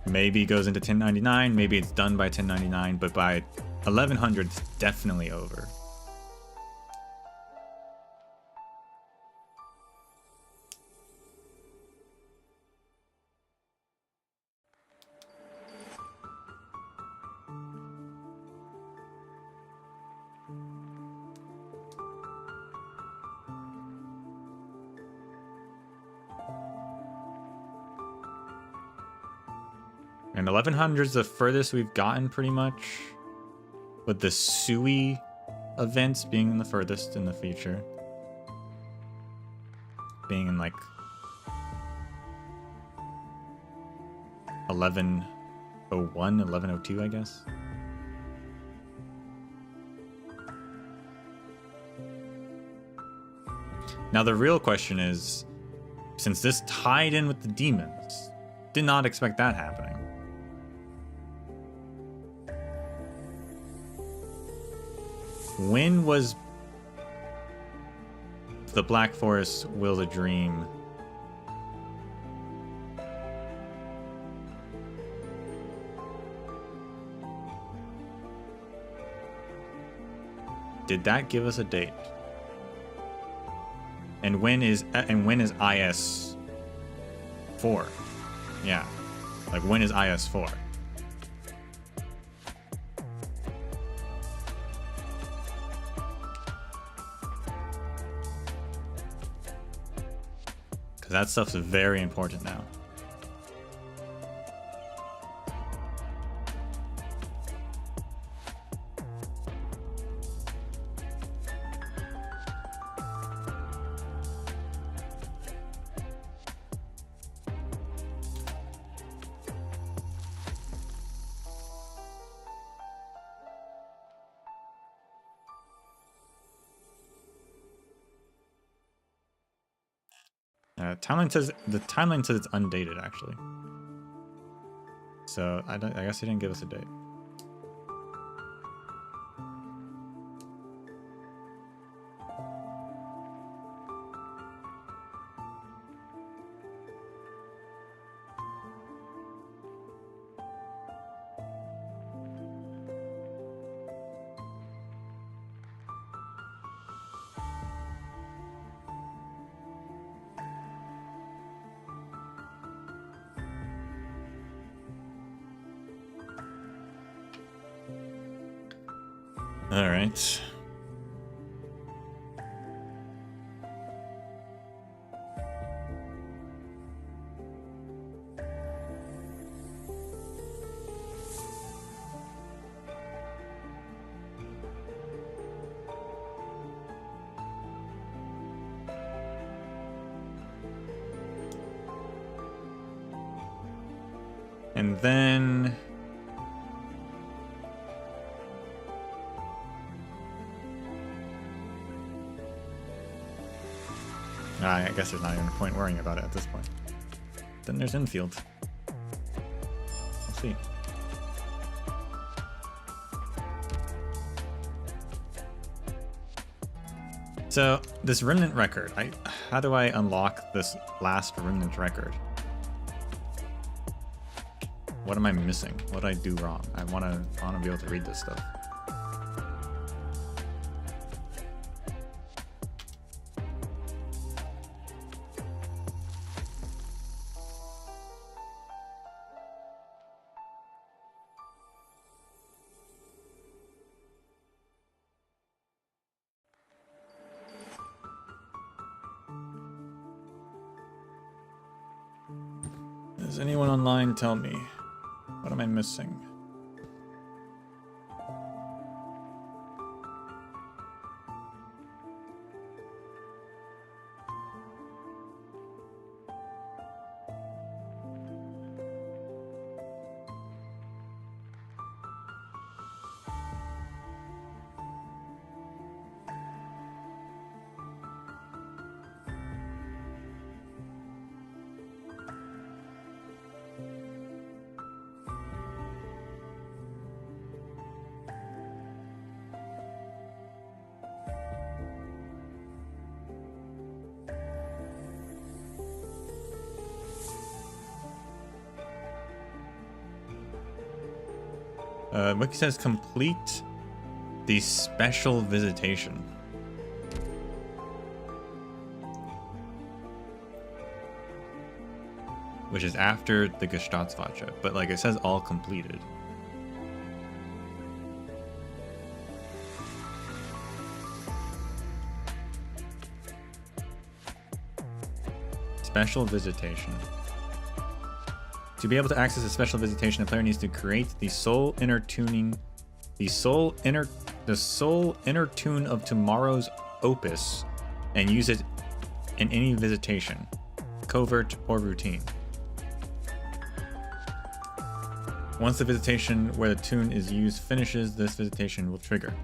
Maybe it goes into 1099, maybe it's done by 1099, but by 1100 it's definitely over. And 1100 is the furthest we've gotten, pretty much, with the Sui events being the furthest in the future, being in like 1101, 1102, I guess. Now the real question is, since this tied in with the demons, did not expect that happening. When was the Black Forest Will a Dream? Did that give us a date? And when is IS 4? Yeah, like when is IS 4? That stuff's very important now. The timeline says it's undated, actually. So I guess he didn't give us a date. All right. And then I guess there's not even a point worrying about it at this point. Then there's infield. We'll see. So this remnant record, how do I unlock this last remnant record? What am I missing? What did I do wrong? I wanna be able to read this stuff. Does anyone online tell me? What am I missing? Wiki says complete the special visitation. Which is after the Gestatsvacha, but like it says all completed. Special visitation. To be able to access a special visitation, the player needs to create the soul inner tune of tomorrow's opus and use it in any visitation, covert or routine. Once the visitation where the tune is used finishes, this visitation will trigger.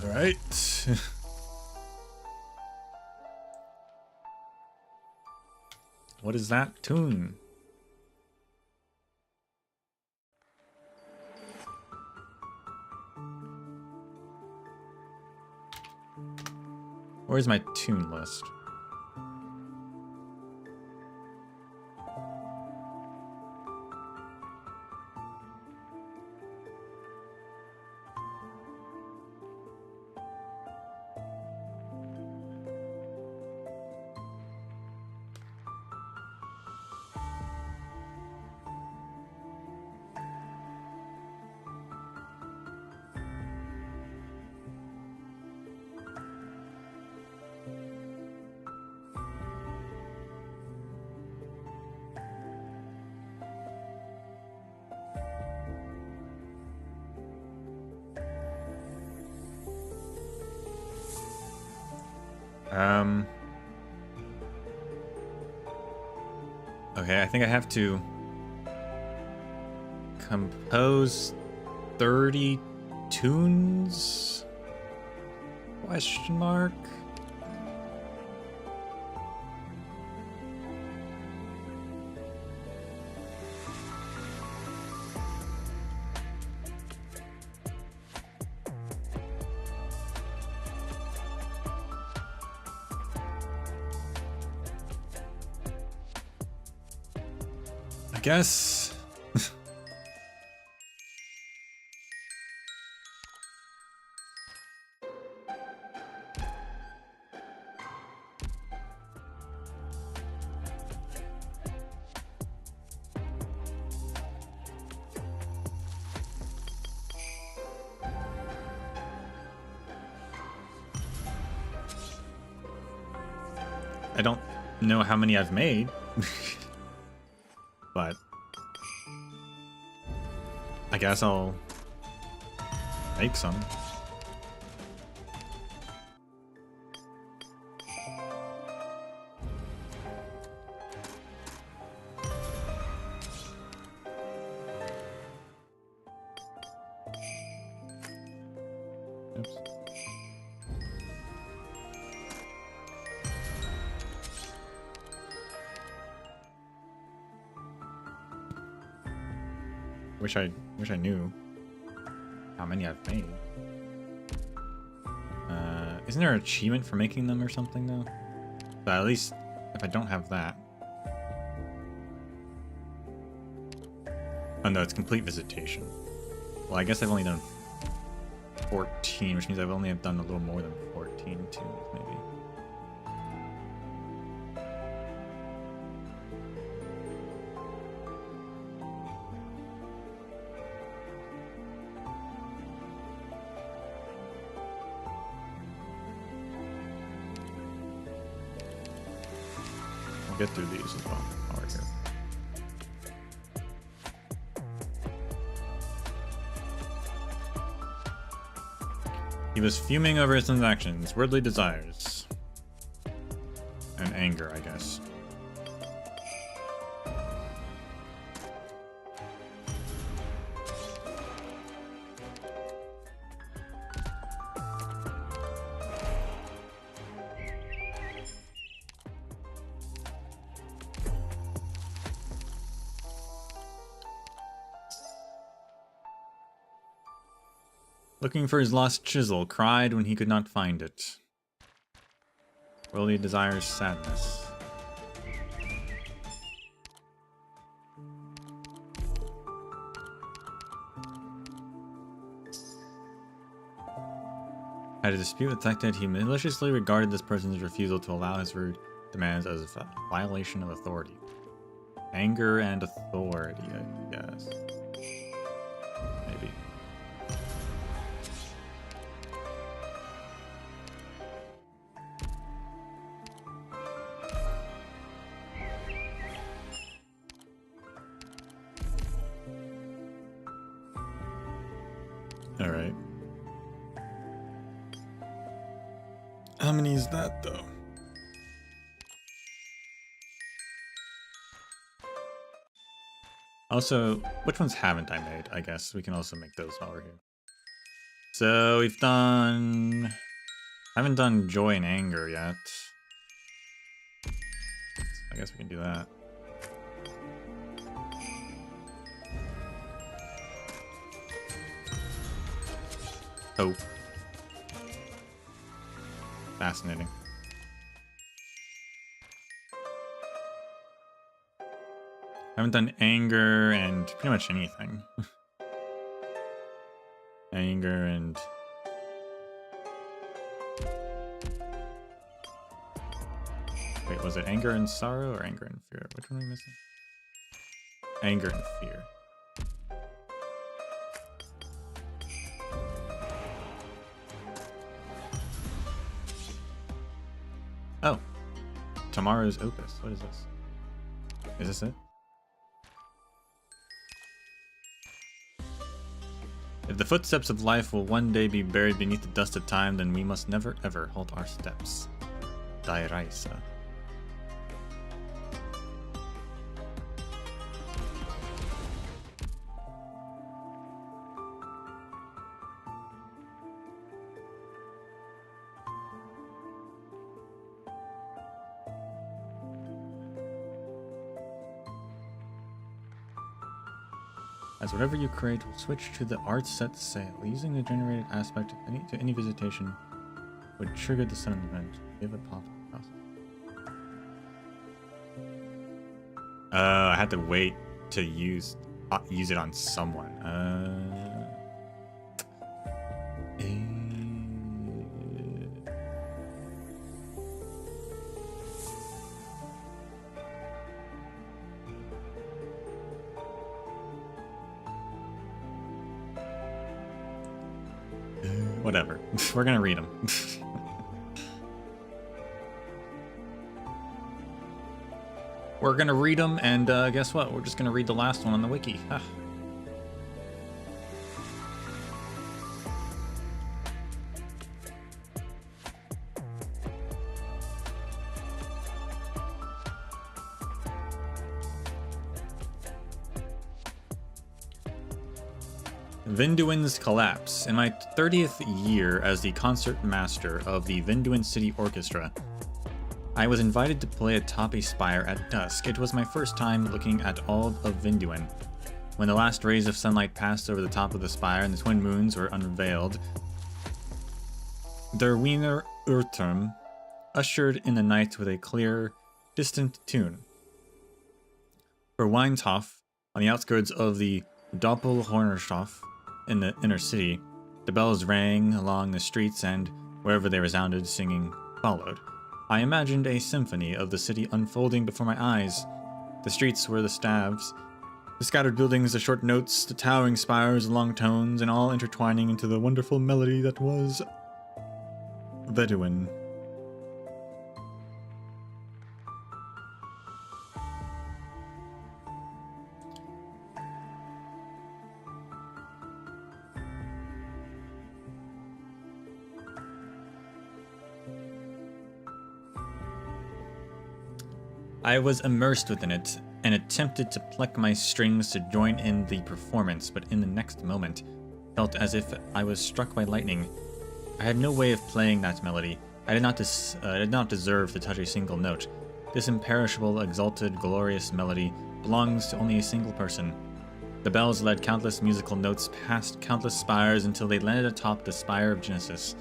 All right. What is that tune? Where's my tune list? Okay, I think I have to compose 30 tunes? Question mark? guess. I don't know how many I've made, but I guess I'll make some. Oops. Wish I knew how many I've made. Isn't there an achievement for making them or something though? But at least if I don't have that. Oh no, it's complete visitation. Well, I guess I've only done 14, which means I've only done a little more than 14 too, maybe. Get through these as well while we're here. He was fuming over his own actions, worldly desires, and anger, I guess. Looking for his lost chisel, cried when he could not find it. Worldly desires sadness. Had a dispute detected, he maliciously regarded this person's refusal to allow his rude demands as a violation of authority. Anger and authority, I guess. Maybe. Alright. How many is that, though? Also, which ones haven't I made? I guess we can also make those while we're here. So, we've done... haven't done Joy and Anger yet. I guess we can do that. Hope. Fascinating. I haven't done anger and pretty much anything. Anger and... Wait, was it anger and sorrow or anger and fear? Which one are we missing? Anger and fear. Oh. Tomorrow's Opus. What is this? Is this it? If the footsteps of life will one day be buried beneath the dust of time, then we must never ever halt our steps. Dairaisa. As whatever you create will switch to the art set sail, using the generated aspect to any visitation would trigger the sudden event. Give a pop process. I had to wait to use it on someone. Whatever. We're gonna read them. We're gonna read them, and guess what? We're just gonna read the last one on the wiki. Ah. Vinduin's Collapse. In my 30th year as the concert master of the Vinduin City Orchestra, I was invited to play atop a spire at dusk. It was my first time looking at all of Vinduin. When the last rays of sunlight passed over the top of the spire and the twin moons were unveiled, Der Wiener Irrtum ushered in the night with a clear, distant tune. For Weinshof, on the outskirts of the Doppelhornerstoff in the inner city, the bells rang along the streets, and wherever they resounded, singing followed. I imagined a symphony of the city unfolding before my eyes. The streets were the staves, the scattered buildings, the short notes, the towering spires, the long tones, and all intertwining into the wonderful melody that was Vinduin. I was immersed within it and attempted to pluck my strings to join in the performance, but in the next moment, felt as if I was struck by lightning. I had no way of playing that melody. I did not deserve to touch a single note. This imperishable, exalted, glorious melody belongs to only a single person. The bells led countless musical notes past countless spires until they landed atop the spire of Genesis.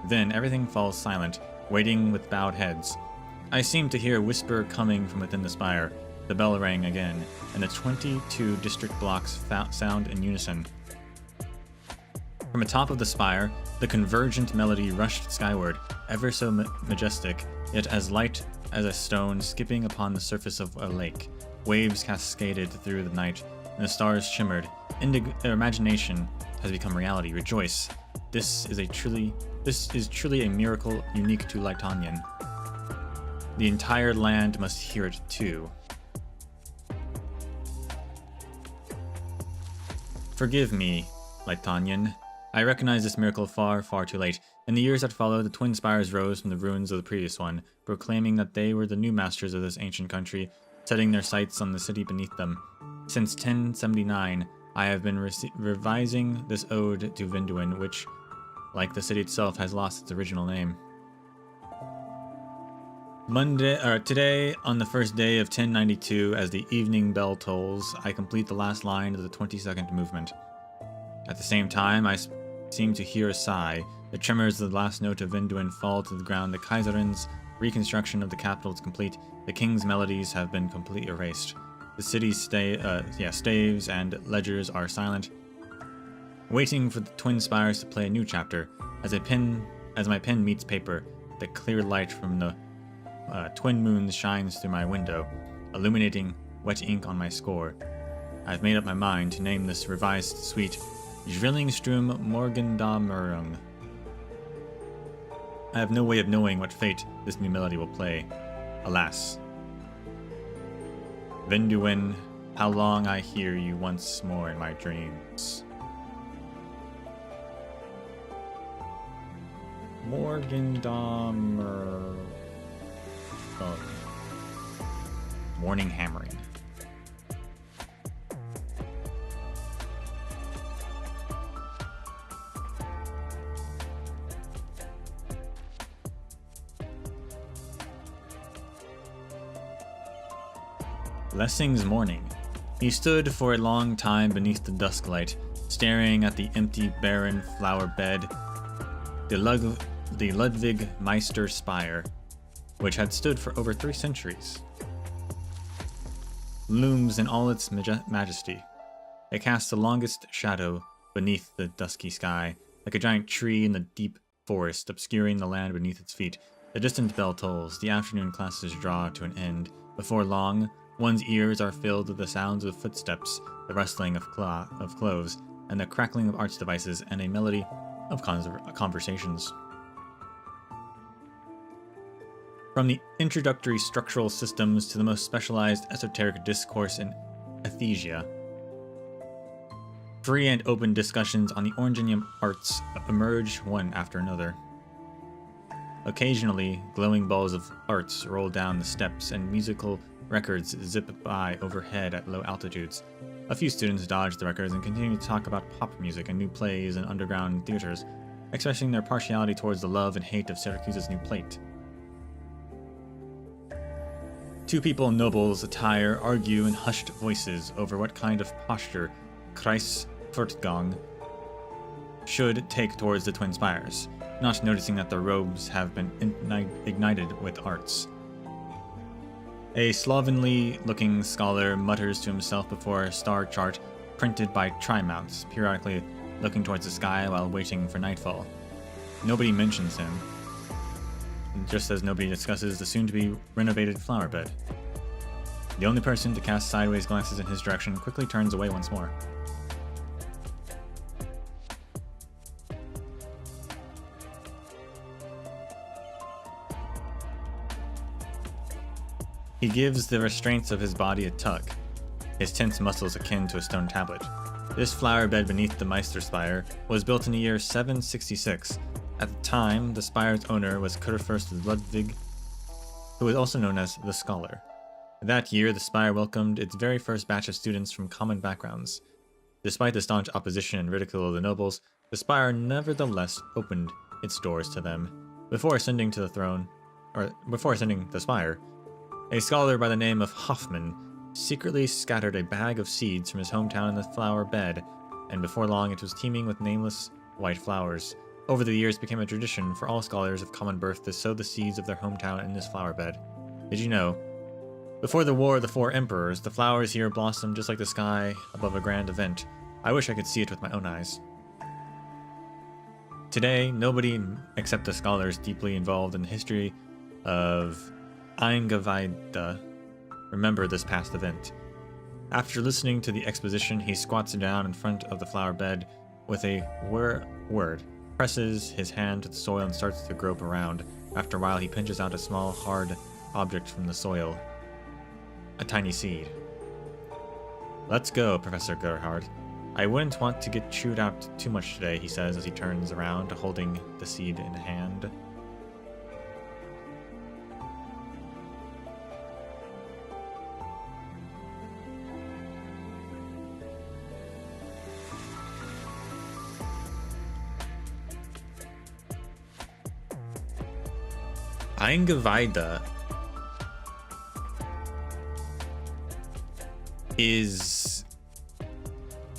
Then everything falls silent, waiting with bowed heads. I seemed to hear a whisper coming from within the spire. The bell rang again, and the 22 district blocks sound in unison. From atop of the spire, the convergent melody rushed skyward, ever so majestic, yet as light as a stone skipping upon the surface of a lake. Waves cascaded through the night, and the stars shimmered. Their imagination has become reality. Rejoice! This is truly a miracle unique to Lytonian. The entire land must hear it too. Forgive me, Lytonian. I recognize this miracle far, far too late. In the years that followed, the twin spires rose from the ruins of the previous one, proclaiming that they were the new masters of this ancient country, setting their sights on the city beneath them. Since 1079, I have been revising this ode to Vinduin, which, like the city itself, has lost its original name. Today, on the first day of 1092, as the evening bell tolls, I complete the last line of the 22nd movement. At the same time, I seem to hear a sigh. The tremors of the last note of Vinduin fall to the ground. The Kaiserin's reconstruction of the capital is complete. The king's melodies have been completely erased. The city's staves and ledgers are silent, waiting for the twin spires to play a new chapter. As my pen meets paper, the clear light from the twin moons shines through my window, illuminating wet ink on my score. I've made up my mind to name this revised suite Zwillingstürme Morgendämmerung. I have no way of knowing what fate this new melody will play. Alas. Vinduin, how long I hear you once more in my dreams. Morgendämmerung. Morning hammering. Lessing's morning. He stood for a long time beneath the dusk light, staring at the empty, barren flower bed, the Ludwig Meister spire, which had stood for over 3 centuries. looms in all its majesty. It casts the longest shadow beneath the dusky sky, like a giant tree in the deep forest, obscuring the land beneath its feet. The distant bell tolls, the afternoon classes draw to an end. Before long, one's ears are filled with the sounds of footsteps, the rustling of clothes, and the crackling of arts devices, and a melody of conversations. From the introductory structural systems to the most specialized esoteric discourse in aesthesia, free and open discussions on the Orangenium arts emerge one after another. Occasionally, glowing balls of arts roll down the steps and musical records zip by overhead at low altitudes. A few students dodge the records and continue to talk about pop music and new plays and underground theaters, expressing their partiality towards the love and hate of Syracuse's new plate. Two people in nobles' attire argue in hushed voices over what kind of posture Kreisfortgang should take towards the twin spires, not noticing that their robes have been ignited with arts. A slovenly-looking scholar mutters to himself before a star chart printed by Trimonts, periodically looking towards the sky while waiting for nightfall. Nobody mentions him, just as nobody discusses the soon-to-be renovated flower bed. The only person to cast sideways glances in his direction quickly turns away once more. He gives the restraints of his body a tug, his tense muscles akin to a stone tablet. This flower bed beneath the Meister Spire was built in the year 766. At the time, the spire's owner was Kurfürst Ludwig, who was also known as the Scholar. That year, the spire welcomed its very first batch of students from common backgrounds. Despite the staunch opposition and ridicule of the nobles, the spire nevertheless opened its doors to them. Before ascending the spire, a scholar by the name of Hoffman secretly scattered a bag of seeds from his hometown in the flower bed, and before long it was teeming with nameless white flowers. Over the years, it became a tradition for all scholars of common birth to sow the seeds of their hometown in this flower bed. Did you know? Before the War of the Four Emperors, the flowers here blossomed just like the sky above a grand event. I wish I could see it with my own eyes. Today, nobody except the scholars deeply involved in the history of Eingeweide remember this past event. After listening to the exposition, he squats down in front of the flower bed with a word, presses his hand to the soil and starts to grope around. After a while, he pinches out a small, hard object from the soil. A tiny seed. "Let's go, Professor Gerhard. I wouldn't want to get chewed out too much today," he says as he turns around, holding the seed in hand. Eingeweide is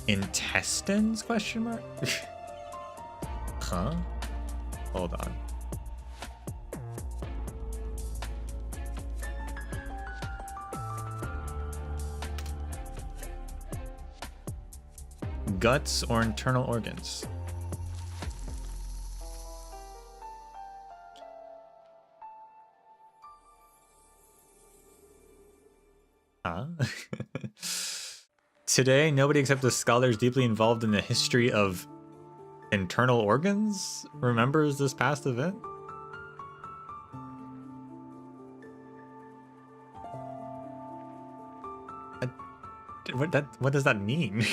intestines, question mark? Huh? Hold on. Guts or internal organs? Huh? Today, nobody except the scholars deeply involved in the history of internal organs remembers this past event? What does that mean?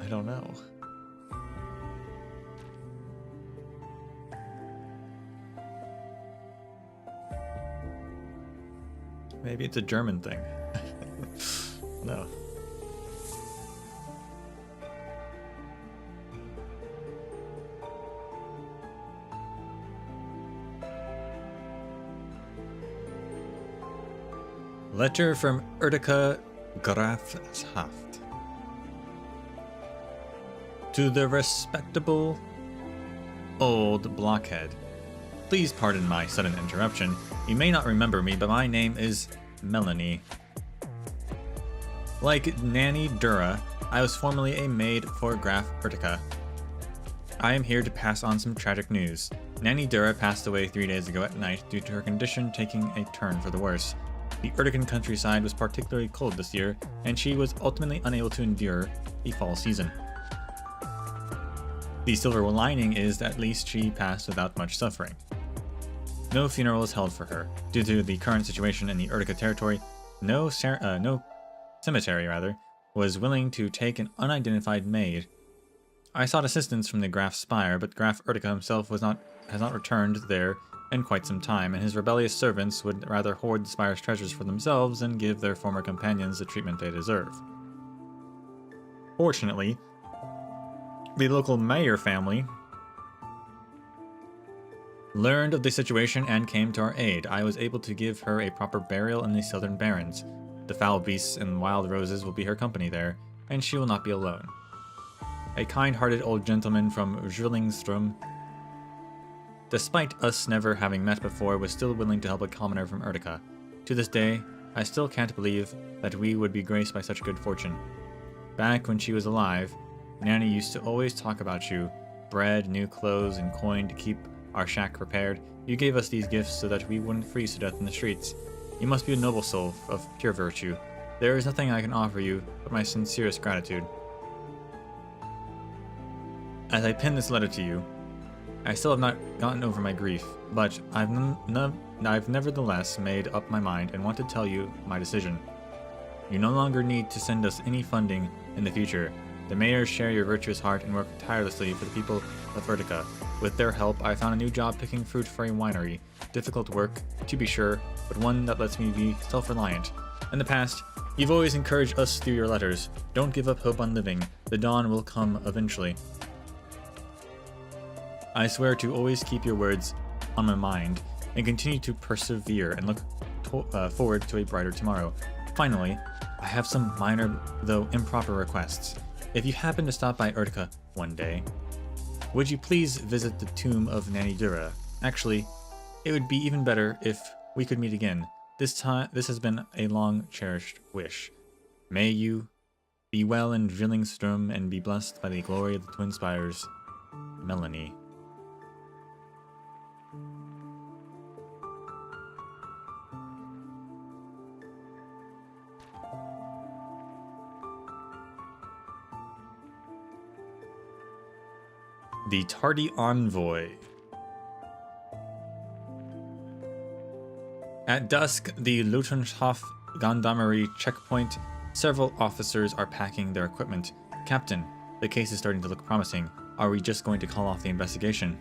I don't know. Maybe it's a German thing. No. Letter from Ertika Grafshaft. To the respectable old blockhead. Please pardon my sudden interruption. You may not remember me, but my name is Melanie. Like Nanny Dura, I was formerly a maid for Graf Ertika. I am here to pass on some tragic news. Nanny Dura passed away 3 days ago at night due to her condition taking a turn for the worse. The Ertikan countryside was particularly cold this year, and she was ultimately unable to endure the fall season. The silver lining is that at least she passed without much suffering. No funeral was held for her. Due to the current situation in the Ertika territory, no cemetery was willing to take an unidentified maid. I sought assistance from the Graf Spire, but Graf Ertika himself has not returned there in quite some time, and his rebellious servants would rather hoard the Spire's treasures for themselves than give their former companions the treatment they deserve. Fortunately, the local mayor family learned of the situation and came to our aid. I was able to give her a proper burial in the Southern Barrens. The foul beasts and wild roses will be her company there, and she will not be alone. A kind-hearted old gentleman from Zwillingstürme, despite us never having met before, was still willing to help a commoner from Ertika. To this day, I still can't believe that we would be graced by such good fortune. Back when she was alive, Nanny used to always talk about you. Bread, new clothes, and coin to keep our shack repaired. You gave us these gifts so that we wouldn't freeze to death in the streets. You must be a noble soul of pure virtue. There is nothing I can offer you but my sincerest gratitude. As I pen this letter to you, I still have not gotten over my grief, but I've nevertheless made up my mind and want to tell you my decision. You no longer need to send us any funding in the future. The mayors share your virtuous heart and work tirelessly for the people of Ertika. With their help, I found a new job picking fruit for a winery. Difficult work, to be sure, but one that lets me be self-reliant. In the past, you've always encouraged us through your letters. Don't give up hope on living. The dawn will come eventually. I swear to always keep your words on my mind and continue to persevere and look forward to a brighter tomorrow. Finally, I have some minor, though improper requests. If you happen to stop by Ertika one day, would you please visit the tomb of Nanny Dura? Actually, it would be even better if we could meet again. This has been a long cherished wish. May you be well in Zwillingstürme and be blessed by the glory of the Twin Spires. Melanie. The Tardy Envoy. At dusk, the Lutenhof Gendarmerie checkpoint, several officers are packing their equipment. Captain, the case is starting to look promising. Are we just going to call off the investigation?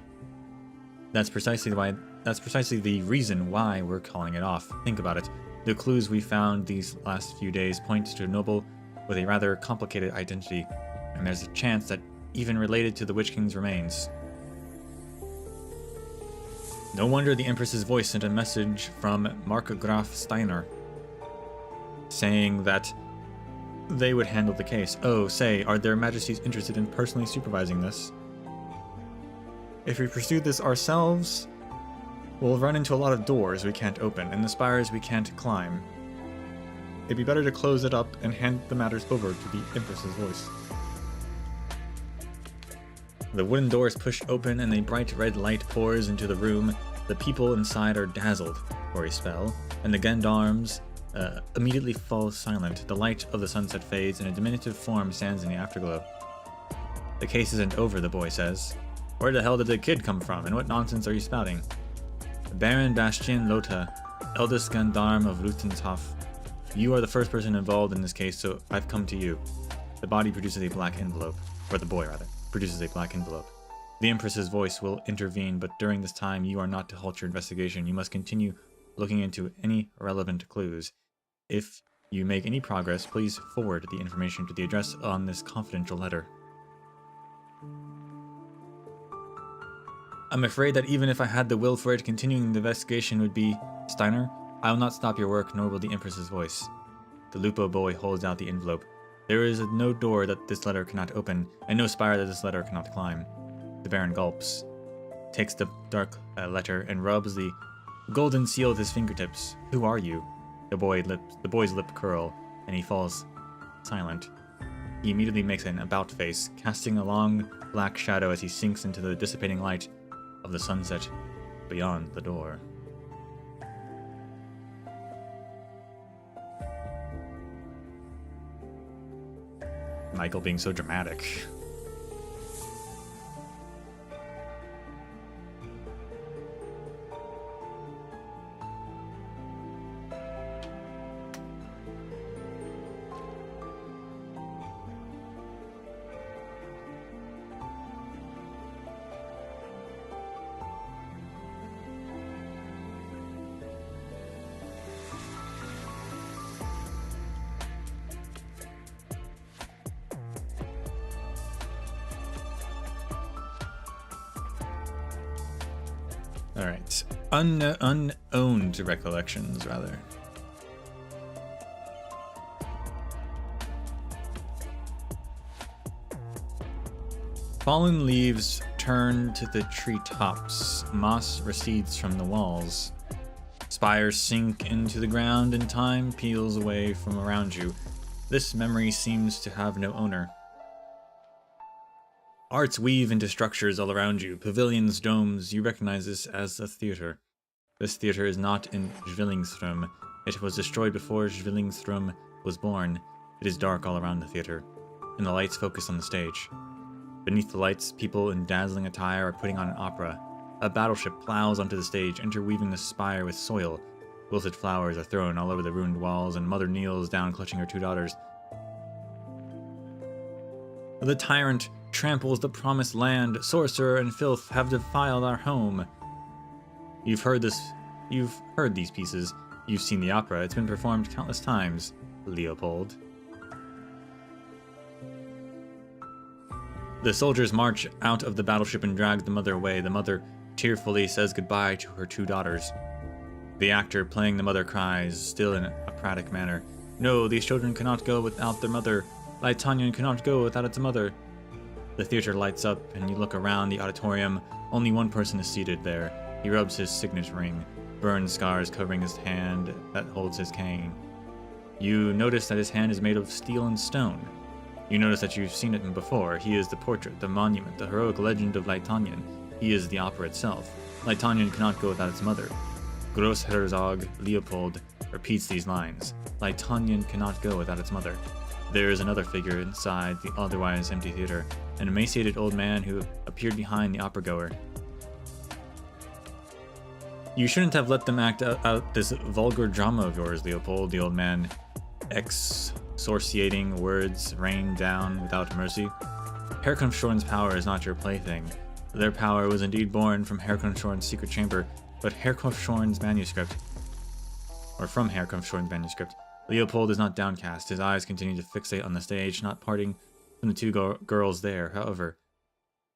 That's precisely the reason why we're calling it off. Think about it. The clues we found these last few days point to a noble with a rather complicated identity, and there's a chance that even related to the Witch King's remains. No wonder the Empress's voice sent a message from Markgraf Steiner, saying that they would handle the case. Oh, say, are their majesties interested in personally supervising this? If we pursue this ourselves, we'll run into a lot of doors we can't open, and the spires we can't climb. It'd be better to close it up and hand the matters over to the Empress's voice. The wooden doors push open and a bright red light pours into the room. The people inside are dazzled for a spell, and the gendarmes immediately fall silent. The light of the sunset fades and a diminutive form stands in the afterglow. The case isn't over, the boy says. Where the hell did the kid come from, and what nonsense are you spouting? Baron Bastien Lota, eldest gendarme of Lutenhof. You are the first person involved in this case, so I've come to you. The body produces a black envelope, or the boy rather, produces a black envelope. The Empress's voice will intervene, but during this time you are not to halt your investigation. You must continue looking into any relevant clues. If you make any progress, please forward the information to the address on this confidential letter. I'm afraid that even if I had the will for it, continuing the investigation would be... Steiner, I will not stop your work, nor will the Empress's voice. The Lupo boy holds out the envelope. There is no door that this letter cannot open, and no spire that this letter cannot climb. The Baron gulps, takes the dark letter, and rubs the golden seal with his fingertips. Who are you? The boy's lip curl, and he falls silent. He immediately makes an about face, casting a long black shadow as he sinks into the dissipating light of the sunset beyond the door. Michael being so dramatic. Alright. Unowned recollections, rather. Fallen leaves turn to the treetops. Moss recedes from the walls. Spires sink into the ground and time peels away from around you. This memory seems to have no owner. Arts weave into structures all around you. Pavilions, domes. You recognize this as a theater. This theater is not in Zwillingstürme. It was destroyed before Zwillingstürme was born. It is dark all around the theater, and the lights focus on the stage. Beneath the lights, people in dazzling attire are putting on an opera. A battleship plows onto the stage, interweaving the spire with soil. Wilted flowers are thrown all over the ruined walls, and Mother kneels down clutching her two daughters. The tyrant tramples the promised land. Sorcerer and filth have defiled our home. You've heard these pieces. You've seen the opera. It's been performed countless times, Leopold. The soldiers march out of the battleship and drag the mother away. The mother tearfully says goodbye to her two daughters. The actor playing the mother cries, still in a operatic manner. No, these children cannot go without their mother. Lytonian cannot go without its mother. The theater lights up, and you look around the auditorium. Only one person is seated there. He rubs his signet ring, burn scars covering his hand that holds his cane. You notice that his hand is made of steel and stone. You notice that you've seen it before. He is the portrait, the monument, the heroic legend of Lytonian. He is the opera itself. Lytonian cannot go without its mother. Grossherzog Leopold repeats these lines. Lytonian cannot go without its mother. There is another figure inside the otherwise empty theater, an emaciated old man who appeared behind the opera-goer. You shouldn't have let them act out this vulgar drama of yours, Leopold, the old man excoriating words rained down without mercy. Herrkonshorn's power is not your plaything. Their power was indeed born from Herrkonshorn's secret chamber, but from Herrkonshorn's manuscript. Leopold is not downcast. His eyes continue to fixate on the stage, not parting from the two girls there. However,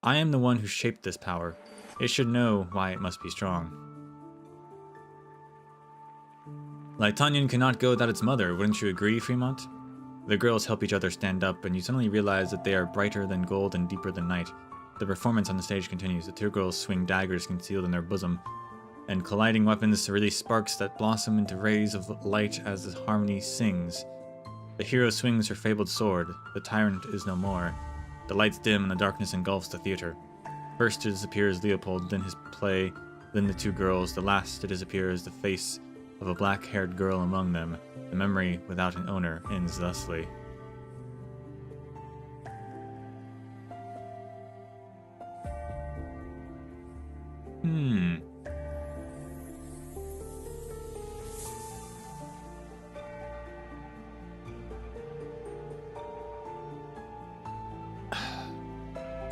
I am the one who shaped this power. It should know why it must be strong. Lytonian cannot go without its mother, wouldn't you agree, Fremont? The girls help each other stand up, and you suddenly realize that they are brighter than gold and deeper than night. The performance on the stage continues. The two girls swing daggers concealed in their bosom, and colliding weapons release sparks that blossom into rays of light as the harmony sings. The hero swings her fabled sword. The tyrant is no more. The lights dim and the darkness engulfs the theater. First to disappear is Leopold, then his play, then the two girls. The last to disappear is the face of a black-haired girl among them. The memory without an owner ends thusly.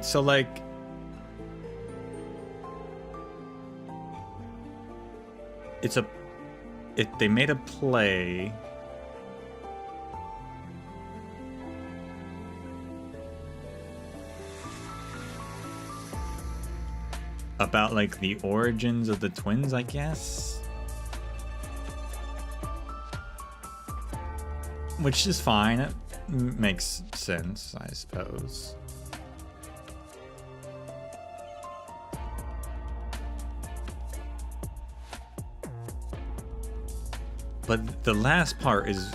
So, like, they made a play about, like, the origins of the twins, I guess? Which is fine. It makes sense, I suppose. But the last part is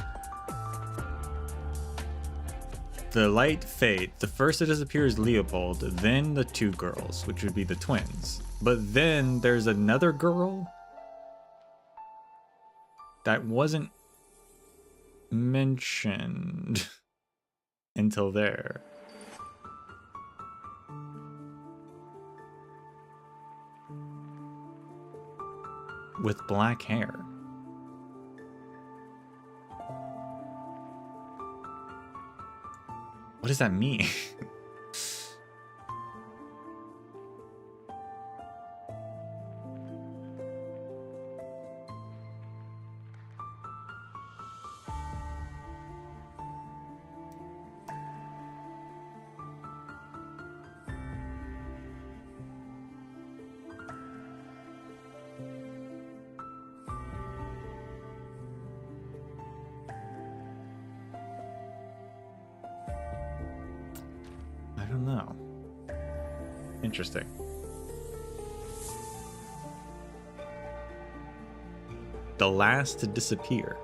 the light fade. The first to disappear is Leopold, then the two girls, which would be the twins. But then there's another girl that wasn't mentioned until there. With black hair. What does that mean? I don't know. Interesting. The last to disappear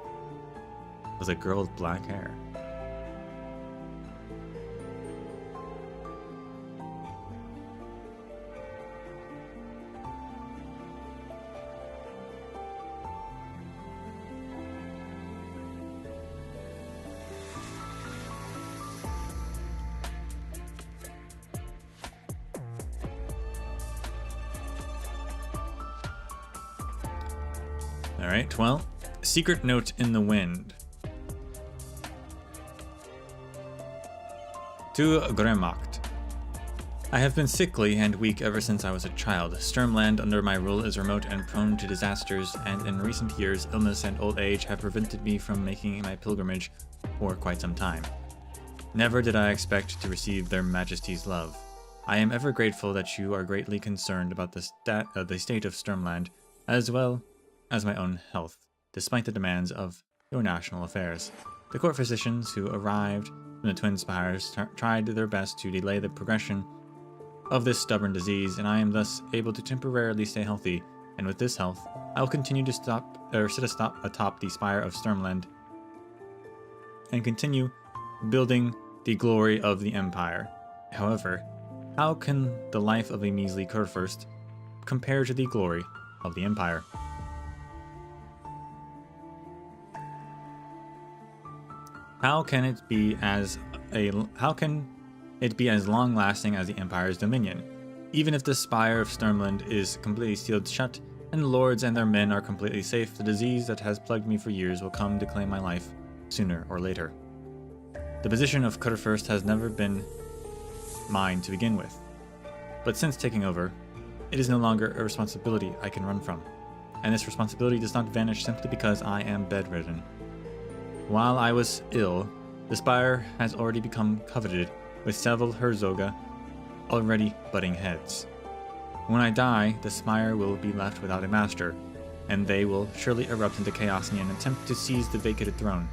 was a girl with black hair. Alright, well, secret note in the wind. To Gremacht. I have been sickly and weak ever since I was a child. Sturmland under my rule is remote and prone to disasters, and in recent years, illness and old age have prevented me from making my pilgrimage for quite some time. Never did I expect to receive their majesty's love. I am ever grateful that you are greatly concerned about the state of Sturmland, as well as my own health, despite the demands of your national affairs. The court physicians who arrived from the Twin Spires tried their best to delay the progression of this stubborn disease, and I am thus able to temporarily stay healthy. And with this health, I will continue to sit atop the spire of Sturmland and continue building the glory of the Empire. However, how can the life of a measly Kurfürst compare to the glory of the Empire? How can it be as long-lasting as the Empire's dominion? Even if the spire of Sturmland is completely sealed shut, and the lords and their men are completely safe, the disease that has plagued me for years will come to claim my life sooner or later. The position of Kurfürst has never been mine to begin with, but since taking over, it is no longer a responsibility I can run from, and this responsibility does not vanish simply because I am bedridden. While I was ill, the spire has already become coveted, with several Herzoge already butting heads. When I die, the spire will be left without a master, and they will surely erupt into chaos in an attempt to seize the vacated throne.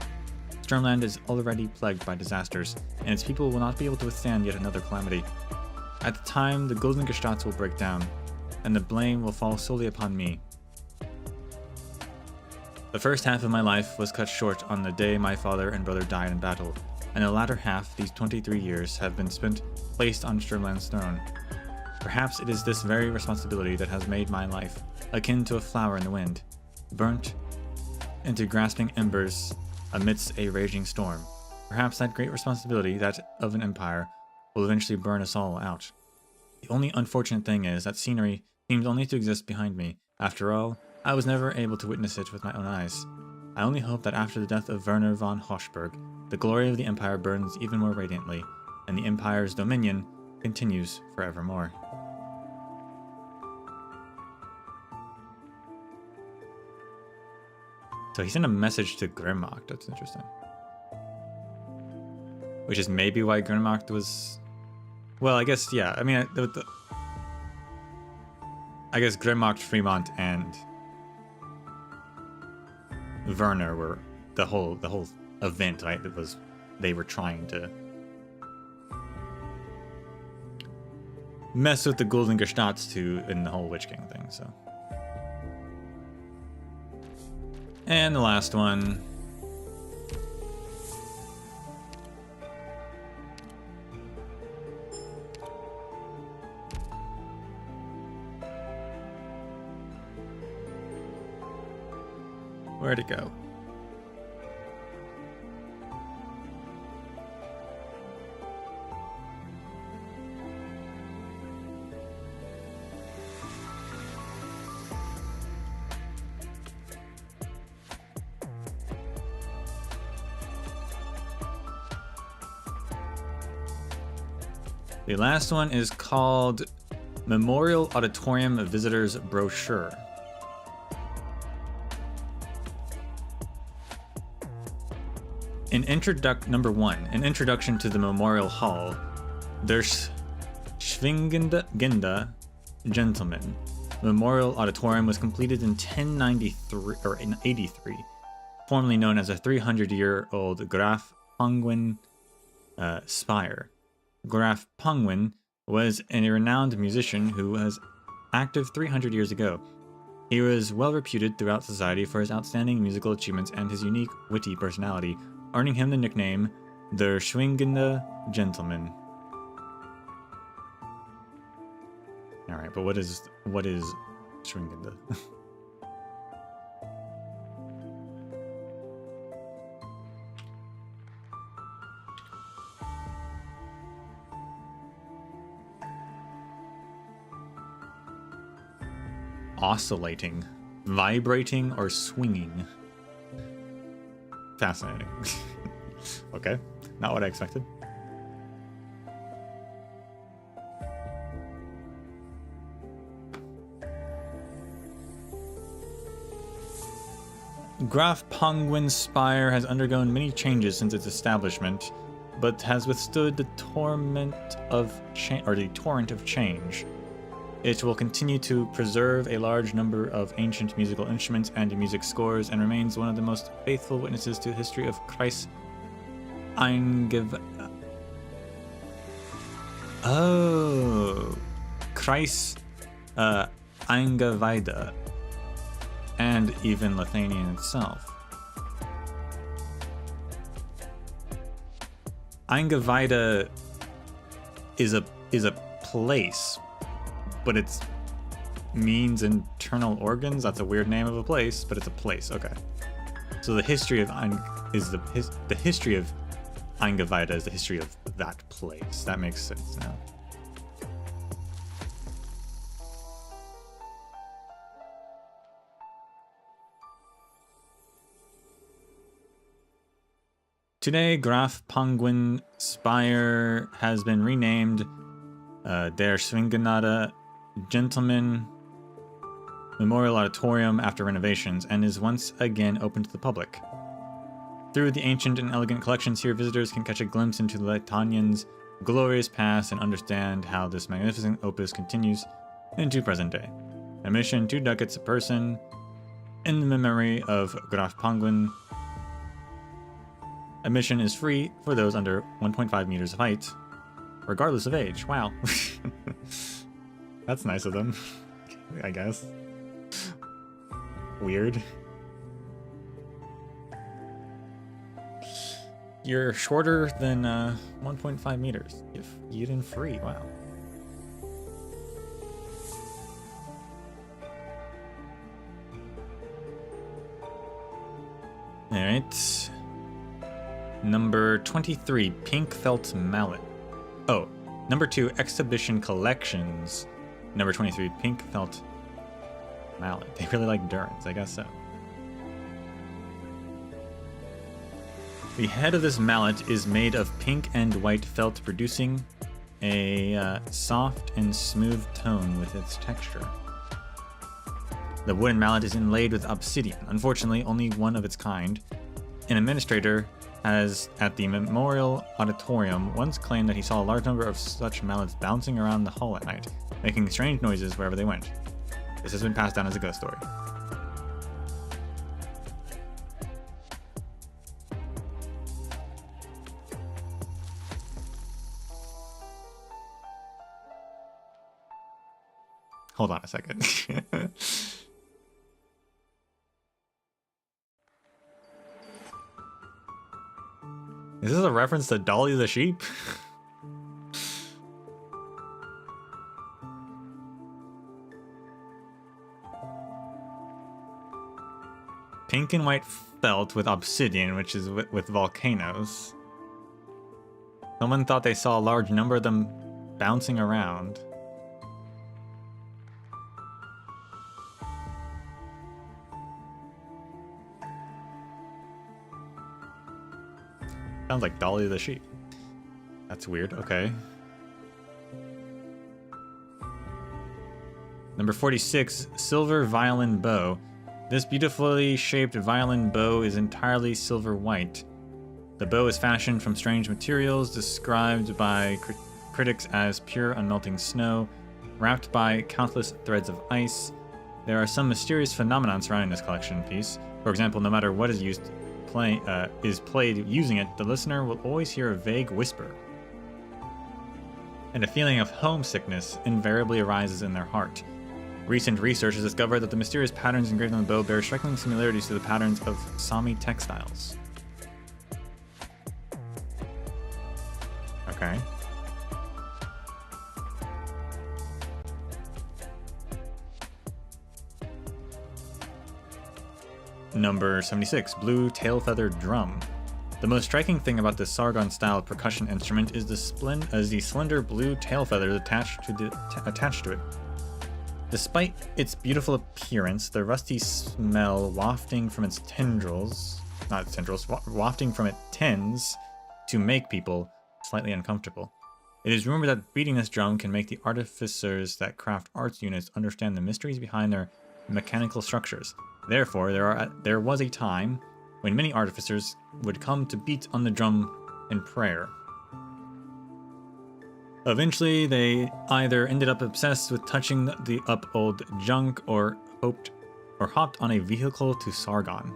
Sturmland is already plagued by disasters, and its people will not be able to withstand yet another calamity. At the time, the Golden Gestats will break down, and the blame will fall solely upon me. The first half of my life was cut short on the day my father and brother died in battle, and the latter half, these 23 years, have been spent placed on Sturmland's throne. Perhaps it is this very responsibility that has made my life akin to a flower in the wind, burnt into grasping embers amidst a raging storm. Perhaps that great responsibility, that of an empire, will eventually burn us all out. The only unfortunate thing is that scenery seems only to exist behind me. After all, I was never able to witness it with my own eyes. I only hope that after the death of Werner von Hochberg, the glory of the Empire burns even more radiantly, and the Empire's dominion continues forevermore. So he sent a message to Gremacht. That's interesting. Which is maybe why Gremacht was... Well, I guess, yeah. I mean, I guess Gremacht, Fremont, and Werner were the whole event, right? It was, they were trying to mess with the Golden Gestats too in the whole Witch King thing, so. And the last one. Where'd it go? The last one is called Memorial Auditorium Visitors Brochure. Number 1, an introduction to the Memorial Hall. Der Schwingende Gentleman. Memorial Auditorium was completed in 1093 or in 83, formerly known as a 300-year-old Graf Penguin spire. Graf Penguin was a renowned musician who was active 300 years ago. He was well reputed throughout society for his outstanding musical achievements and his unique, witty personality, earning him the nickname Der Schwingende Gentleman. Alright, but what is Schwingende? Oscillating, vibrating, or swinging. Fascinating. Okay, not what I expected. Graf Penguin's spire has undergone many changes since its establishment, but has withstood the torrent of change. It will continue to preserve a large number of ancient musical instruments and music scores, and remains one of the most faithful witnesses to the history of Kreis Eingeweide. Kreis Eingeweide, and even Lithuania itself. Eingeweide is a place, but it means internal organs. That's a weird name of a place, but it's a place. Okay. So the history of the history of Eingeweide is the history of that place. That makes sense now. Today, Graf Penguin Spire has been renamed Der Schwingende Gentleman Memorial Auditorium after renovations, and is once again open to the public. Through the ancient and elegant collections here, visitors can catch a glimpse into Lithuanian's glorious past and understand how this magnificent opus continues into present day. Admission 2 ducats a person in the memory of Graf Penguin. Admission is free for those under 1.5 meters of height, regardless of age. Wow. That's nice of them, I guess. Weird. You're shorter than 1.5 meters. If you get in free, wow. Alright. Number 23, Pink Felt Mallet. Oh, number 2, Exhibition Collections. Number 23, Pink Felt Mallet. They really like Durance, I guess so. The head of this mallet is made of pink and white felt, producing a soft and smooth tone with its texture. The wooden mallet is inlaid with obsidian, unfortunately only one of its kind. An administrator has, at the Memorial Auditorium, once claimed that he saw a large number of such mallets bouncing around the hall at night, making strange noises wherever they went. This has been passed down as a ghost story. Hold on a second. Is this a reference to Dolly the sheep? Pink and white felt with obsidian, which is with volcanoes. Someone thought they saw a large number of them bouncing around. Sounds like Dolly the sheep. That's weird. Okay. Number 46, silver violin bow. This beautifully shaped violin bow is entirely silver white. The bow is fashioned from strange materials described by critics as pure unmelting snow, wrapped by countless threads of ice. There are some mysterious phenomena surrounding this collection piece. For example, no matter what is played using it, the listener will always hear a vague whisper. And a feeling of homesickness invariably arises in their heart. Recent research has discovered that the mysterious patterns engraved on the bow bear striking similarities to the patterns of Sami textiles. Okay. Number 76, blue tail-feathered drum. The most striking thing about this Sargon-style percussion instrument is the slender blue tail feathers attached to it. Despite its beautiful appearance, the rusty smell wafting from its wafting from it tends to make people slightly uncomfortable. It is rumored that beating this drum can make the artificers that craft arts units understand the mysteries behind their mechanical structures. Therefore, there was a time when many artificers would come to beat on the drum in prayer. Eventually, they either ended up obsessed with touching the up old junk or hopped on a vehicle to Sargon.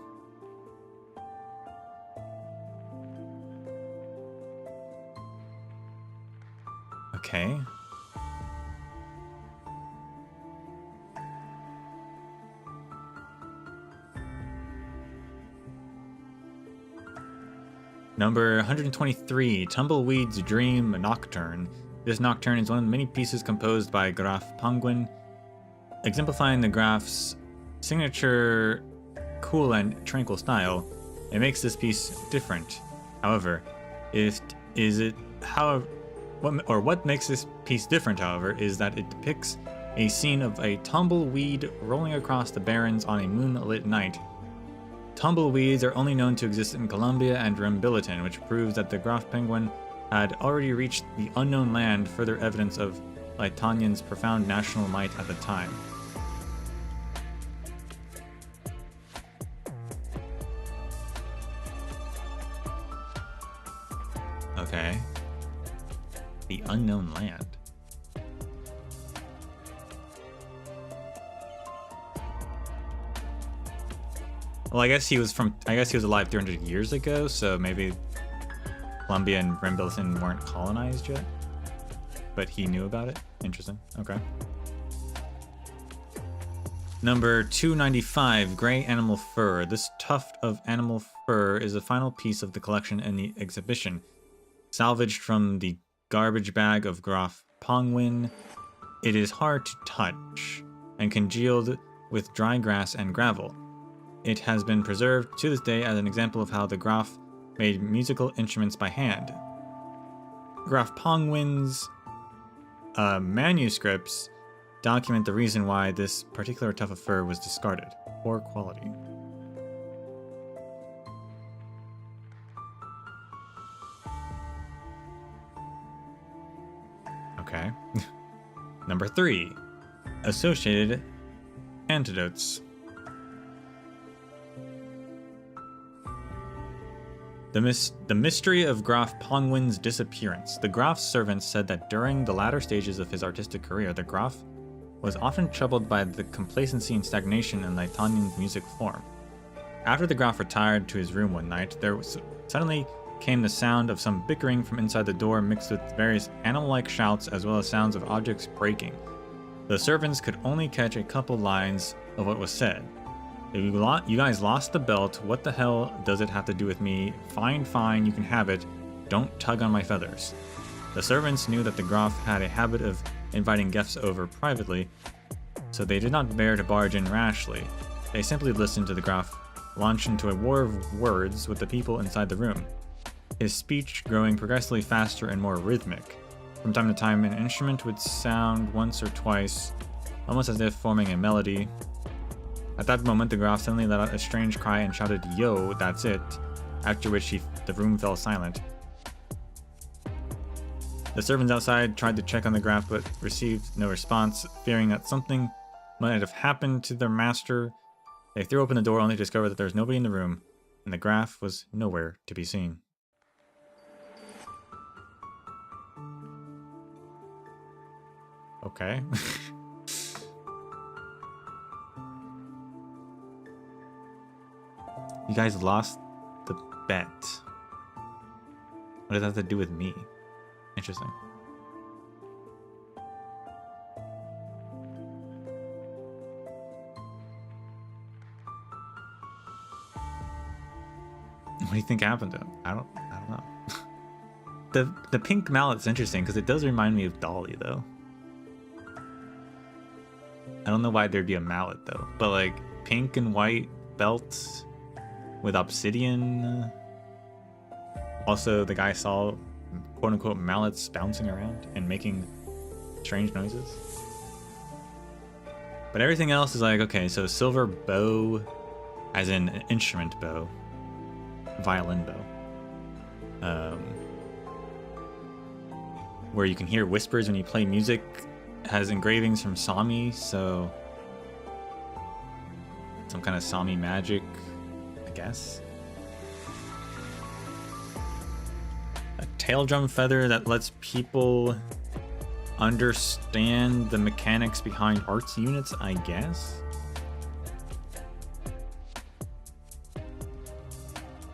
Okay. Number 123, Tumbleweed's Dream Nocturne. This nocturne is one of the many pieces composed by Graf Penguin, exemplifying the Graf's signature cool and tranquil style. It makes this piece different. However, what makes this piece different, however, is that it depicts a scene of a tumbleweed rolling across the barrens on a moonlit night. Tumbleweeds are only known to exist in Colombia and Rembiliton, which proves that the Graf Penguin had already reached the unknown land, further evidence of Lytanian's profound national might at the time. Okay. The unknown land. Well, I guess he was alive 300 years ago, so maybe Columbia and Rembiliton weren't colonized yet, but he knew about it. Interesting. Okay. Number 295, Gray Animal Fur. This tuft of animal fur is the final piece of the collection in the exhibition. Salvaged from the garbage bag of Graf Penguin, it is hard to touch and congealed with dry grass and gravel. It has been preserved to this day as an example of how the Graf made musical instruments by hand. Graf Penguin's manuscripts document the reason why this particular tuft of fur was discarded. Poor quality. Okay. Number 3. Associated antidotes. The mystery of Graf Penguin's disappearance. The Graf's servants said that during the latter stages of his artistic career, the Graf was often troubled by the complacency and stagnation in Lytanian's music form. After the Graf retired to his room one night, suddenly came the sound of some bickering from inside the door, mixed with various animal-like shouts as well as sounds of objects breaking. The servants could only catch a couple lines of what was said. If you guys lost the belt, what the hell does it have to do with me? Fine, fine, you can have it. Don't tug on my feathers. The servants knew that the Graf had a habit of inviting guests over privately, so they did not dare to barge in rashly. They simply listened to the Graf launch into a war of words with the people inside the room, his speech growing progressively faster and more rhythmic. From time to time, an instrument would sound once or twice, almost as if forming a melody. At that moment, the Graf suddenly let out a strange cry and shouted, "Yo, that's it," after which the room fell silent. The servants outside tried to check on the Graf, but received no response. Fearing that something might have happened to their master, they threw open the door only to discover that there was nobody in the room, and the Graf was nowhere to be seen. Okay. You guys lost the bet. What does that have to do with me? Interesting. What do you think happened to him? I don't know. The pink mallet's interesting because it does remind me of Dolly though. I don't know why there'd be a mallet though, but like pink and white belts with obsidian. Also, the guy saw quote-unquote mallets bouncing around and making strange noises. But everything else is like, okay, so silver bow, as in an instrument bow, violin bow, where you can hear whispers when you play music, has engravings from Sami, so some kind of Sami magic, I guess. A tail drum feather that lets people understand the mechanics behind arts units, I guess.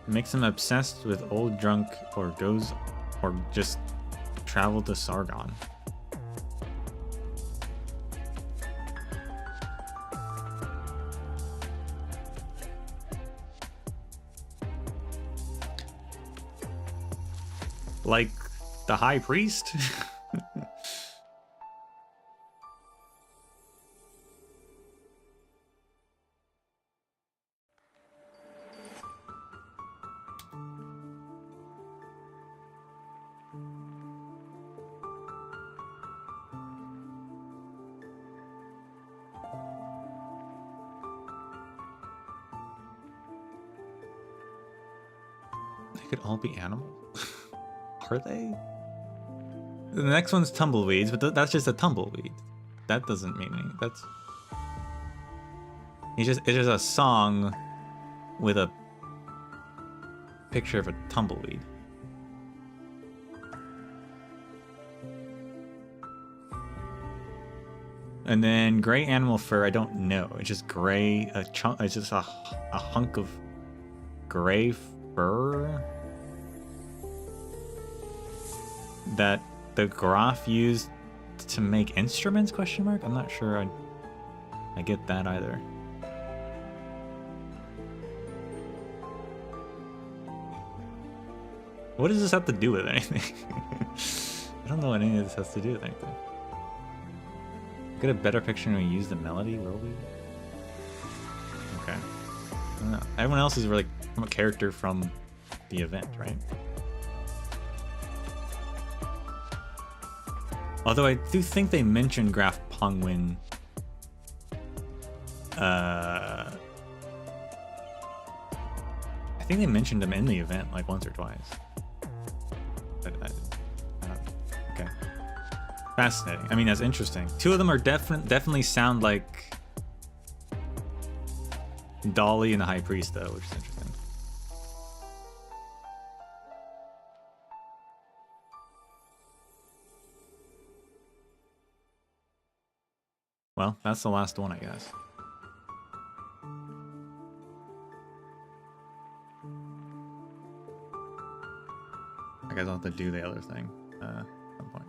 Makes them obsessed with old drunk or goes or just travel to Sargon. Like the High Priest? They could all be animals? Are they? The next one's tumbleweeds, but that's just a tumbleweed. That doesn't mean anything. That's... it's just a song with a picture of a tumbleweed. And then gray animal fur, I don't know. It's just gray, it's just a hunk of gray fur that the Graf used to make instruments, question mark? I'm not sure I get that either. What does this have to do with anything? I don't know what any of this has to do with anything. Get a better picture when we use the melody, will we? Okay. I don't know. Everyone else is really a character from the event, right? Although I do think they mentioned Graf Pongwin. I think they mentioned him in the event like once or twice. But okay. Fascinating. I mean, that's interesting. Two of them are definitely sound like Dolly and the High Priest, though, which is interesting. Well, that's the last one, I guess. I guess I'll have to do the other thing at some point.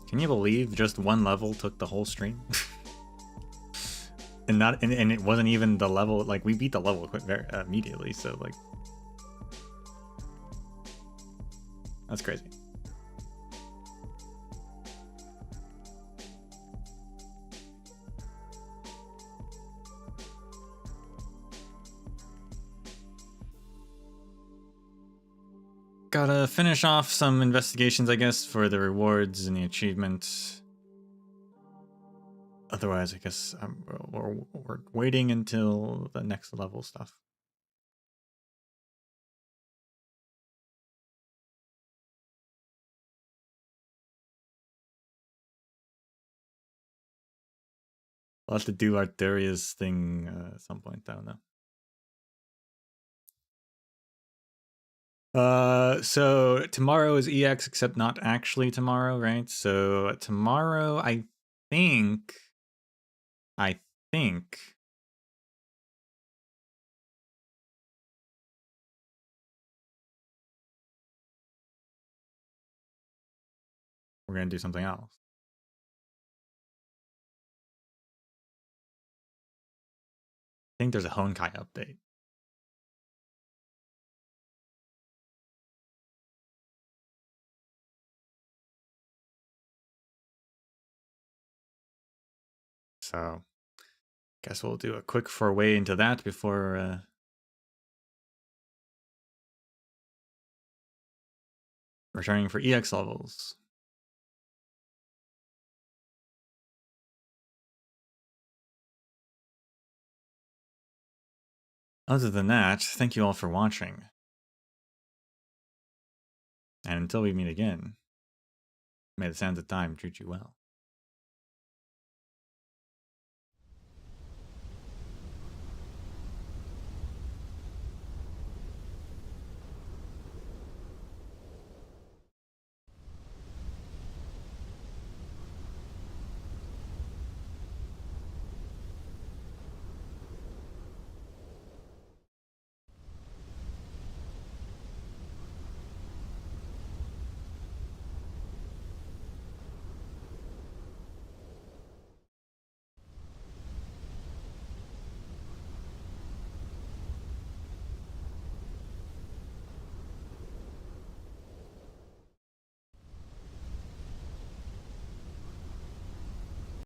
Can you believe just one level took the whole stream? and it wasn't even the level, like we beat the level immediately, so like that's crazy. Gotta finish off some investigations, I guess, for the rewards and the achievements. Otherwise, I guess we're waiting until the next level stuff. We'll have to do Arthuria's thing at some point, though, no? So tomorrow is EX, except not actually tomorrow, right? So tomorrow, I think we're gonna do something else. I think there's a Honkai update. So, guess we'll do a quick foray into that before returning for EX levels. Other than that, thank you all for watching. And until we meet again, may the sands of time treat you well.